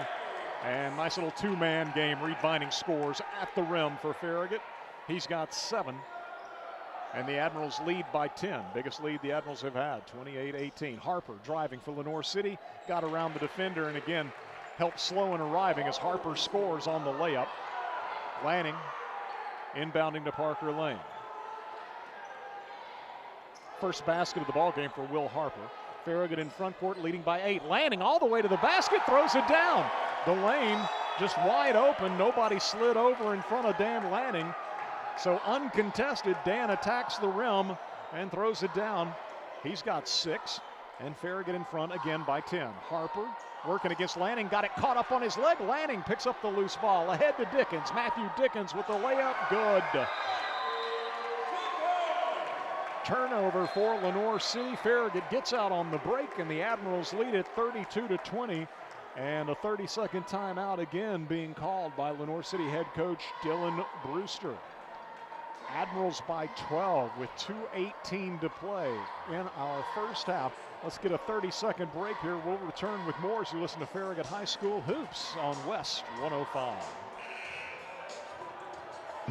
S2: And nice little two-man game. Reed Vining scores at the rim for Farragut. He's got 7. And the Admirals lead by 10. Biggest lead the Admirals have had, 28-18. Harper driving for Lenoir City. Got around the defender and again helped slow in arriving as Harper scores on the layup. Lanning inbounding to Parker Lane. First basket of the ball game for Will Harper. Farragut in front court leading by 8. Lanning all the way to the basket, throws it down. The lane just wide open. Nobody slid over in front of Dan Lanning. So uncontested, Dan attacks the rim and throws it down. He's got 6, and Farragut in front again by 10. Harper working against Lanning, got it caught up on his leg. Lanning picks up the loose ball, ahead to Dickens. Matthew Dickens with the layup, good. Turnover for Lenoir City. Farragut gets out on the break, and the Admirals lead it 32-20. And a 30-second timeout again being called by Lenoir City head coach Dylan Brewster. Admirals by 12 with 2:18 to play in our first half. Let's get a 30-second break here. We'll return with more as you listen to Farragut High School Hoops on West 105.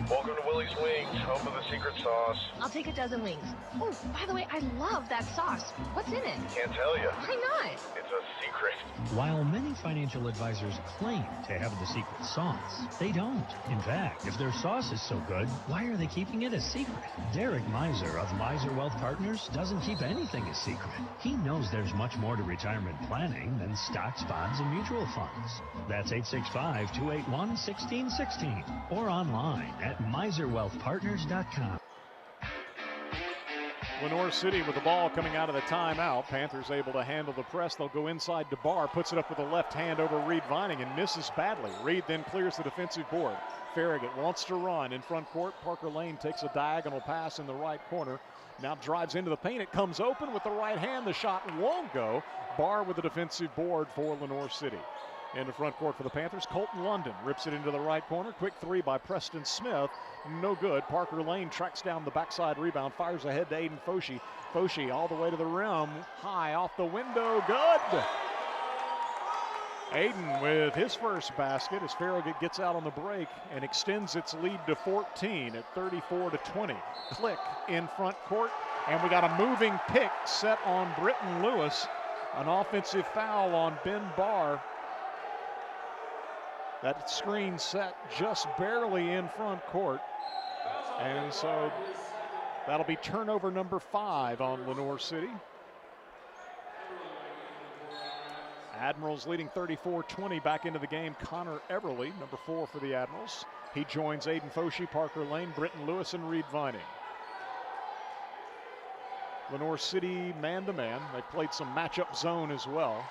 S14: Welcome to Willie's Wings, home of the secret sauce.
S9: I'll take a dozen wings. Oh, by the way, I love that sauce. What's in it?
S14: Can't tell you.
S9: Why not?
S14: It's a secret.
S15: While many financial advisors claim to have the secret sauce, they don't. In fact, if their sauce is so good, why are they keeping it a secret? Derek Miser of Miser Wealth Partners doesn't keep anything a secret. He knows there's much more to retirement planning than stocks, bonds, and mutual funds. That's 865-281-1616 or online at miserwealthpartners.com.
S2: Lenoir City with the ball coming out of the timeout. Panthers able to handle the press. They'll go inside to Barr, puts it up with the left hand over Reed Vining and misses badly. Reed then clears the defensive board. Farragut wants to run in front court. Parker Lane takes a diagonal pass in the right corner. Now drives into the paint. It comes open with the right hand. The shot won't go. Barr with the defensive board for Lenoir City. Into front court for the Panthers. Colton London rips it into the right corner. Quick 3 by Preston Smith. No good. Parker Lane tracks down the backside rebound. Fires ahead to Aiden Foshee. Foshee all the way to the rim. High off the window. Good. Aiden with his first basket as Farragut gets out on the break and extends its lead to 14 at 34-20. Click in front court. And we got a moving pick set on Britton Lewis. An offensive foul on Ben Barr. That screen set just barely in front court. And so that'll be turnover number 5 on Lenoir City. Admirals leading 34-20 back into the game. Connor Everly, number 4 for the Admirals. He joins Aiden Foshee, Parker Lane, Britton Lewis, and Reed Vining. Lenoir City man-to-man. They played some matchup zone as well.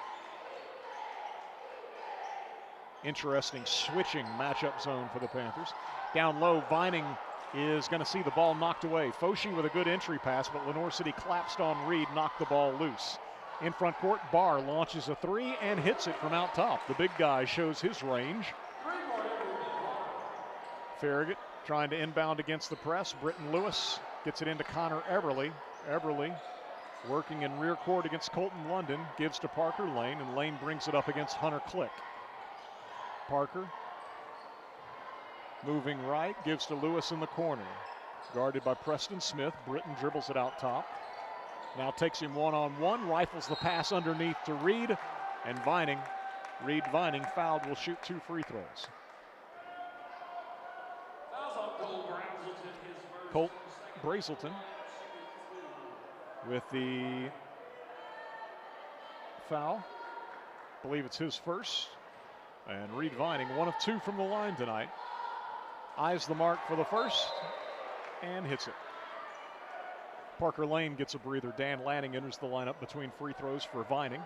S2: Interesting switching matchup zone for the Panthers. Down low, Vining is going to see the ball knocked away. Foshee with a good entry pass, but Lenoir City collapsed on Reed, knocked the ball loose. In front court, Barr launches a 3 and hits it from out top. The big guy shows his range. Farragut trying to inbound against the press. Britton Lewis gets it into Connor Everly. Everly working in rear court against Colton London. Gives to Parker Lane, and Lane brings it up against Hunter Click. Parker moving right, gives to Lewis in the corner. Guarded by Preston Smith. Britton dribbles it out top. Now takes him one-on-one, rifles the pass underneath to Reed, and Vining. Reed Vining fouled, will shoot 2 free throws. Colt Brazelton with the foul. I believe it's his first. And Reed Vining, 1 of 2 from the line tonight. Eyes the mark for the first and hits it. Parker Lane gets a breather. Dan Lanning enters the lineup between free throws for Vining.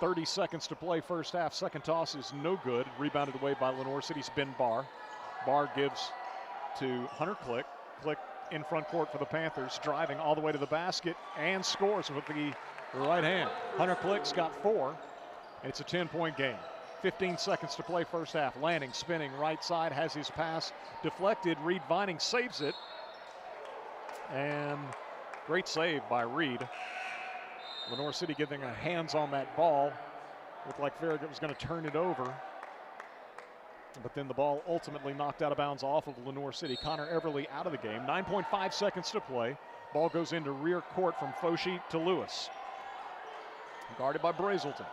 S2: .30 seconds to play first half. Second toss is no good. Rebounded away by Lenoir City's Ben Barr. Barr gives to Hunter Click. Click in front court for the Panthers, driving all the way to the basket and scores with the right hand. Hunter Click's got 4, and it's a 10-point game. 15 seconds to play first half. Lanning spinning right side, has his pass deflected. Reed Vining saves it, and great save by Reed. Lenoir City getting their hands on that ball. Looked like Farragut was going to turn it over, but then the ball ultimately knocked out of bounds off of Lenoir City. Connor Everly out of the game. 9.5 seconds to play. Ball goes into rear court from Foshee to Lewis. Guarded by Brazelton.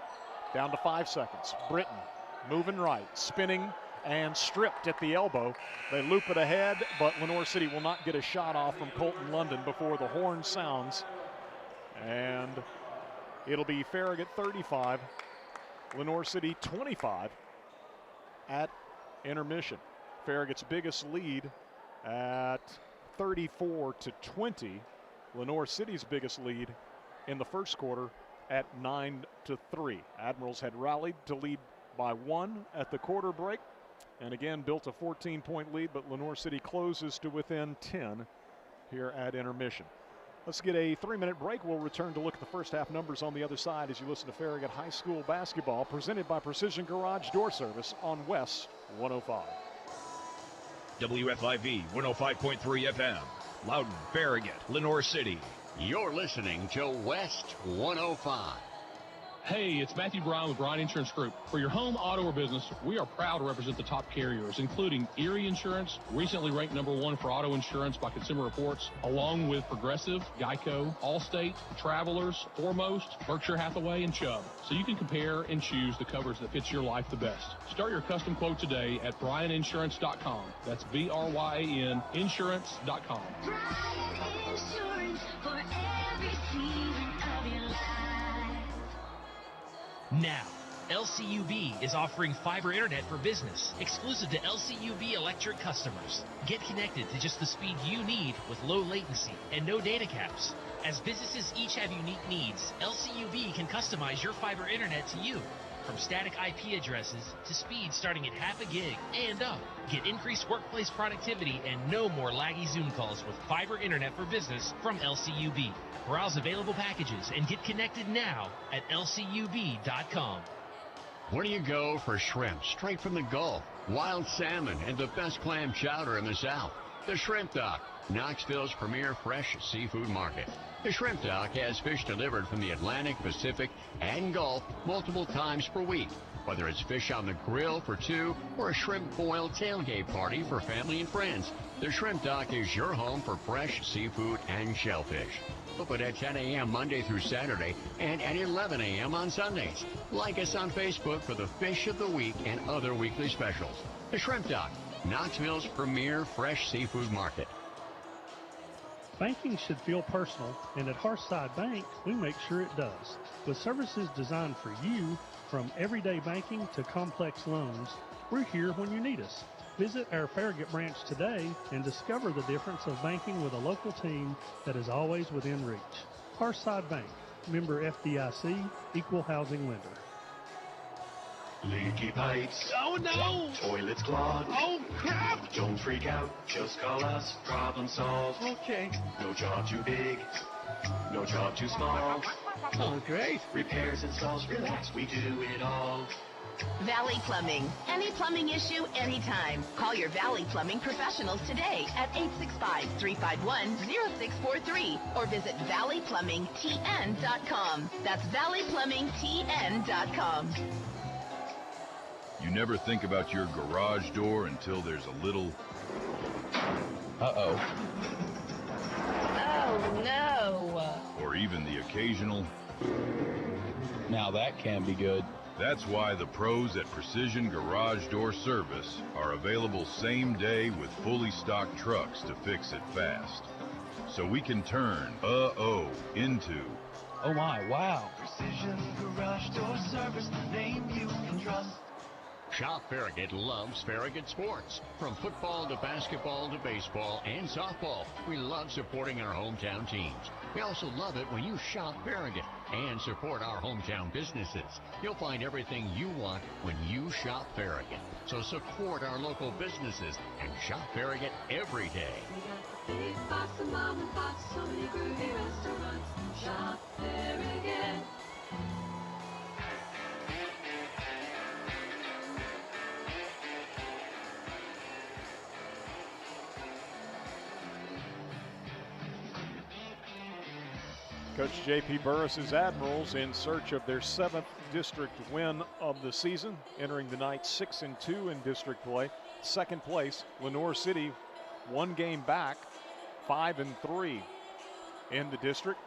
S2: Down to 5 seconds. Britton moving right, spinning and stripped at the elbow. They loop it ahead, but Lenoir City will not get a shot off from Colton London before the horn sounds. And it'll be Farragut 35, Lenoir City 25 at intermission. Farragut's biggest lead at 34-20. Lenoir City's biggest lead in the first quarter at 9-3. Admirals had rallied to lead by 1 at the quarter break and again built a 14-point lead, but Lenoir City closes to within 10 here at intermission. Let's get a 3-minute break. We'll return to look at the first half numbers on the other side as you listen to Farragut High School basketball, presented by Precision Garage Door Service on West 105.
S18: WFIV 105.3 FM. Loudon, Farragut, Lenoir City.
S4: You're listening to West 105.
S12: Hey, it's Matthew Brown with Brown Insurance Group. For your home, auto, or business, we are proud to represent the top carriers, including Erie Insurance, recently ranked #1 for auto insurance by Consumer Reports, along with Progressive, Geico, Allstate, Travelers, Foremost, Berkshire Hathaway, and Chubb. So you can compare and choose the coverage that fits your life the best. Start your custom quote today at bryaninsurance.com. That's BRYAN insurance.com.
S7: Brian Insurance for every season of your life.
S1: Now, LCUB is offering fiber internet for business, exclusive to LCUB electric customers. Get connected to just the speed you need with low latency and no data caps. As businesses each have unique needs, LCUB can customize your fiber internet to you. From static IP addresses to speed starting at half a gig and up. Get increased workplace productivity and no more laggy Zoom calls with fiber internet for business from LCUB. Browse available packages and get connected now at lcub.com.
S4: Where do you go for shrimp straight from the Gulf, wild salmon, and the best clam chowder in the South? The Shrimp Dock, Knoxville's premier fresh seafood market. The Shrimp Dock has fish delivered from the Atlantic, Pacific, and Gulf multiple times per week. Whether it's fish on the grill for two or a shrimp boil tailgate party for family and friends, the Shrimp Dock is your home for fresh seafood and shellfish. Open at 10 a.m. Monday through Saturday and at 11 a.m. on Sundays. Like us on Facebook for the fish of the week and other weekly specials. The Shrimp Dock, Knoxville's premier fresh seafood market.
S17: Banking should feel personal, and at Hearthside Bank, we make sure it does. With services designed for you, from everyday banking to complex loans, we're here when you need us. Visit our Farragut branch today and discover the difference of banking with a local team that is always within reach. Hearthside Bank, member FDIC, equal housing lender.
S16: Leaky pipes.
S6: Oh no!
S16: Toilets clogged.
S6: Oh crap!
S16: Don't freak out. Just call us. Problem solved.
S6: Okay.
S16: No job too big. No job too small.
S6: Oh, great.
S16: Repairs, installs, relax. We do it all.
S9: Valley Plumbing. Any plumbing issue, anytime. Call your Valley Plumbing professionals today at 865-351-0643 or visit valleyplumbingtn.com. That's valleyplumbingtn.com.
S5: You never think about your garage door until there's a little...
S19: Uh-oh.
S7: Oh no!
S5: or even the occasional...
S19: Now that can be good.
S5: That's why the pros at Precision Garage Door Service are available same day with fully stocked trucks to fix it fast. So we can turn uh-oh into...
S19: Oh my, wow.
S20: Precision Garage Door Service, the name you can trust.
S4: Shop Farragut loves Farragut sports. From football to basketball to baseball and softball, we love supporting our hometown teams. We also love it when you shop Farragut and support our hometown businesses. You'll find everything you want when you shop Farragut. So support our local businesses and shop Farragut every day.
S7: We got the big box of mom and pops, so many groovy restaurants. Shop Farragut.
S2: Coach J.P. Burris's Admirals in search of their 7th district win of the season, entering the night 6-2 in district play. Second place, Lenoir City, 1 game back, 5-3 in the district.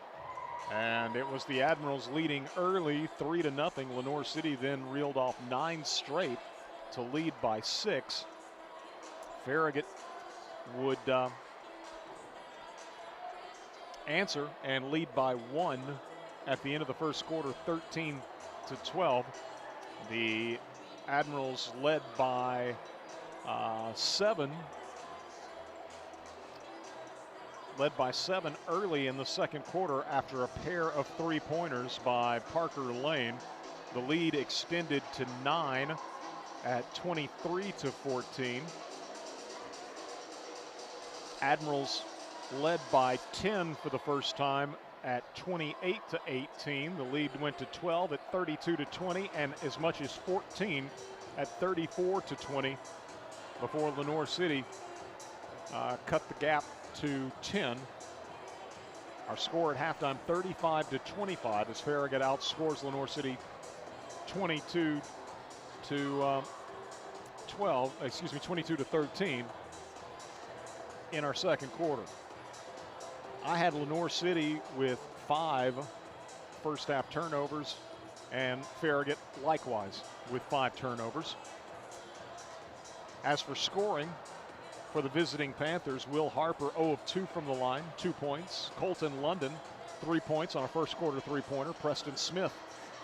S2: And it was the Admirals leading early, 3-0. Lenoir City then reeled off 9 straight to lead by 6. Farragut would answer and lead by 1 at the end of the first quarter, 13-12. The Admirals led by 7. Led by 7 early in the second quarter after a pair of three-pointers by Parker Lane. The lead extended to 9 at 23-14. Admirals led by 10 for the first time at 28-18. The lead went to 12 at 32-20 and as much as 14 at 34-20 before Lenoir City cut the gap to 10. Our score at halftime 35-25 as Farragut outscores Lenoir City 22 to 13 in our second quarter. I had Lenoir City with 5 first half turnovers and Farragut likewise with 5 turnovers. As for scoring for the visiting Panthers, Will Harper 0 of 2 from the line, 2 points. Colton London 3 points on a first quarter three-pointer. Preston Smith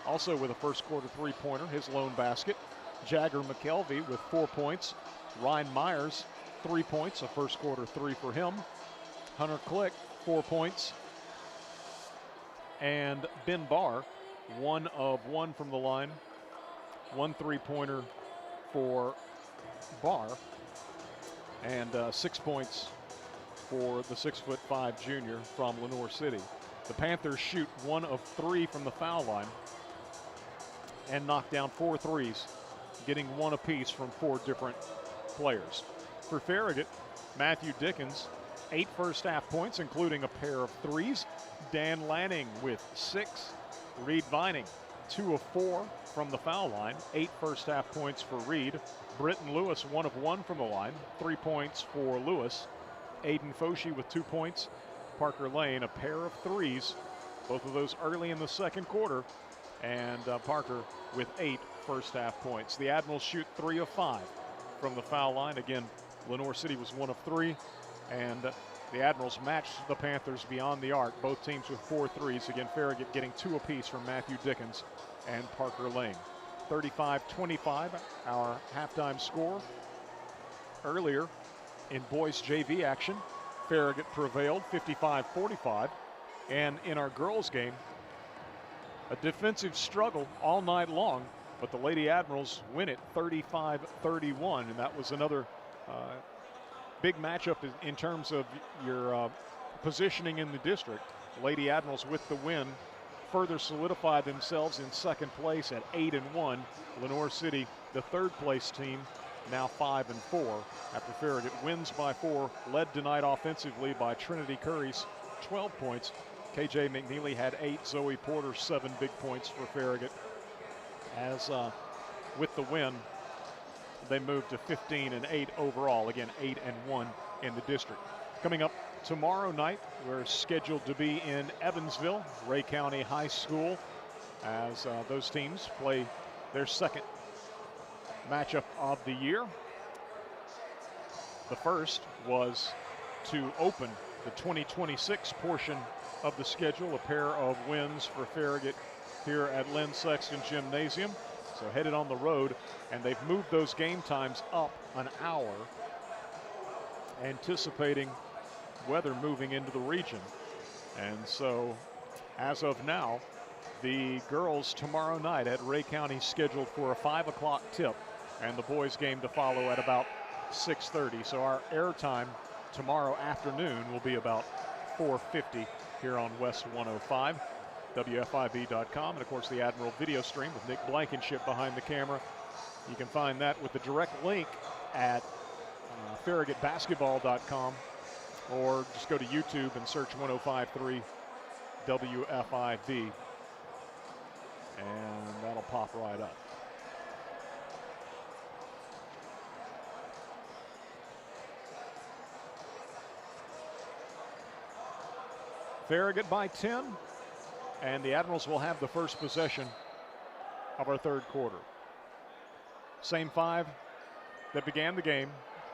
S2: also with a first quarter three-pointer, his lone basket. Jagger McKelvey with 4 points. Ryan Myers 3 points, a first quarter 3 for him. Hunter Click 4 points. And Ben Barr 1 of 1 from the line. 1 three-pointer for Barr. And 6 points for the 6'5" junior from Lenoir City. The Panthers shoot 1 of 3 from the foul line and knock down 4 threes, getting 1 apiece from 4 different players. For Farragut, Matthew Dickens, 8 first half points, including a pair of threes. Dan Lanning with 6. Reed Vining, 2 of 4 from the foul line. 8 first half points for Reed. Britton Lewis, 1 of 1 from the line. 3 points for Lewis. Aiden Foshee with 2 points. Parker Lane, a pair of threes. Both of those early in the second quarter. And Parker with 8 first half points. The Admirals shoot 3 of 5 from the foul line. Again, Lenoir City was 1 of 3. And the Admirals matched the Panthers beyond the arc. Both teams with 4 threes. Again, Farragut getting 2 apiece from Matthew Dickens and Parker Lane. 35-25, our halftime score. Earlier in boys JV action, Farragut prevailed 55-45. And in our girls game, a defensive struggle all night long, but the Lady Admirals win it 35-31. And that was another big matchup in terms of your positioning in the district. Lady Admirals with the win further solidified themselves in second place at 8-1. Lenoir City, the third place team, now 5-4 after Farragut wins by 4, led tonight offensively by Trinity Curry's 12 points. KJ McNeely had 8, Zoe Porter 7 big points for Farragut. As with the win, they moved to 15-8 overall. Again, 8-1 in the district. Coming up tomorrow night, we're scheduled to be in Evansville, Ray County High School, as those teams play their second matchup of the year. The first was to open the 2026 portion of the schedule, a pair of wins for Farragut here at Lynn Sexton Gymnasium. So headed on the road, and they've moved those game times up an hour, anticipating weather moving into the region. And so as of now, the girls tomorrow night at Ray County scheduled for a 5 o'clock tip, and the boys game to follow at about 6:30. So our airtime tomorrow afternoon will be about 4:50 here on West 105, WFIB.com, and of course the Admiral video stream with Nick Blankenship behind the camera. You can find that with the direct link at FarragutBasketball.com, or just go to YouTube and search 105.3 WFIB, and that'll pop right up. Farragut by 10, and the Admirals will have the first possession of our third quarter. Same 5 that began the game,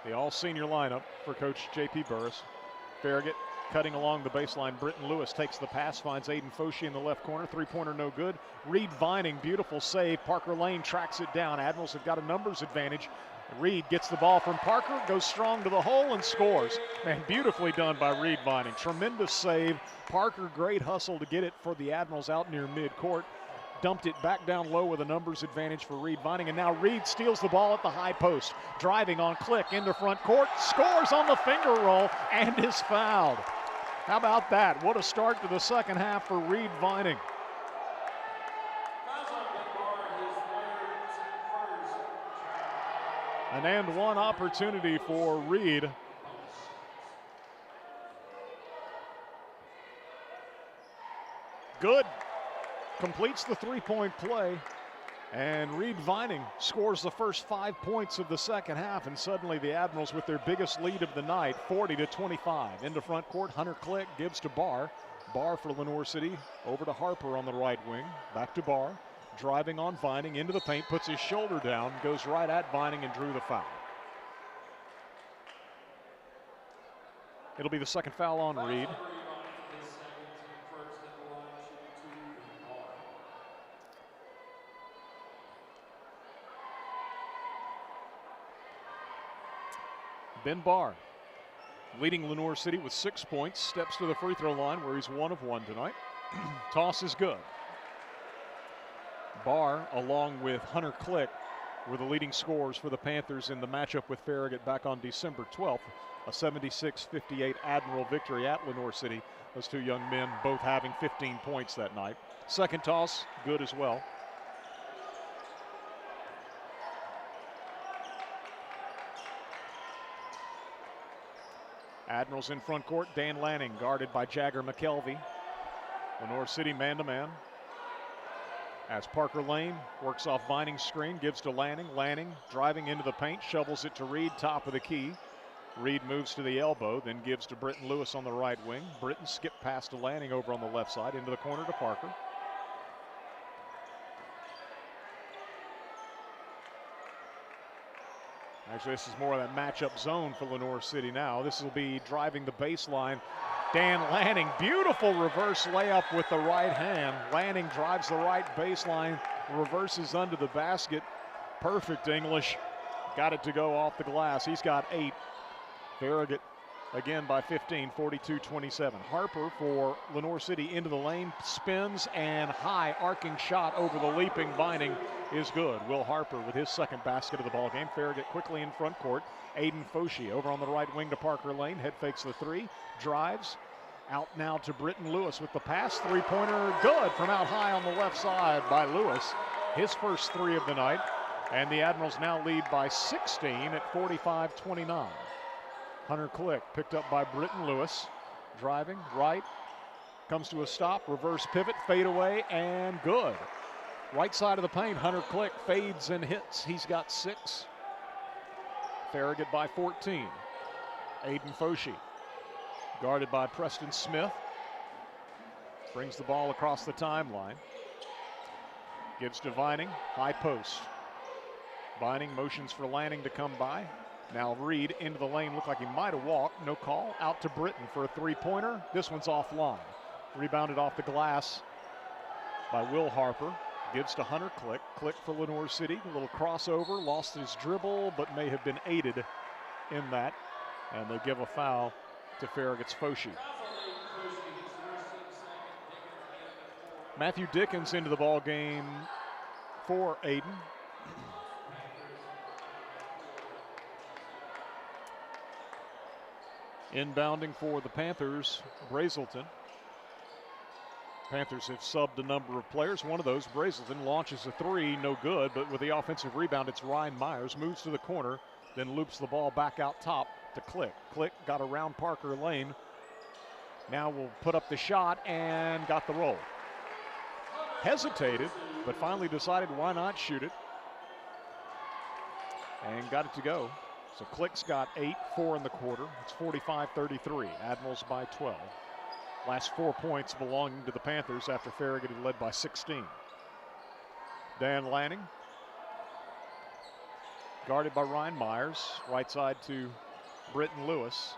S2: the all-senior lineup for Coach J.P. Burris. Farragut Cutting along the baseline, Britton Lewis takes the pass, finds Aiden Foshee in the left corner. Three-pointer no good. Reed Vining, beautiful save. Parker Lane tracks it down. Admirals have got a numbers advantage. Reed gets the ball from Parker, goes strong to the hole and scores. Man, beautifully done by Reed Vining. Tremendous save. Parker, great hustle to get it for the Admirals out near midcourt. Dumped it back down low with a numbers advantage for Reed Vining. And now Reed steals the ball at the high post. Driving on Click into front court. Scores on the finger roll and is fouled. How about that? What a start to the second half for Reed Vining. An and one opportunity for Reed. Good. Completes the three-point play. And Reed Vining scores the first 5 points of the second half, and suddenly the Admirals with their biggest lead of the night, 40-25. Into front court, Hunter Click gives to Barr. Barr for Lenoir City, over to Harper on the right wing, back to Barr. Driving on Vining, into the paint, puts his shoulder down, goes right at Vining and drew the foul. It'll be the second foul on Reed. Ben Barr, leading Lenoir City with 6 points, steps to the free throw line where he's 1 of 1 tonight. Toss is good. Barr, along with Hunter Click, were the leading scorers for the Panthers in the matchup with Farragut back on December 12th. A 76-58 Admiral victory at Lenoir City. Those two young men both having 15 points that night. Second toss, good as well. Admirals in front court, Dan Lanning guarded by Jagger McKelvey. Lenoir City man-to-man. As Parker Lane works off Vining's screen, gives to Lanning. Lanning driving into the paint, shovels it to Reed, top of the key. Reed moves to the elbow, then gives to Britton Lewis on the right wing. Britton skipped past to Lanning over on the left side, into the corner to Parker. Actually, this is more of that matchup zone for Lenoir City now. This will be driving the baseline. Dan Lanning, beautiful reverse layup with the right hand. Lanning drives the right baseline, reverses under the basket. Perfect English. Got it to go off the glass. He's got 8. Farragut again by 15, 42-27. Harper for Lenoir City into the lane, spins, and high arcing shot over the leaping Vining is good. Will Harper with his second basket of the ball game. Farragut quickly in front court. Aiden Foshee over on the right wing to Parker Lane. Head fakes the three, drives. Out now to Britton Lewis with the pass. Three-pointer good from out high on the left side by Lewis. His first 3 of the night. And the Admirals now lead by 16 at 45-29. Hunter Click picked up by Britton Lewis. Driving right. Comes to a stop. Reverse pivot. Fade away and good. Right side of the paint. Hunter Click fades and hits. He's got 6. Farragut by 14. Aiden Foshee guarded by Preston Smith. Brings the ball across the timeline. Gives to Vining. High post. Vining motions for Lanning to come by. Now Reed into the lane. Looked like he might have walked. No call. Out to Britton for a three-pointer. This one's offline. Rebounded off the glass by Will Harper. Gives to Hunter Click. Click for Lenoir City. A little crossover. Lost his dribble, but may have been aided in that. And they give a foul to Farragut's Foshee. Matthew Dickens into the ball game for Aiden. Inbounding for the Panthers, Brazelton. Panthers have subbed a number of players. One of those, Brazelton, launches a three, no good, but with the offensive rebound, it's Ryan Myers, moves to the corner, then loops the ball back out top to Click. Click got around Parker Lane. Now will put up the shot and got the roll. Hesitated, but finally decided why not shoot it. And got it to go. So Click's got 8, 4 in the quarter. It's 45-33, Admirals by 12. Last 4 points belonging to the Panthers after Farragut had led by 16. Dan Lanning, guarded by Ryan Myers. Right side to Britton Lewis.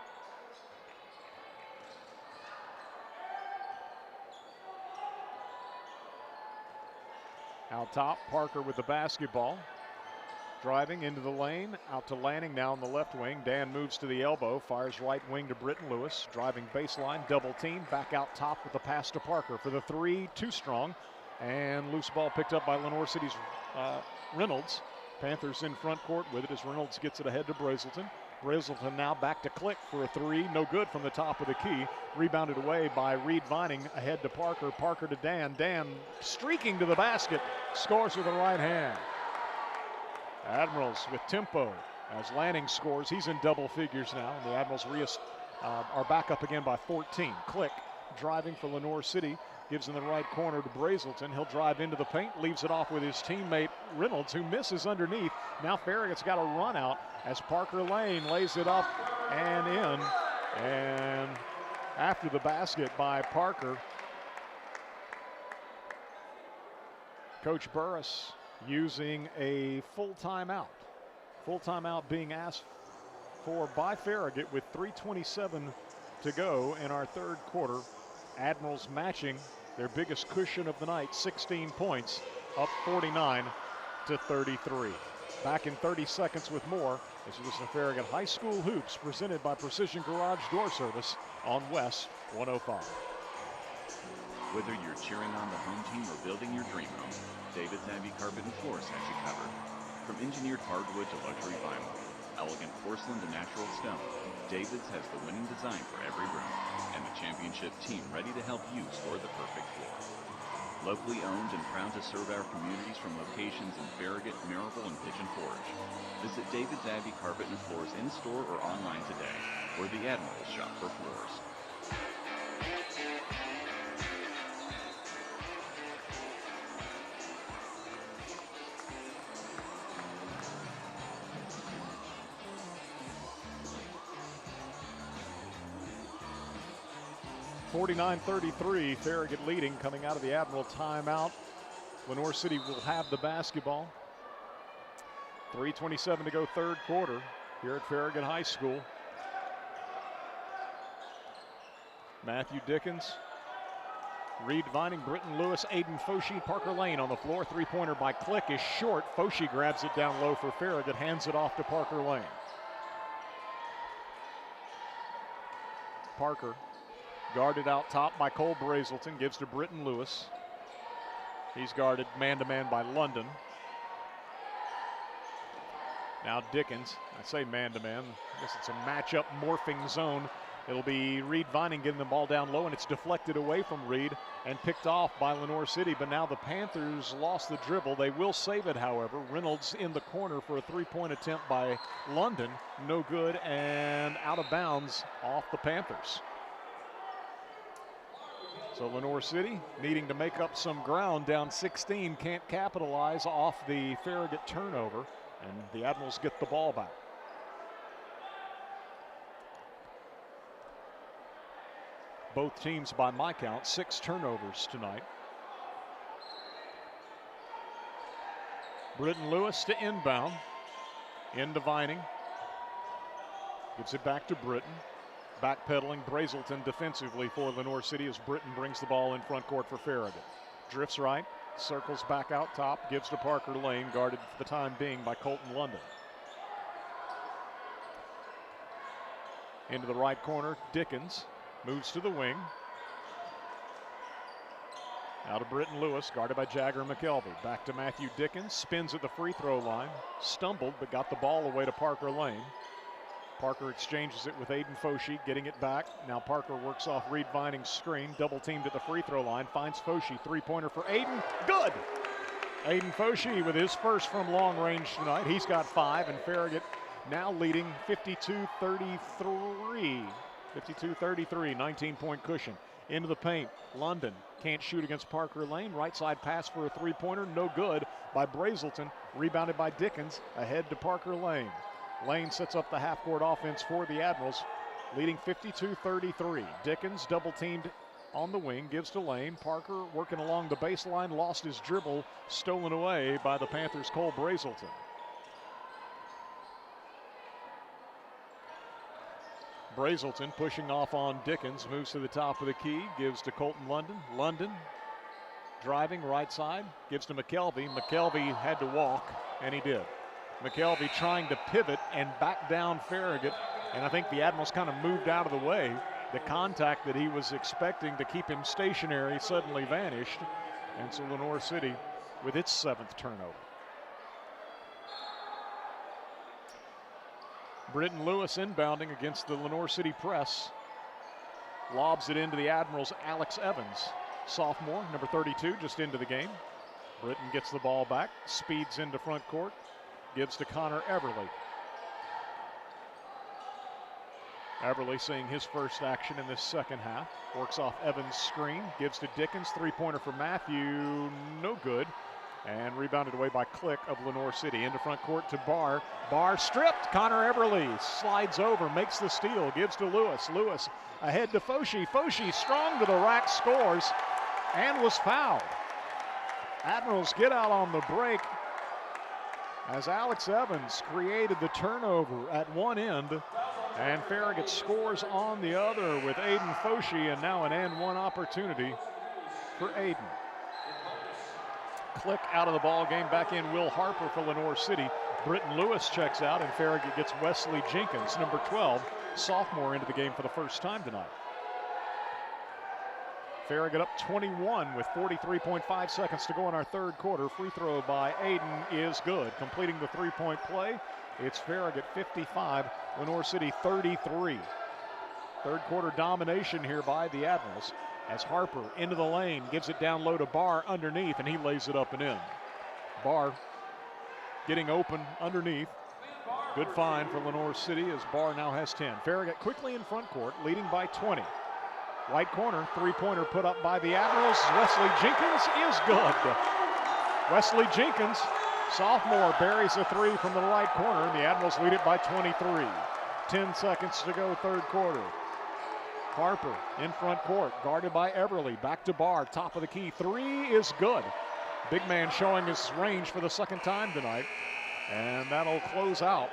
S2: Out top, Parker with the basketball. Driving into the lane, out to Lanning now in the left wing. Dan moves to the elbow, fires right wing to Britton Lewis. Driving baseline, double team, back out top with the pass to Parker for the three, too strong. And loose ball picked up by Lenoir City's Reynolds. Panthers in front court with it as Reynolds gets it ahead to Brazelton. Brazelton now back to Click for a three, no good from the top of the key. Rebounded away by Reed Vining, ahead to Parker. Parker to Dan. Dan streaking to the basket, scores with the right hand. Admirals with tempo as Lanning scores. He's in double figures now, and the Admirals are back up again by 14. Click driving for Lenoir City, gives in the right corner to Brazelton. He'll drive into the paint, leaves it off with his teammate Reynolds, who misses underneath. Now Farragut's got a run out as Parker Lane lays it up and in. And after the basket by Parker, Coach Burris using a full timeout. Full timeout being asked for by Farragut with 3:27 to go in our third quarter. Admirals matching their biggest cushion of the night, 16 points, up 49-33. Back in 30 seconds with more. This is the Farragut High School Hoops presented by Precision Garage Door Service on West 105.
S11: Whether you're cheering on the home team or building your dream home, David's Abbey Carpet and Floors has you covered. From engineered hardwood to luxury vinyl, elegant porcelain to natural stone, David's has the winning design for every room and the championship team ready to help you score the perfect floor. Locally owned and proud to serve our communities from locations in Farragut, Maryville, and Pigeon Forge. Visit David's Abbey Carpet and Floors in-store or online today, or the Admirals shop for floors.
S2: (49-33), Farragut leading coming out of the Admiral timeout. Lenoir City will have the basketball. 3:27 to go third quarter here at Farragut High School. Matthew Dickens, Reed Vining, Britton Lewis, Aiden Foshee, Parker Lane on the floor. Three-pointer by Click is short. Foshee grabs it down low for Farragut, hands it off to Parker Lane. Parker guarded out top by Cole Brazelton, gives to Britton Lewis. He's guarded man-to-man by London. Now Dickens, I say man-to-man, I guess it's a matchup morphing zone. It'll be Reed Vining getting the ball down low, and it's deflected away from Reed and picked off by Lenoir City, but now the Panthers lost the dribble. They will save it, however. Reynolds in the corner for a three-point attempt by London. No good, and out of bounds off the Panthers. So Lenoir City needing to make up some ground, down 16, can't capitalize off the Farragut turnover, and the Admirals get the ball back. Both teams, by my count, 6 turnovers tonight. Britton Lewis to inbound, into Vining. Gives it back to Britton. Backpedaling Brazelton defensively for Lenoir City as Britton brings the ball in front court for Farragut. Drifts right, circles back out top, gives to Parker Lane, guarded for the time being by Colton London. Into the right corner, Dickens moves to the wing. Out of Britton Lewis, guarded by Jagger McKelvey. Back to Matthew Dickens, spins at the free throw line, stumbled but got the ball away to Parker Lane. Parker exchanges it with Aiden Foshee, getting it back. Now Parker works off Reed Vining's screen, double teamed at the free throw line, finds Foshee, three-pointer for Aiden, good! Aiden Foshee with his first from long range tonight. He's got 5, and Farragut now leading 52-33. 52-33, 19-point cushion. Into the paint, London can't shoot against Parker Lane. Right side pass for a three-pointer, no good by Brazelton. Rebounded by Dickens, ahead to Parker Lane. Lane sets up the half-court offense for the Admirals, leading 52-33. Dickens double-teamed on the wing, gives to Lane. Parker working along the baseline, lost his dribble, stolen away by the Panthers' Cole Brazelton. Brazelton pushing off on Dickens, moves to the top of the key, gives to Colton London. London driving right side, gives to McKelvey. McKelvey had to walk, and he did. McKelvey trying to pivot and back down Farragut, and I think the Admirals kind of moved out of the way. The contact that he was expecting to keep him stationary suddenly vanished, and so Lenoir City with its 7th turnover. Britton Lewis inbounding against the Lenoir City press. Lobs it into the Admirals' Alex Evans, sophomore, number 32, just into the game. Britton gets the ball back, speeds into front court, gives to Connor Everly. Everly seeing his first action in this second half. Works off Evans' screen, gives to Dickens, three-pointer for Matthew, no good. And rebounded away by Click of Lenoir City. Into front court to Barr. Barr stripped. Connor Everly slides over, makes the steal, gives to Lewis. Lewis ahead to Foshi. Foshi strong to the rack, scores, and was fouled. Admirals get out on the break as Alex Evans created the turnover at one end, and Farragut scores on the other with Aiden Foshi, and now an and one opportunity for Aiden. Click out of the ball game. Back in Will Harper for Lenoir City. Britton Lewis checks out, and Farragut gets Wesley Jenkins, number 12, sophomore, into the game for the first time tonight. Farragut up 21 with 43.5 seconds to go in our third quarter. Free throw by Aiden is good. Completing the three-point play, it's Farragut 55, Lenoir City 33. Third quarter domination here by the Admirals as Harper into the lane, gives it down low to Barr underneath, and he lays it up and in. Barr getting open underneath. Good find for Lenoir City as Barr now has 10. Farragut quickly in front court, leading by 20. Right corner, three-pointer put up by the Admirals. Wesley Jenkins is good. Wesley Jenkins, sophomore, buries a three from the right corner, and the Admirals lead it by 23. 10 seconds to go, third quarter. Harper in front court, guarded by Everly. Back to Barr, top of the key. Three is good. Big man showing his range for the second time tonight, and that'll close out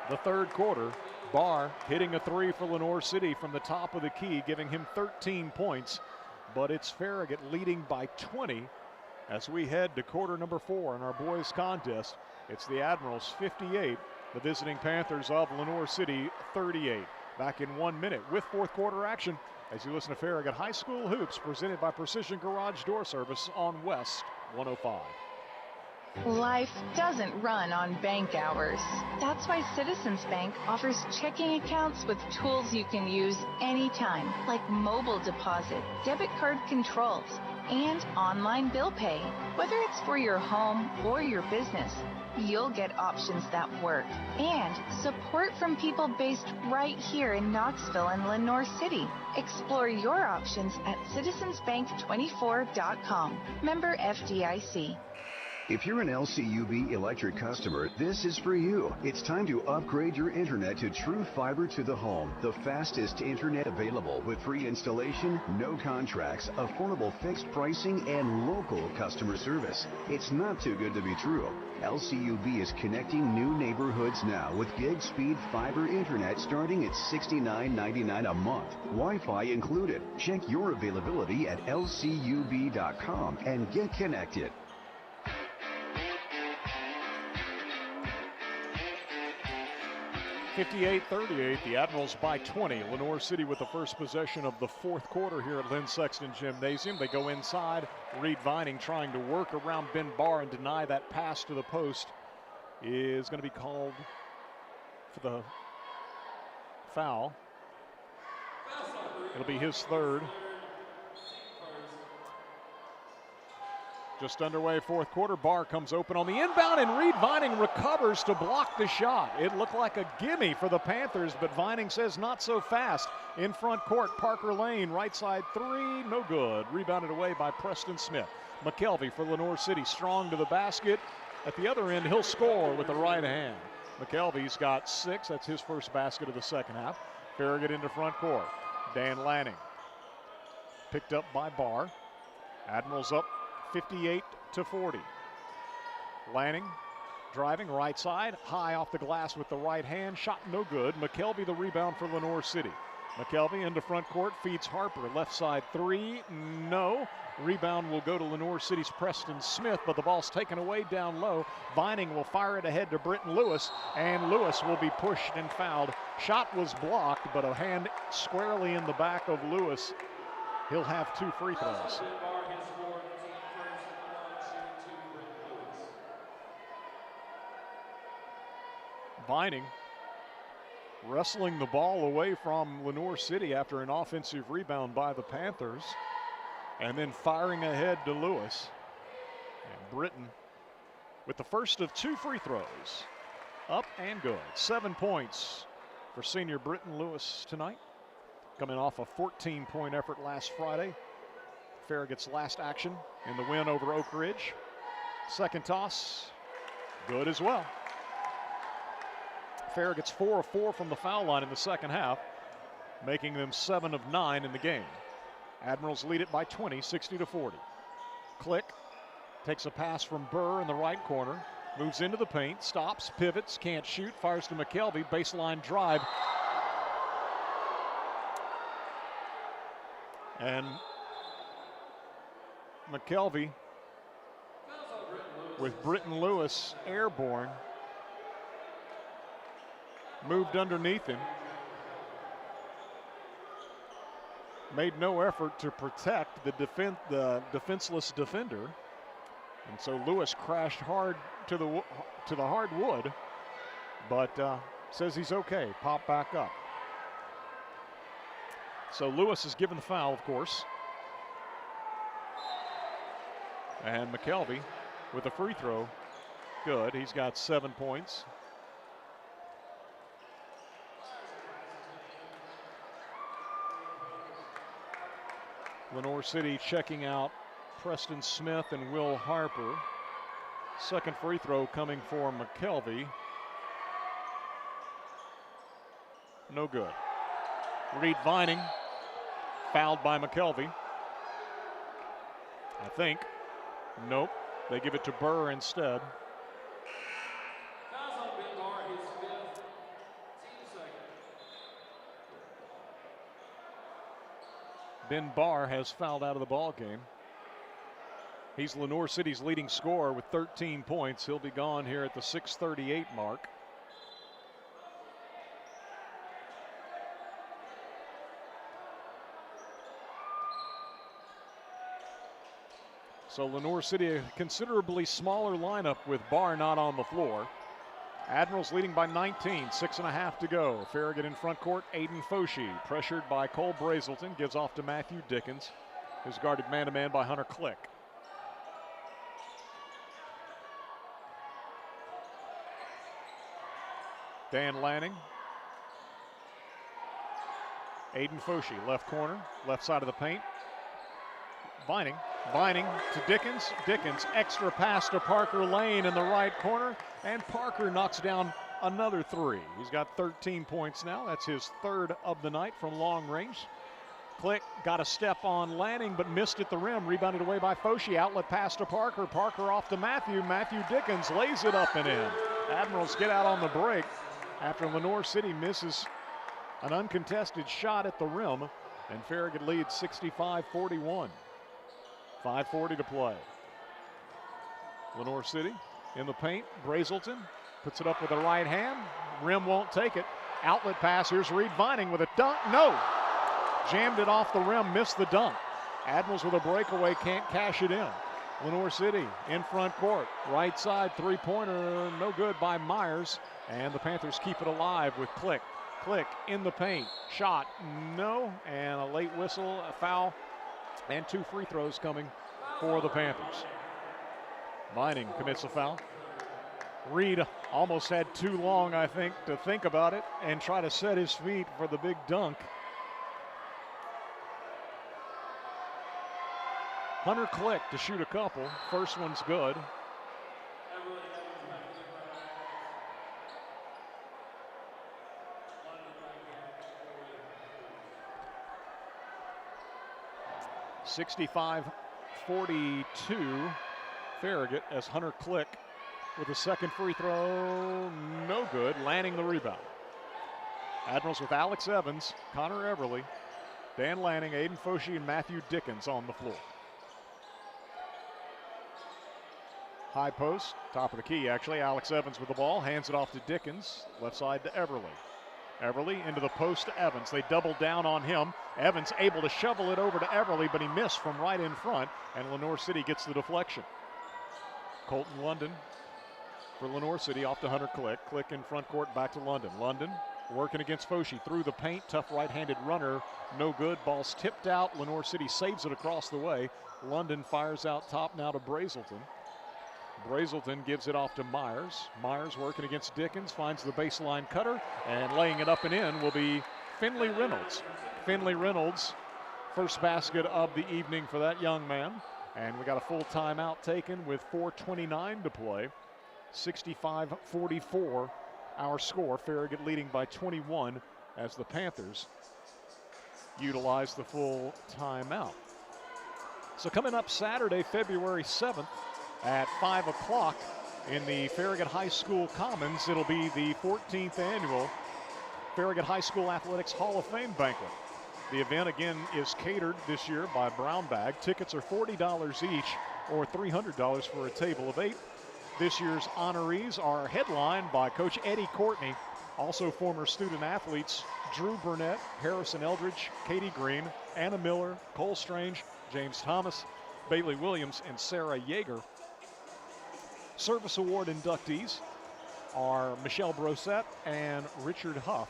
S2: the third quarter. Barr hitting a three for Lenoir City from the top of the key, giving him 13 points, but it's Farragut leading by 20 as we head to quarter number 4 in our boys contest. It's the Admirals 58, the visiting Panthers of Lenoir City 38. Back in 1 minute with fourth quarter action as you listen to Farragut High School Hoops, presented by Precision Garage Door Service on West 105.
S8: Life doesn't run on bank hours. That's why Citizens Bank offers checking accounts with tools you can use anytime, like mobile deposit, debit card controls, and online bill pay. Whether it's for your home or your business, you'll get options that work and support from people based right here in Knoxville and Lenoir City. Explore your options at citizensbank24.com. Member FDIC.
S13: If you're an LCUB electric customer, this is for you. It's time to upgrade your internet to true fiber to the home, the fastest internet available with free installation, no contracts, affordable fixed pricing, and local customer service. It's not too good to be true. LCUB is connecting new neighborhoods now with gig speed fiber internet starting at $69.99 a month, Wi-Fi included. Check your availability at lcub.com and get connected.
S2: 58-38, the Admirals by 20. Lenoir City with the first possession of the fourth quarter here at Lynn Sexton Gymnasium. They go inside. Reed Vining trying to work around Ben Barr and deny that pass to the post is going to be called for the foul. It'll be his third. Just underway, fourth quarter. Barr comes open on the inbound, and Reed Vining recovers to block the shot. It looked like a gimme for the Panthers, but Vining says not so fast. In front court, Parker Lane, right side three, no good. Rebounded away by Preston Smith. McKelvey for Lenoir City, strong to the basket. At the other end, he'll score with the right hand. McKelvey's got 6. That's his first basket of the second half. Farragut into front court. Dan Lanning picked up by Barr. Admirals up 58-40. Lanning driving right side, high off the glass with the right hand, shot no good. McKelvey the rebound for Lenoir City. McKelvey into front court, feeds Harper. Left side three, no. Rebound will go to Lenoir City's Preston Smith, but the ball's taken away down low. Vining will fire it ahead to Britton Lewis, and Lewis will be pushed and fouled. Shot was blocked, but a hand squarely in the back of Lewis. He'll have 2 free throws. Vining wrestling the ball away from Lenoir City after an offensive rebound by the Panthers, and then firing ahead to Lewis. And Britton with the first of 2 free throws. Up and good. 7 points for senior Britton Lewis tonight, coming off a 14-point effort last Friday. Farragut's last action in the win over Oak Ridge. Second toss, good as well. Farragut's 4 of 4 from the foul line in the second half, making them 7 of 9 in the game. Admirals lead it by 20, 60-40. Click takes a pass from Burr in the right corner, moves into the paint, stops, pivots, can't shoot, fires to McKelvey, baseline drive. And McKelvey with Britton Lewis airborne, moved underneath him, made no effort to protect the defenseless defender, and so Lewis crashed hard to the hardwood, but says he's okay. Pop back up. So Lewis is given the foul, of course, and McKelvey with a free throw, good. He's got 7 points. Lenoir City checking out Preston Smith and Will Harper. Second free throw coming for McKelvey. No good. Reed Vining fouled by McKelvey, I think. Nope. They give it to Burr instead. Ben Barr has fouled out of the ball game. He's Lenoir City's leading scorer with 13 points. He'll be gone here at the 6:38 mark. So Lenoir City, a considerably smaller lineup with Barr not on the floor. Admirals leading by 19, 6.5 to go. Farragut in front court, Aiden Foshee, pressured by Cole Brazelton, gives off to Matthew Dickens, who's guarded man-to-man by Hunter Click. Dan Lanning. Aiden Foshee, left corner, left side of the paint. Vining to Dickens. Dickens, extra pass to Parker Lane in the right corner, and Parker knocks down another 3. He's got 13 points now. That's his 3rd of the night from long range. Click got a step on Lanning, but missed at the rim. Rebounded away by Foshee. Outlet pass to Parker. Parker off to Matthew. Matthew Dickens lays it up and in. Admirals get out on the break after Lenoir City misses an uncontested shot at the rim, and Farragut leads 65-41. 5:40 to play. Lenoir City in the paint. Brazelton puts it up with the right hand. Rim won't take it. Outlet pass. Here's Reed Vining with a dunk. No! Jammed it off the rim, missed the dunk. Admirals with a breakaway, can't cash it in. Lenoir City in front court. Right side three-pointer, no good by Myers. And the Panthers keep it alive with Click. Click in the paint. Shot, no. And a late whistle, a foul, and 2 free throws coming for the Panthers. Vining commits a foul. Reed almost had too long, I think, to think about it and try to set his feet for the big dunk. Hunter Click to shoot a couple. First one's good. (65-42) Farragut as Hunter Click with a second free throw, no good. Lanning the rebound. Admirals with Alex Evans, Connor Everly, Dan Lanning, Aiden Foshee, and Matthew Dickens on the floor. High post, top of the key actually. Alex Evans with the ball, hands it off to Dickens, left side to Everly. Everly into the post to Evans. They double down on him. Evans able to shovel it over to Everly, but he missed from right in front, and Lenoir City gets the deflection. Colton London for Lenoir City off to Hunter Click. Click in front court, back to London. London working against Foshee through the paint. Tough right-handed runner, no good. Ball's tipped out. Lenoir City saves it across the way. London fires out top now to Brazelton. Brazelton gives it off to Myers. Myers working against Dickens, finds the baseline cutter, and laying it up and in will be Finley Reynolds. Finley Reynolds, first basket of the evening for that young man. And we got a full timeout taken with 4:29 to play. 65-44 our score. Farragut leading by 21 as the Panthers utilize the full timeout. So coming up Saturday, February 7th, at 5 o'clock in the Farragut High School Commons, it'll be the 14th annual Farragut High School Athletics Hall of Fame banquet. The event again is catered this year by Brown Bag. Tickets are $40 each or $300 for a table of 8. This year's honorees are headlined by Coach Eddie Courtney, also former student athletes Drew Burnett, Harrison Eldridge, Katie Green, Anna Miller, Cole Strange, James Thomas, Bailey Williams, and Sarah Yeager. Service Award inductees are Michelle Brosette and Richard Huff.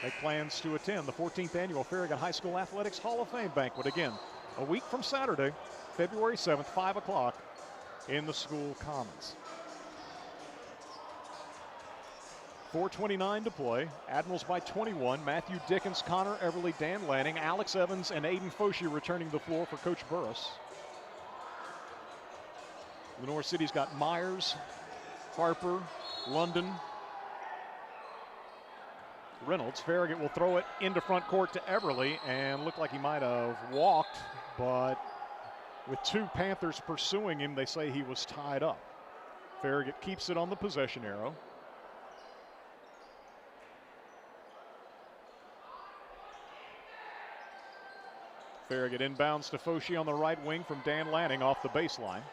S2: Make plans to attend the 14th annual Farragut High School Athletics Hall of Fame banquet. Again, a week from Saturday, February 7th, 5 o'clock in the school commons. 4:29 to play. Admirals by 21. Matthew Dickens, Connor Everly, Dan Lanning, Alex Evans, and Aiden Foshee returning to the floor for Coach Burris. Lenoir City's got Myers, Harper, London, Reynolds. Farragut will throw it into front court to Everly, and looked like he might have walked, but with two Panthers pursuing him, they say he was tied up. Farragut keeps it on the possession arrow. Farragut inbounds to Foshee on the right wing from Dan Lanning off the baseline.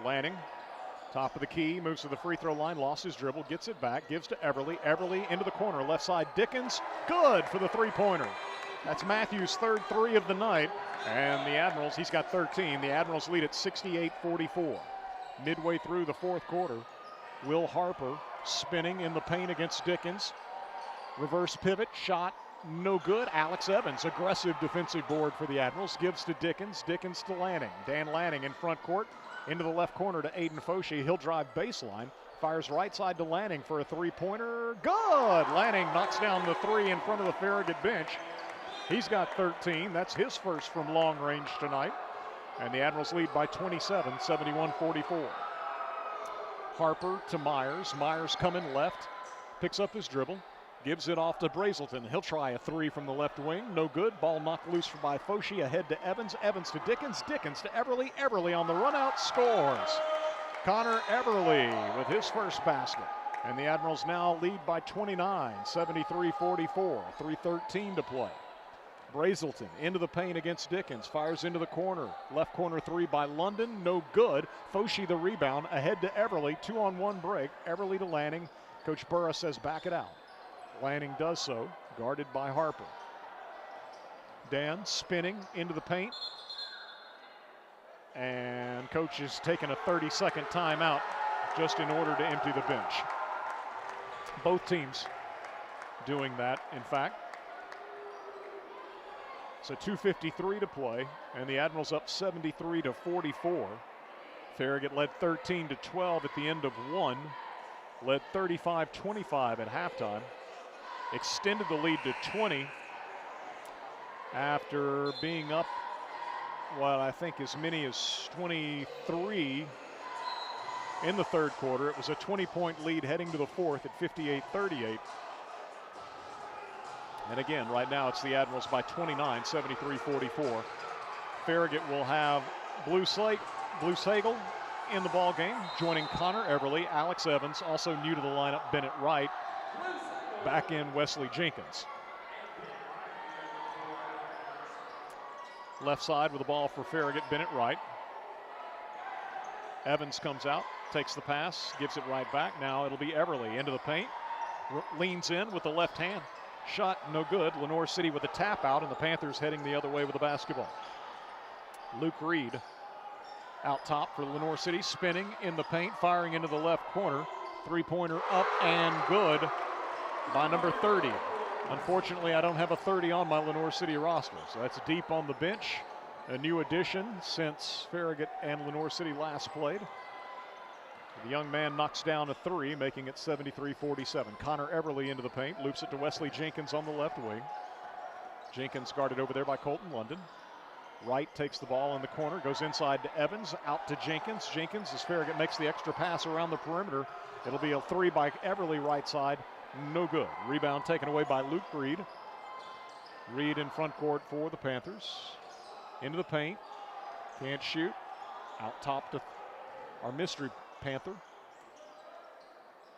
S2: Lanning, top of the key, moves to the free throw line, lost his dribble, gets it back, gives to Everly. Everly into the corner, left side, Dickens, good for the three-pointer. That's Matthews' third three of the night, and the Admirals, he's got 13. The Admirals lead at 68-44. Midway through the fourth quarter, Will Harper spinning in the paint against Dickens. Reverse pivot, shot, no good. Alex Evans, aggressive defensive board for the Admirals, gives to Dickens, Dickens to Lanning. Dan Lanning in front court, into the left corner to Aiden Foshee. He'll drive baseline, fires right side to Lanning for a three-pointer. Good! Lanning knocks down the three in front of the Farragut bench. He's got 13. That's his first from long range tonight. And the Admirals lead by 27, 71-44. Harper to Myers. Myers coming left, picks up his dribble, gives it off to Brazelton. He'll try a three from the left wing. No good. Ball knocked loose by Foshee. Ahead to Evans. Evans to Dickens. Dickens to Everly. Everly on the run out scores. Connor Everly with his first basket. And the Admirals now lead by 29, 73-44. 3:13 to play. Brazelton into the paint against Dickens. Fires into the corner. Left corner three by London. No good. Foshee the rebound. Ahead to Everly. 2-on-1 break. Everly to Lanning. Coach Burris says back it out. Lanning does so, guarded by Harper. Dan spinning into the paint. And coach is taking a 30-second timeout just in order to empty the bench. Both teams doing that, in fact. So 2:53 to play, and the Admirals up 73-44. Farragut led 13-12 at the end of one. Led 35-25 at halftime. Extended the lead to 20 after being up, well, I think as many as 23 in the third quarter. It was a 20-point lead heading to the fourth at 58-38. And again, right now it's the Admirals by 29, 73-44. Farragut will have Blue Slagle, in the ball game. Joining Connor Everly, Alex Evans, also new to the lineup, Bennett Wright. Back in Wesley Jenkins. Left side with the ball for Farragut, Bennett Wright. Evans comes out, takes the pass, gives it right back. Now it'll be Everly into the paint. Leans in with the left hand. Shot no good. Lenoir City with a tap out, and the Panthers heading the other way with the basketball. Luke Reed out top for Lenoir City, spinning in the paint, firing into the left corner. Three-pointer up and good by number 30. Unfortunately, I don't have a 30 on my Lenoir City roster, so that's deep on the bench. A new addition since Farragut and Lenoir City last played. The young man knocks down a three, making it 73-47. Connor Everly into the paint, loops it to Wesley Jenkins on the left wing. Jenkins guarded over there by Colton London. Wright takes the ball in the corner, goes inside to Evans, out to Jenkins. Jenkins, as Farragut makes the extra pass around the perimeter. It'll be a three by Everly, right side, no good. Rebound taken away by Luke Reed. Reed in front court for the Panthers. Into the paint, can't shoot. Out top to our mystery Panther.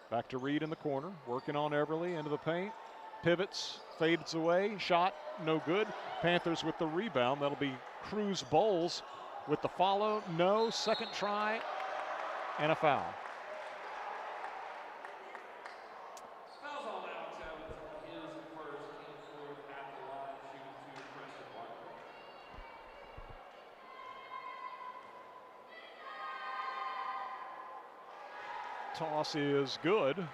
S2: Back to Reed in the corner, working on Everly into the paint. Pivots, fades away, shot, no good. Panthers with the rebound. That'll be Cruz Bowles with the follow. No, second try, and a foul. Toss is good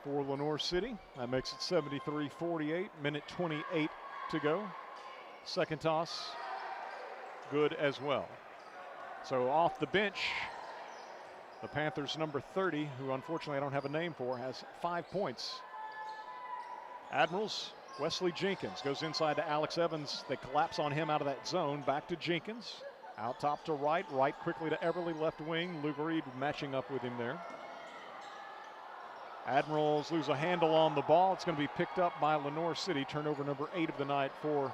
S2: for Lenoir City. That makes it 73-48, minute 28 to go. Second toss, good as well. So off the bench, the Panthers' number 30, who unfortunately I don't have a name for, has 5 points. Admirals, Wesley Jenkins goes inside to Alex Evans. They collapse on him out of that zone. Back to Jenkins. Out top to Wright. Wright quickly to Everly, left wing. Luke Reed matching up with him there. Admirals lose a handle on the ball. It's going to be picked up by Lenoir City. Turnover number 8 of the night for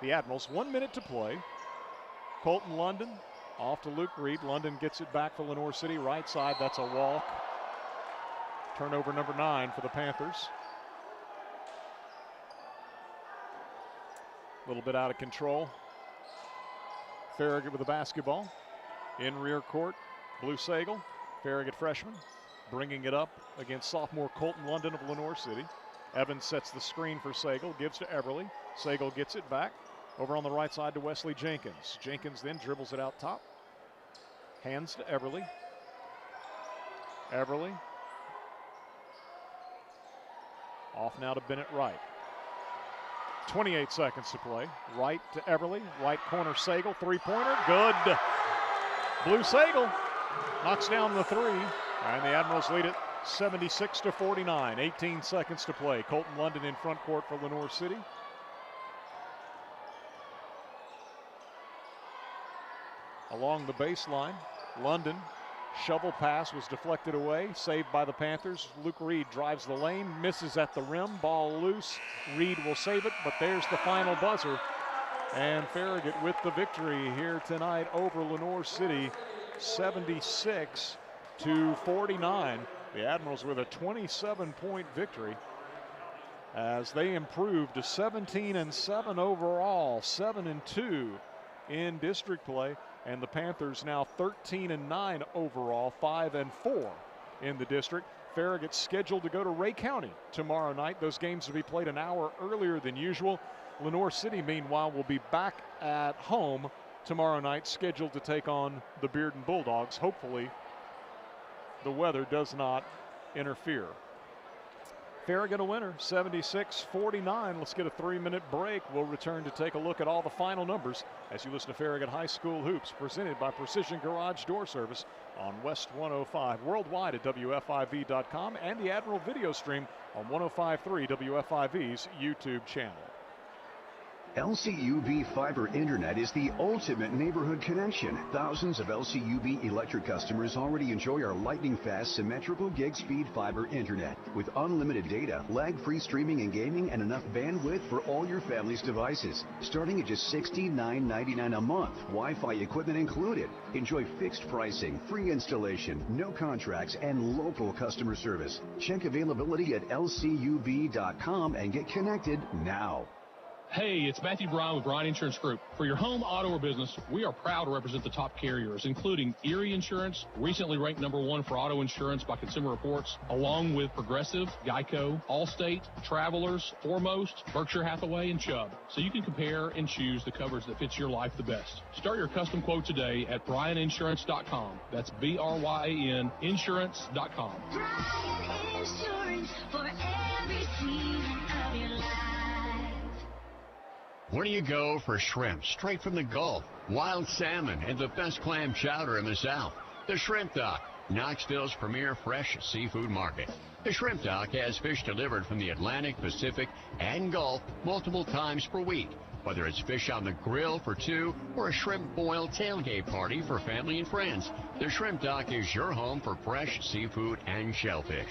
S2: the Admirals. 1 minute to play. Colton London off to Luke Reed. London gets it back for Lenoir City. Right side, that's a walk. Turnover number 9 for the Panthers. A little bit out of control. Farragut with the basketball. In rear court, Blue Sagal. Farragut freshman bringing it up against sophomore Colton London of Lenoir City. Evans sets the screen for Sagal, gives to Everly. Sagal gets it back. Over on the right side to Wesley Jenkins. Jenkins then dribbles it out top. Hands to Everly. Everly. Off now to Bennett Wright. 28 seconds to play. Right to Everly. Right corner Sagal. Three-pointer. Good. Blue Sagal knocks down the three. And the Admirals lead it 76-49. 18 seconds to play. Colton London in front court for Lenoir City. Along the baseline, London. Shovel pass was deflected away, saved by the Panthers. Luke Reed drives the lane, misses at the rim, ball loose. Reed will save it, but there's the final buzzer. And Farragut with the victory here tonight over Lenoir City, 76-49. The Admirals with a 27-point victory as they improved to 17-7 overall, 7-2 in district play. And the Panthers now 13-9 overall, 5-4 in the district. Farragut scheduled to go to Ray County tomorrow night. Those games will be played an hour earlier than usual. Lenoir City, meanwhile, will be back at home tomorrow night, scheduled to take on the Bearden Bulldogs. Hopefully, the weather does not interfere. Farragut a winner, 76-49. Let's get a 3-minute break. We'll return to take a look at all the final numbers as you listen to Farragut High School Hoops, presented by Precision Garage Door Service on West 105, worldwide at WFIV.com, and the Admiral video stream on 105.3 WFIV's YouTube channel.
S13: LCUB Fiber Internet is the ultimate neighborhood connection. Thousands of LCUB electric customers already enjoy our lightning-fast, symmetrical gig-speed fiber internet with unlimited data, lag-free streaming and gaming, and enough bandwidth for all your family's devices. Starting at just $69.99 a month, Wi-Fi equipment included. Enjoy fixed pricing, free installation, no contracts, and local customer service. Check availability at lcub.com and get connected now.
S12: Hey, it's Matthew Brown with Brown Insurance Group. For your home, auto, or business, we are proud to represent the top carriers, including Erie Insurance, recently ranked #1 for auto insurance by Consumer Reports, along with Progressive, Geico, Allstate, Travelers, Foremost, Berkshire Hathaway, and Chubb. So you can compare and choose the coverage that fits your life the best. Start your custom quote today at bryaninsurance.com. That's BRYAN insurance.com.
S7: Brian Insurance for every season of your life.
S4: Where do you go for shrimp straight from the Gulf, wild salmon, and the best clam chowder in the South? The Shrimp Dock, Knoxville's premier fresh seafood market. The Shrimp Dock has fish delivered from the Atlantic, Pacific, and Gulf multiple times per week. Whether it's fish on the grill for two or a shrimp boil tailgate party for family and friends, the Shrimp Dock is your home for fresh seafood and shellfish.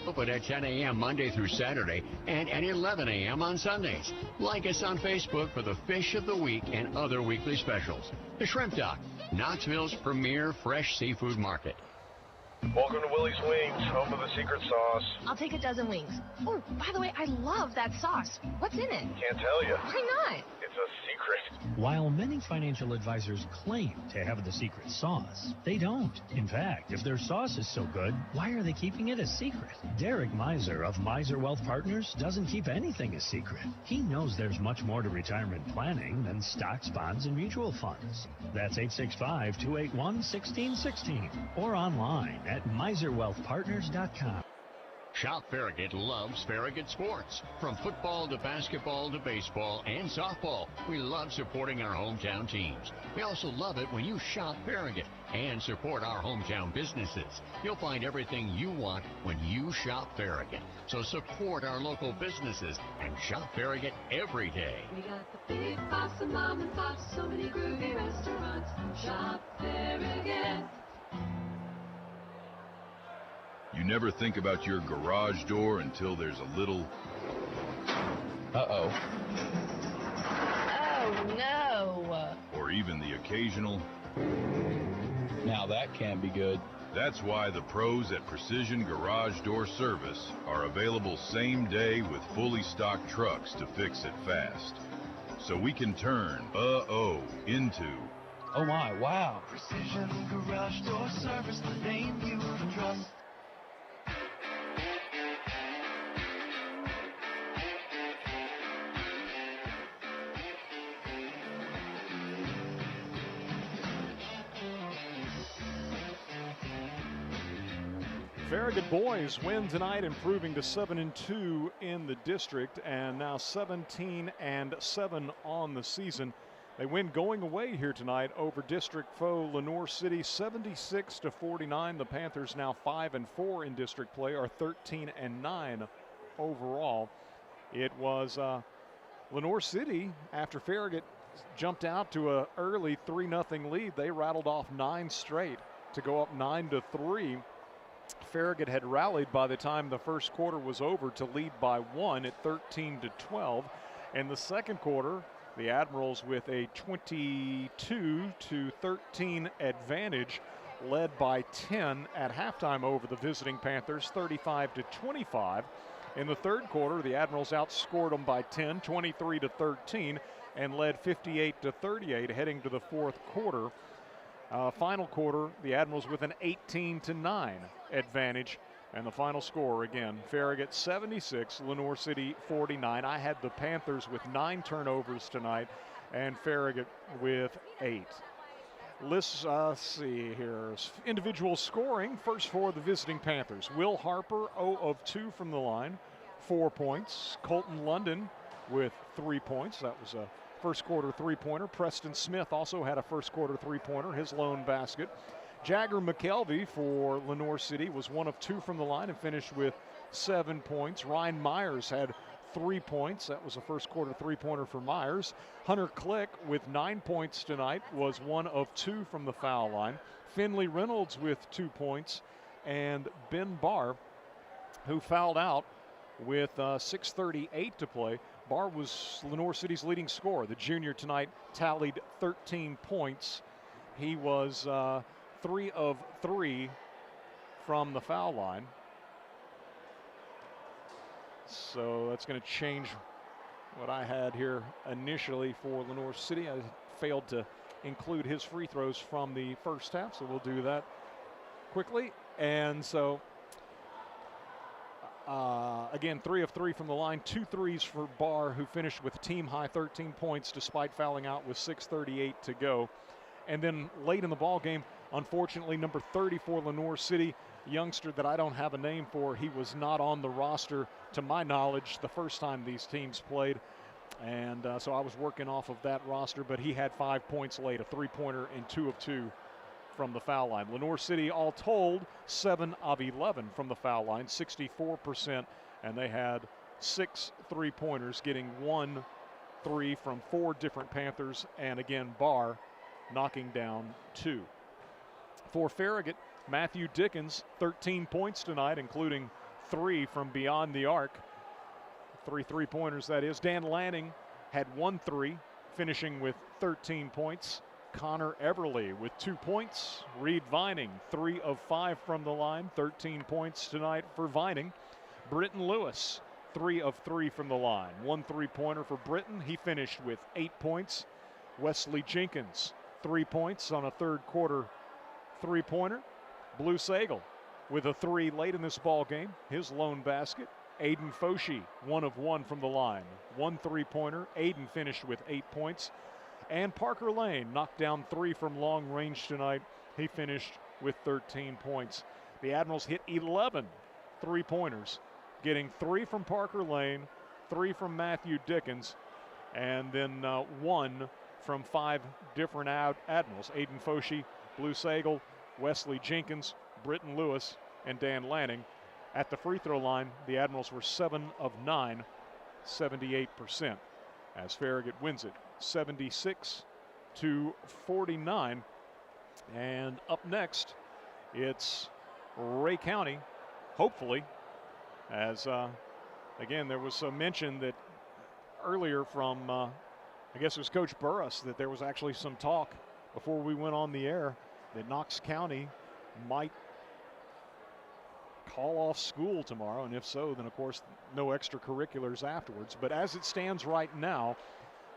S4: Open at 10 a.m. Monday through Saturday and at 11 a.m. on Sundays. Like us on Facebook for the Fish of the Week and other weekly specials. The Shrimp Dock, Knoxville's premier fresh seafood market.
S14: Welcome to Willie's Wings, home of the secret sauce.
S9: I'll take a dozen wings. Oh, by the way, I love that sauce. What's in it?
S14: Can't tell you.
S9: Why not?
S14: It's a secret.
S15: While many financial advisors claim to have the secret sauce, they don't. In fact, if their sauce is so good, why are they keeping it a secret? Derek Miser of Miser Wealth Partners doesn't keep anything a secret. He knows there's much more to retirement planning than stocks, bonds, and mutual funds. That's 865-281-1616 or online at miserwealthpartners.com.
S4: Shop Farragut loves Farragut sports. From football to basketball to baseball and softball, we love supporting our hometown teams. We also love it when you shop Farragut and support our hometown businesses. You'll find everything you want when you shop Farragut. So support our local businesses and shop Farragut every day.
S7: We got the big box of mom and pops, so many groovy restaurants. Shop Farragut.
S5: You never think about your garage door until there's a little...
S19: Uh-oh.
S9: Oh, no.
S5: Or even the occasional...
S19: Now that can be good.
S5: That's why the pros at Precision Garage Door Service are available same day with fully stocked trucks to fix it fast. So we can turn into...
S19: Oh my, wow.
S20: Precision Garage Door Service, the name you can trust.
S2: Farragut boys win tonight, improving to 7-2 in the district and now 17-7 on the season. They win going away here tonight over district foe Lenoir City 76-49. The Panthers now 5-4 in district play, are 13-9 overall. It was Lenoir City, after Farragut jumped out to an early 3-0 lead, they rattled off 9 straight to go up 9-3. Farragut had rallied by the time the first quarter was over to lead by 1 at 13-12. In the second quarter, the Admirals with a 22-13 advantage, led by 10 at halftime over the visiting Panthers, 35-25. In the third quarter, the Admirals outscored them by 10, 23-13, and led 58-38 heading to the fourth quarter. Final quarter, the Admirals with an 18-9 advantage. And the final score, again, Farragut 76, Lenoir City 49. I had the Panthers with 9 turnovers tonight and Farragut with 8. Let's see here. Individual scoring, first for the visiting Panthers. Will Harper, 0 of 2 from the line, 4 points. Colton London with 3 points. That was a first quarter three-pointer. Preston Smith also had a first quarter three-pointer, his lone basket. Jagger McKelvey for Lenoir City was 1 of 2 from the line and finished with 7 points. Ryan Myers had 3 points. That was a first quarter three-pointer for Myers. Hunter Click with 9 points tonight was 1 of 2 from the foul line. Finley Reynolds with 2 points. And Ben Barr, who fouled out with 6:38 to play. Barr was Lenoir City's leading scorer. The junior tonight tallied 13 points. He was 3 of 3 from the foul line. So that's going to change what I had here initially for Lenoir City. I failed to include his free throws from the first half, so we'll do that quickly. And so, again, 3 of 3 from the line, 2 threes for Barr, who finished with team-high 13 points despite fouling out with 6:38 to go. And then late in the ball game, unfortunately, number 30 for Lenoir City, a youngster that I don't have a name for, he was not on the roster, to my knowledge, the first time these teams played. And so I was working off of that roster, but he had 5 points late, a three-pointer and 2 of 2 from the foul line. Lenoir City, all told, 7 of 11 from the foul line, 64%, and they had 6 three-pointers, getting 1 3 from 4 different Panthers, and again, Barr knocking down 2. For Farragut, Matthew Dickens, 13 points tonight, including 3 from beyond the arc. 3 3-pointers, that is. Dan Lanning had 1 3, finishing with 13 points. Connor Everly with 2 points. Reed Vining, 3 of 5 from the line, 13 points tonight for Vining. Britton Lewis, 3 of 3 from the line, 1 3-pointer for Britton. He finished with 8 points. Wesley Jenkins, 3 points on a third quarter three-pointer. Blue Sagal with a 3 late in this ball game, his lone basket. Aiden Foshi, 1 of 1 from the line, 1 3-pointer. Aiden finished with 8 points. And Parker Lane knocked down 3 from long range tonight. He finished with 13 points. The Admirals hit 11 3-pointers, getting 3 from Parker Lane, 3 from Matthew Dickens, and then 1 from 5 different Admirals. Aiden Foshi, Blue Sagal, Wesley Jenkins, Britton Lewis, and Dan Lanning. At the free throw line, the Admirals were 7 of 9, 78%, as Farragut wins it 76-49. And up next, it's Ray County, hopefully, as again, there was some mention that earlier from, I guess it was Coach Burris, that there was actually some talk before we went on the air that Knox County might call off school tomorrow, and if so, then of course no extracurriculars afterwards. But as it stands right now,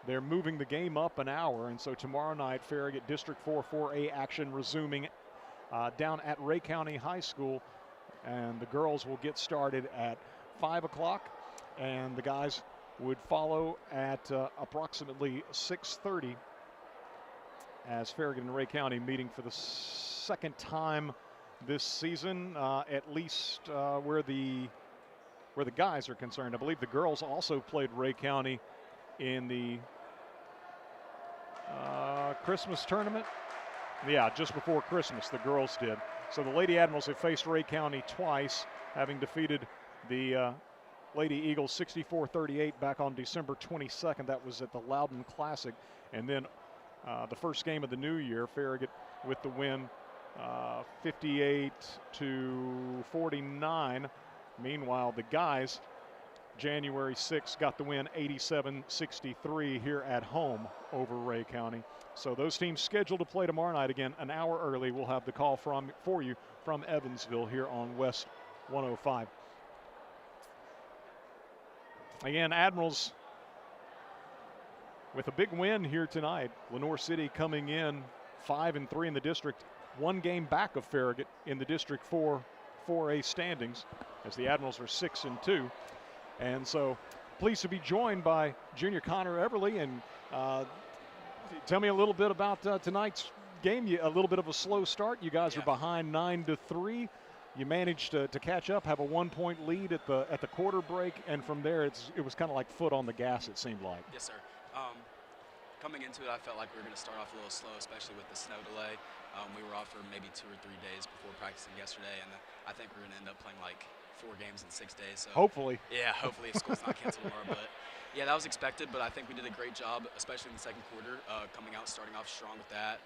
S2: they're moving the game up an hour, and so tomorrow night, Farragut District 4 4A action resuming down at Ray County High School, and the girls will get started at 5 o'clock, and the guys would follow at approximately 6:30, as Farragut and Ray County meeting for the second time this season, at least where the guys are concerned. I believe the girls also played Ray County in the Christmas tournament. Yeah, just before Christmas, the girls did. So the Lady Admirals have faced Ray County twice, having defeated the Lady Eagles 64-38 back on December 22nd. That was at the Loudon Classic. And then the first game of the new year, Farragut with the win 58-49. Meanwhile, the guys, January 6th, got the win 87-63 here at home over Ray County. So those teams scheduled to play tomorrow night again an hour early. We'll have the call for you from Evansville here on West 105. Again, Admirals with a big win here tonight. Lenoir City coming in 5-3 in the district, 1 game back of Farragut in the District 4 4A standings, as the Admirals are 6-2. And so pleased to be joined by junior Connor Everly. And tell me a little bit about tonight's game. A little bit of a slow start. You guys are behind 9-3. You managed to catch up, have a 1-point lead at the quarter break, and from there it was kind of like foot on the gas, it seemed like.
S3: Yes, sir. Coming into it, I felt like we were going to start off a little slow, especially with the snow delay. We were off for maybe 2 or 3 days before practicing yesterday, and I think we're going to end up playing like 4 games in 6 days. So
S2: hopefully.
S3: Yeah, hopefully if school's not canceled tomorrow. But yeah, that was expected. But I think we did a great job, especially in the second quarter, coming out, starting off strong with that.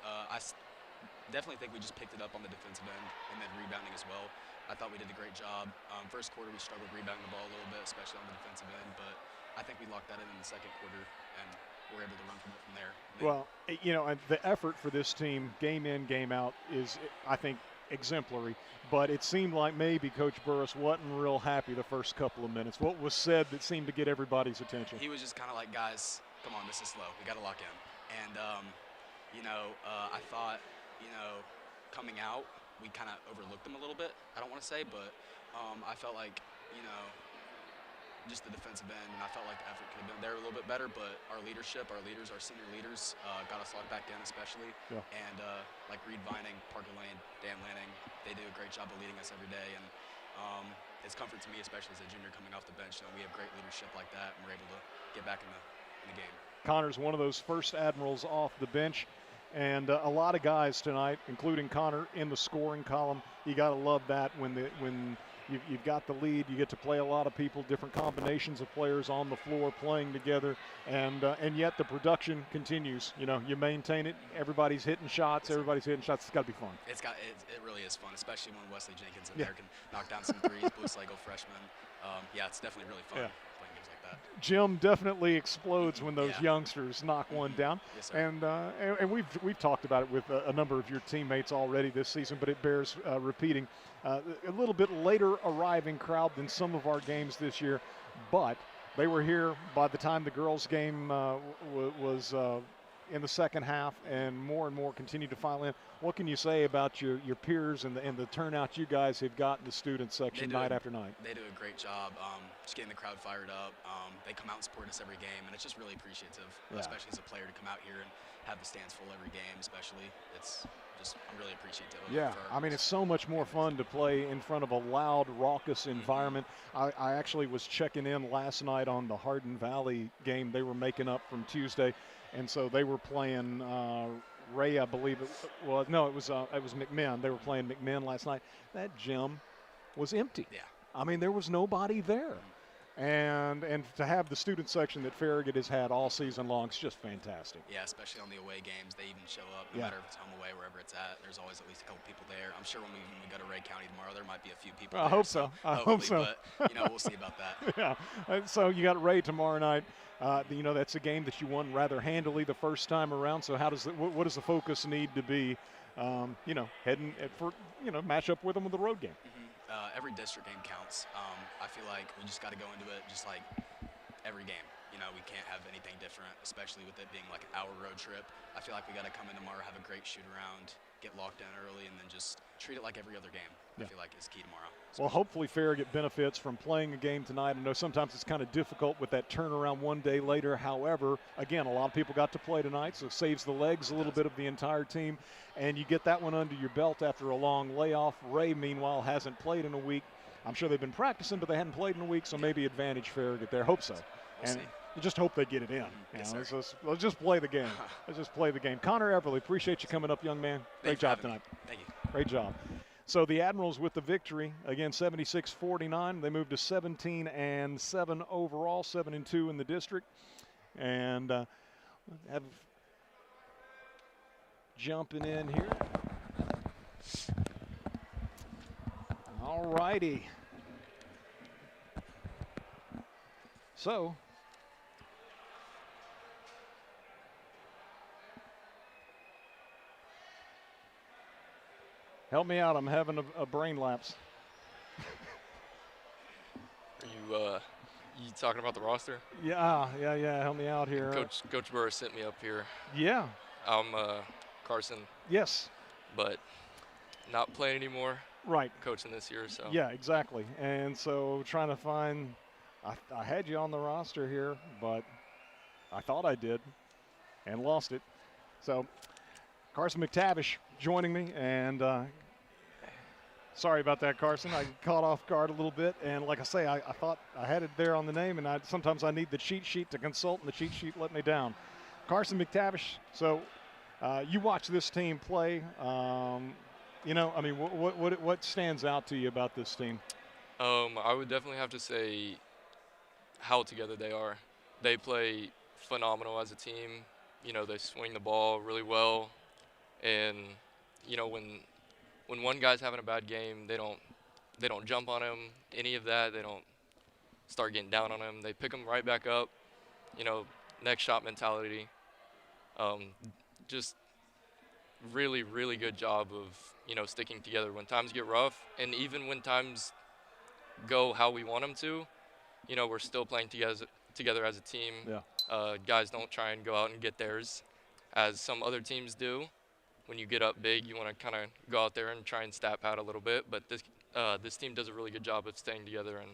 S3: Definitely think we just picked it up on the defensive end and then rebounding as well. I thought we did a great job. First quarter we struggled rebounding the ball a little bit, especially on the defensive end. But I think we locked that in the second quarter and we're able to run from it from there.
S2: Well, and the effort for this team, game in, game out, is, I think, exemplary. But it seemed like maybe Coach Burris wasn't real happy the first couple of minutes. What was said that seemed to get everybody's attention?
S3: He was just kind of like, guys, come on, this is slow. We got to lock in. And, I thought, coming out, we kind of overlooked them a little bit. I don't want to say, but I felt like, just the defensive end, and I felt like the effort could have been there a little bit better, but our leadership, our senior leaders, got us locked back in especially. Yeah. And like Reed Vining, Parker Lane, Dan Lanning, they do a great job of leading us every day. And it's comfort to me, especially as a junior coming off the bench. We have great leadership like that, and we're able to get back in the game. Connor's
S2: one of those first Admirals off the bench. And a lot of guys tonight, including Connor, in the scoring column. You got to love that when you've got the lead. You get to play a lot of people, different combinations of players on the floor playing together, and yet the production continues. You maintain it. Everybody's hitting shots. It's got to be fun.
S3: It really is fun, especially when Wesley Jenkins in there can knock down some threes. Blue Slagle freshman. It's definitely really fun. Yeah.
S2: Jim definitely explodes when those youngsters knock one down.
S3: Yes, sir.
S2: And we've talked about it with a number of your teammates already this season, but it bears repeating. A little bit later arriving crowd than some of our games this year, but they were here by the time the girls' game was in the second half, and more continue to file in. What can you say about your peers and the turnout you guys have got in the student section night after night?
S3: They do a great job just getting the crowd fired up. They come out and support us every game, and it's just really appreciative, especially as a player, to come out here and have the stands full every game, especially. I'm really appreciative of it.
S2: Yeah, it's so much more fun to play in front of a loud, raucous environment. I actually was checking in last night on the Hardin Valley game they were making up from Tuesday, and so they were playing Ray, I believe it was. No, it was McMinn. They were playing McMinn last night. That gym was empty.
S3: Yeah.
S2: There was nobody there. And to have the student section that Farragut has had all season long, it's just fantastic.
S3: Yeah, especially on the away games, they even show up, no matter if it's home away, wherever it's at. There's always at least a couple people there. I'm sure when we go to Ray County tomorrow, there might be a few people there.
S2: I hope so.
S3: But, we'll see about that.
S2: Yeah. So you got Ray tomorrow night. That's a game that you won rather handily the first time around. So what does the focus need to be, heading for, match up with them with the road game?
S3: Mm-hmm. Every district game counts. I feel like we just got to go into it just like every game. We can't have anything different, especially with it being like an hour road trip. I feel like we got to come in tomorrow, have a great shoot around, get locked in early, and then just treat it like every other game. I feel like is key tomorrow.
S2: Well, hopefully Farragut benefits from playing a game tonight. I know sometimes it's kind of difficult with that turnaround one day later. However, again, a lot of people got to play tonight, so it saves the legs a little bit of the entire team. And you get that one under your belt after a long layoff. Ray, meanwhile, hasn't played in a week. I'm sure they've been practicing, but they hadn't played in a week, so maybe advantage Farragut there. Hope so.
S3: We'll see.
S2: You just hope they get it in.
S3: Yes,
S2: let's just play the game. Let's just play the game. Connor Everly, appreciate you coming up, young man. Great job tonight.
S3: Thank you.
S2: Great job. So the Admirals with the victory, again, 76-49. They moved to 17-7 overall, 7-2 in the district. And have jumping in here. All righty. So help me out. I'm having a brain lapse.
S21: Are you talking about the roster?
S2: Yeah. Help me out here.
S21: Coach Burris sent me up here.
S2: Yeah.
S21: I'm Carson.
S2: Yes.
S21: But not playing anymore.
S2: Right.
S21: Coaching this year, so.
S2: Yeah, exactly. And so trying to find, I had you on the roster here, but I thought I did and lost it. So Carson McTavish joining me, and sorry about that, Carson. I caught off guard a little bit, and like I say, I thought I had it there on the name, and sometimes I need the cheat sheet to consult, and the cheat sheet let me down. Carson McTavish, so you watch this team play. What stands out to you about this team?
S21: I would definitely have to say how together they are. They play phenomenal as a team. You know, they swing the ball really well, and you know when one guy's having a bad game, they don't jump on him, any of that. They don't start getting down on him. They pick him right back up. You know, next shot mentality. Um, just really, really good job of, you know, sticking together when times get rough, and even when times go how we want them to, you know, we're still playing together as a team.
S2: Yeah.
S21: Guys don't try and go out and get theirs, as some other teams do. When you get up big, you want to kind of go out there and try and stat pad a little bit, but this team does a really good job of staying together and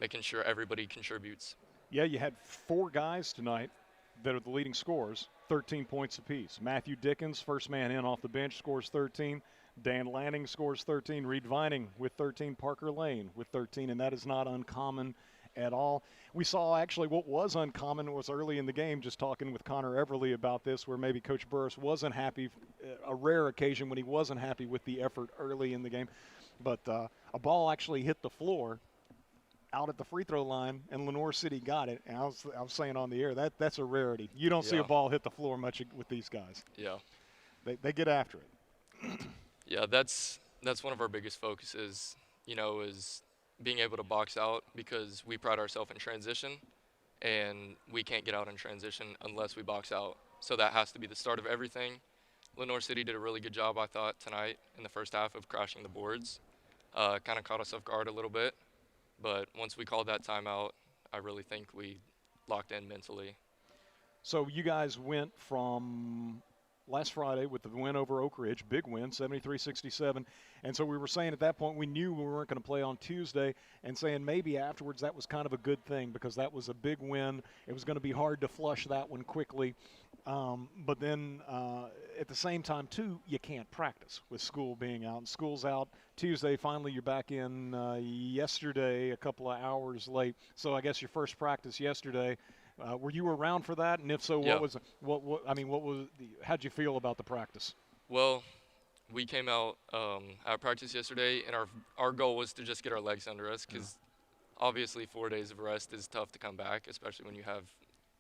S21: making sure everybody contributes.
S2: Yeah, you had 4 guys tonight that are the leading scorers, 13 points apiece. Matthew Dickens, first man in off the bench, scores 13. Dan Lanning scores 13. Reed Vining with 13. Parker Lane with 13, and that is not uncommon at all. We saw actually what was uncommon was early in the game, just talking with Connor Everly about this, where maybe Coach Burris wasn't happy, a rare occasion when he wasn't happy with the effort early in the game. But a ball actually hit the floor out at the free throw line, and Lenoir City got it. And I was saying on the air, that's a rarity. You don't see a ball hit the floor much with these guys.
S21: Yeah.
S2: They get after it.
S21: Yeah, that's one of our biggest focuses, you know, is being able to box out, because we pride ourselves in transition, and we can't get out in transition unless we box out. So that has to be the start of everything. Lenoir City did a really good job, I thought, tonight in the first half of crashing the boards. Kind of caught us off guard a little bit. But once we called that timeout, I really think we locked in mentally.
S2: So you guys went from last Friday with the win over Oak Ridge, big win, 73-67. And so we were saying at that point we knew we weren't going to play on Tuesday, and saying maybe afterwards that was kind of a good thing, because that was a big win. It was going to be hard to flush that one quickly. But then at the same time, too, you can't practice with school being out. And school's out Tuesday. Finally, you're back in yesterday, a couple of hours late. So I guess your first practice yesterday. Were you around for that? And if so,
S21: Yeah.
S2: How'd you feel about the practice?
S21: Well, we came out at practice yesterday, and our goal was to just get our legs under us, because obviously 4 days of rest is tough to come back, especially when you have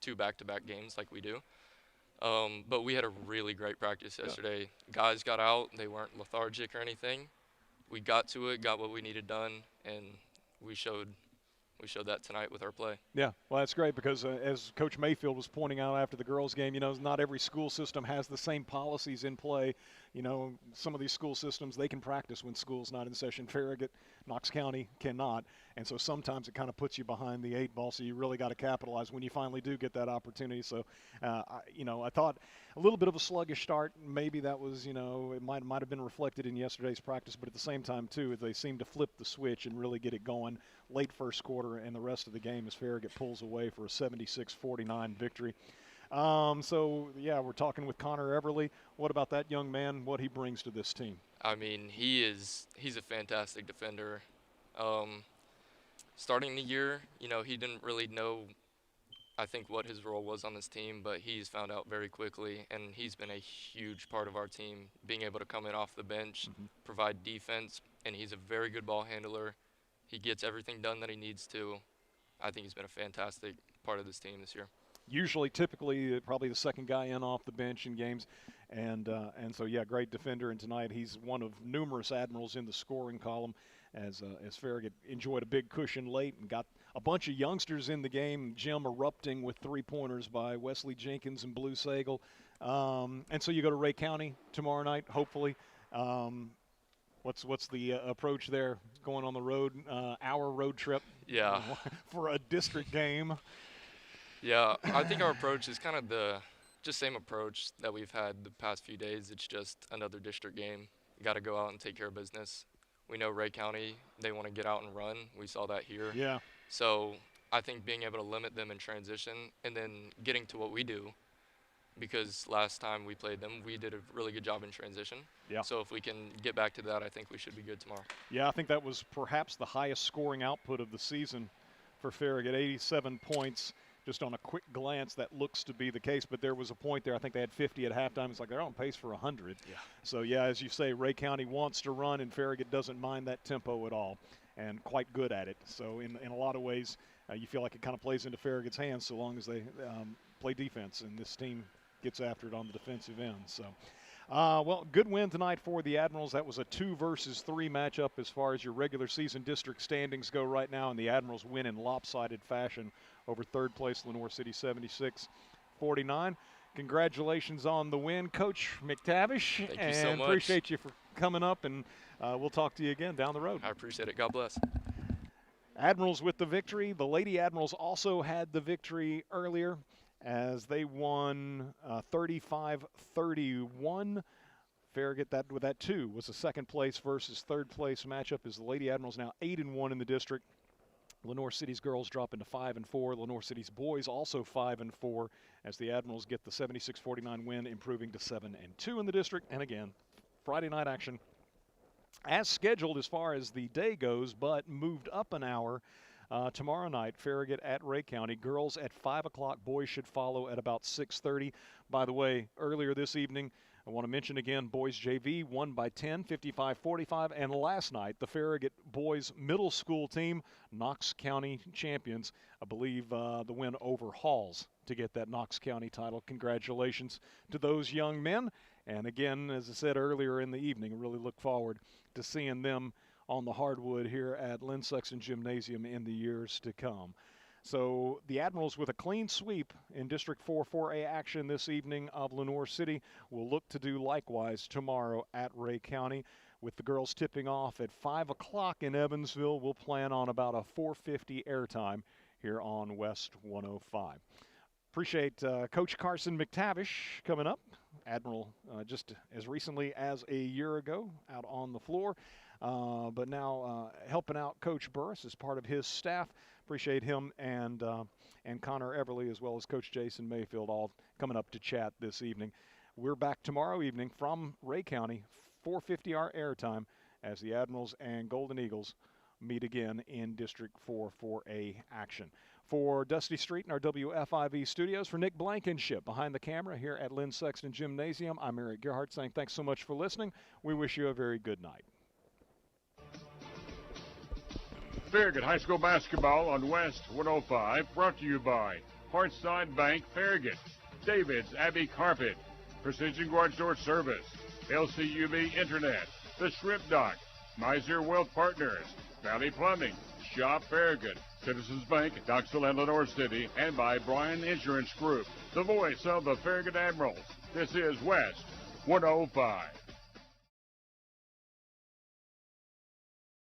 S21: 2 back-to-back games like we do. But we had a really great practice yesterday. Yeah. Guys got out. They weren't lethargic or anything. We got to it, got what we needed done, and we showed that tonight with our play.
S2: Yeah, well, that's great, because as Coach Mayfield was pointing out after the girls' game, you know, not every school system has the same policies in play. You know, some of these school systems, they can practice when school's not in session. Farragut, Knox County cannot. And so sometimes it kind of puts you behind the 8 ball, so you really got to capitalize when you finally do get that opportunity. So, I thought a little bit of a sluggish start. Maybe that was, it might have been reflected in yesterday's practice, but at the same time, too, they seemed to flip the switch and really get it going late first quarter and the rest of the game as Farragut pulls away for a 76-49 victory. We're talking with Connor Everly. What about that young man, what he brings to this team?
S21: I mean, he's a fantastic defender. Starting the year, he didn't really know, I think, what his role was on this team, but he's found out very quickly, and he's been a huge part of our team, being able to come in off the bench, provide defense, and he's a very good ball handler. He gets everything done that he needs to. I think he's been a fantastic part of this team this year.
S2: Typically, probably the second guy in off the bench in games. And so, great defender. And tonight he's one of numerous admirals in the scoring column as Farragut enjoyed a big cushion late and got a bunch of youngsters in the game. Jim erupting with 3-pointers by Wesley Jenkins and Blue Sagal. And so you go to Ray County tomorrow night, hopefully. What's the approach there going on the road, our road trip?
S21: Yeah.
S2: For a district game.
S21: Yeah, I think our approach is kind of the same approach that we've had the past few days. It's just another district game. You got to go out and take care of business. We know Ray County, they want to get out and run. We saw that here.
S2: Yeah.
S21: So I think being able to limit them in transition and then getting to what we do, because last time we played them, we did a really good job in transition.
S2: Yeah.
S21: So if we can get back to that, I think we should be good tomorrow.
S2: Yeah, I think that was perhaps the highest scoring output of the season for Farragut, 87 points. Just on a quick glance, that looks to be the case, but there was a point there. I think they had 50 at halftime. It's like they're on pace for 100.
S21: Yeah.
S2: So, as you say, Ray County wants to run, and Farragut doesn't mind that tempo at all. and quite good at it. So in a lot of ways, you feel like it kind of plays into Farragut's hands so long as they play defense, and this team gets after it on the defensive end. So, well, good win tonight for the Admirals. That was a 2 versus 3 matchup as far as your regular season district standings go right now, and the Admirals win in lopsided fashion over third place Lenoir City 76-49. Congratulations on the win, Coach McTavish.
S21: Thank you so much.
S2: Appreciate you for coming up, and we'll talk to you again down the road.
S21: I appreciate it. God bless.
S2: Admirals with the victory. The Lady Admirals also had the victory earlier as they won 35-31. Farragut with that 2 was a second place versus third place matchup as the Lady Admirals now 8-1 in the district. Lenoir City's girls drop into 5-4. Lenoir City's boys also 5-4 as the Admirals get the 76-49 win, improving to 7-2 in the district. And again, Friday night action as scheduled as far as the day goes, but moved up an hour. Tomorrow night, Farragut at Ray County. Girls at 5 o'clock. Boys should follow at about 6:30. By the way, earlier this evening, I want to mention again, boys JV won by 10, 55-45. And last night, the Farragut boys middle school team, Knox County champions, I believe the win over Halls to get that Knox County title. Congratulations to those young men. And again, as I said earlier in the evening, really look forward to seeing them on the hardwood here at Lynn Sexton Gymnasium in the years to come. So the Admirals with a clean sweep in District 4 4A action this evening of Lenoir City will look to do likewise tomorrow at Ray County. With the girls tipping off at 5 o'clock in Evansville, we'll plan on about a 4:50 airtime here on West 105. Appreciate Coach Carson McTavish coming up. Admiral just as recently as a year ago out on the floor, but now helping out Coach Burris as part of his staff. Appreciate him and Connor Everly as well as Coach Jason Mayfield all coming up to chat this evening. We're back tomorrow evening from Ray County, 4:50 our airtime as the Admirals and Golden Eagles meet again in District 4 4A action. For Dusty Street in our WFIV studios, for Nick Blankenship behind the camera here at Lynn Sexton Gymnasium, I'm Eric Gerhardt saying thanks so much for listening. We wish you a very good night.
S10: Farragut High School basketball on West 105, brought to you by Hearthside Bank Farragut, David's Abbey Carpet, Precision Garage Door Service, LCUV Internet, The Shrimp Dock, Miser Wealth Partners, Valley Plumbing, Shop Farragut, Citizens Bank, Knoxville and Lenoir City, and by Bryan Insurance Group, the voice of the Farragut Admirals. This is West 105.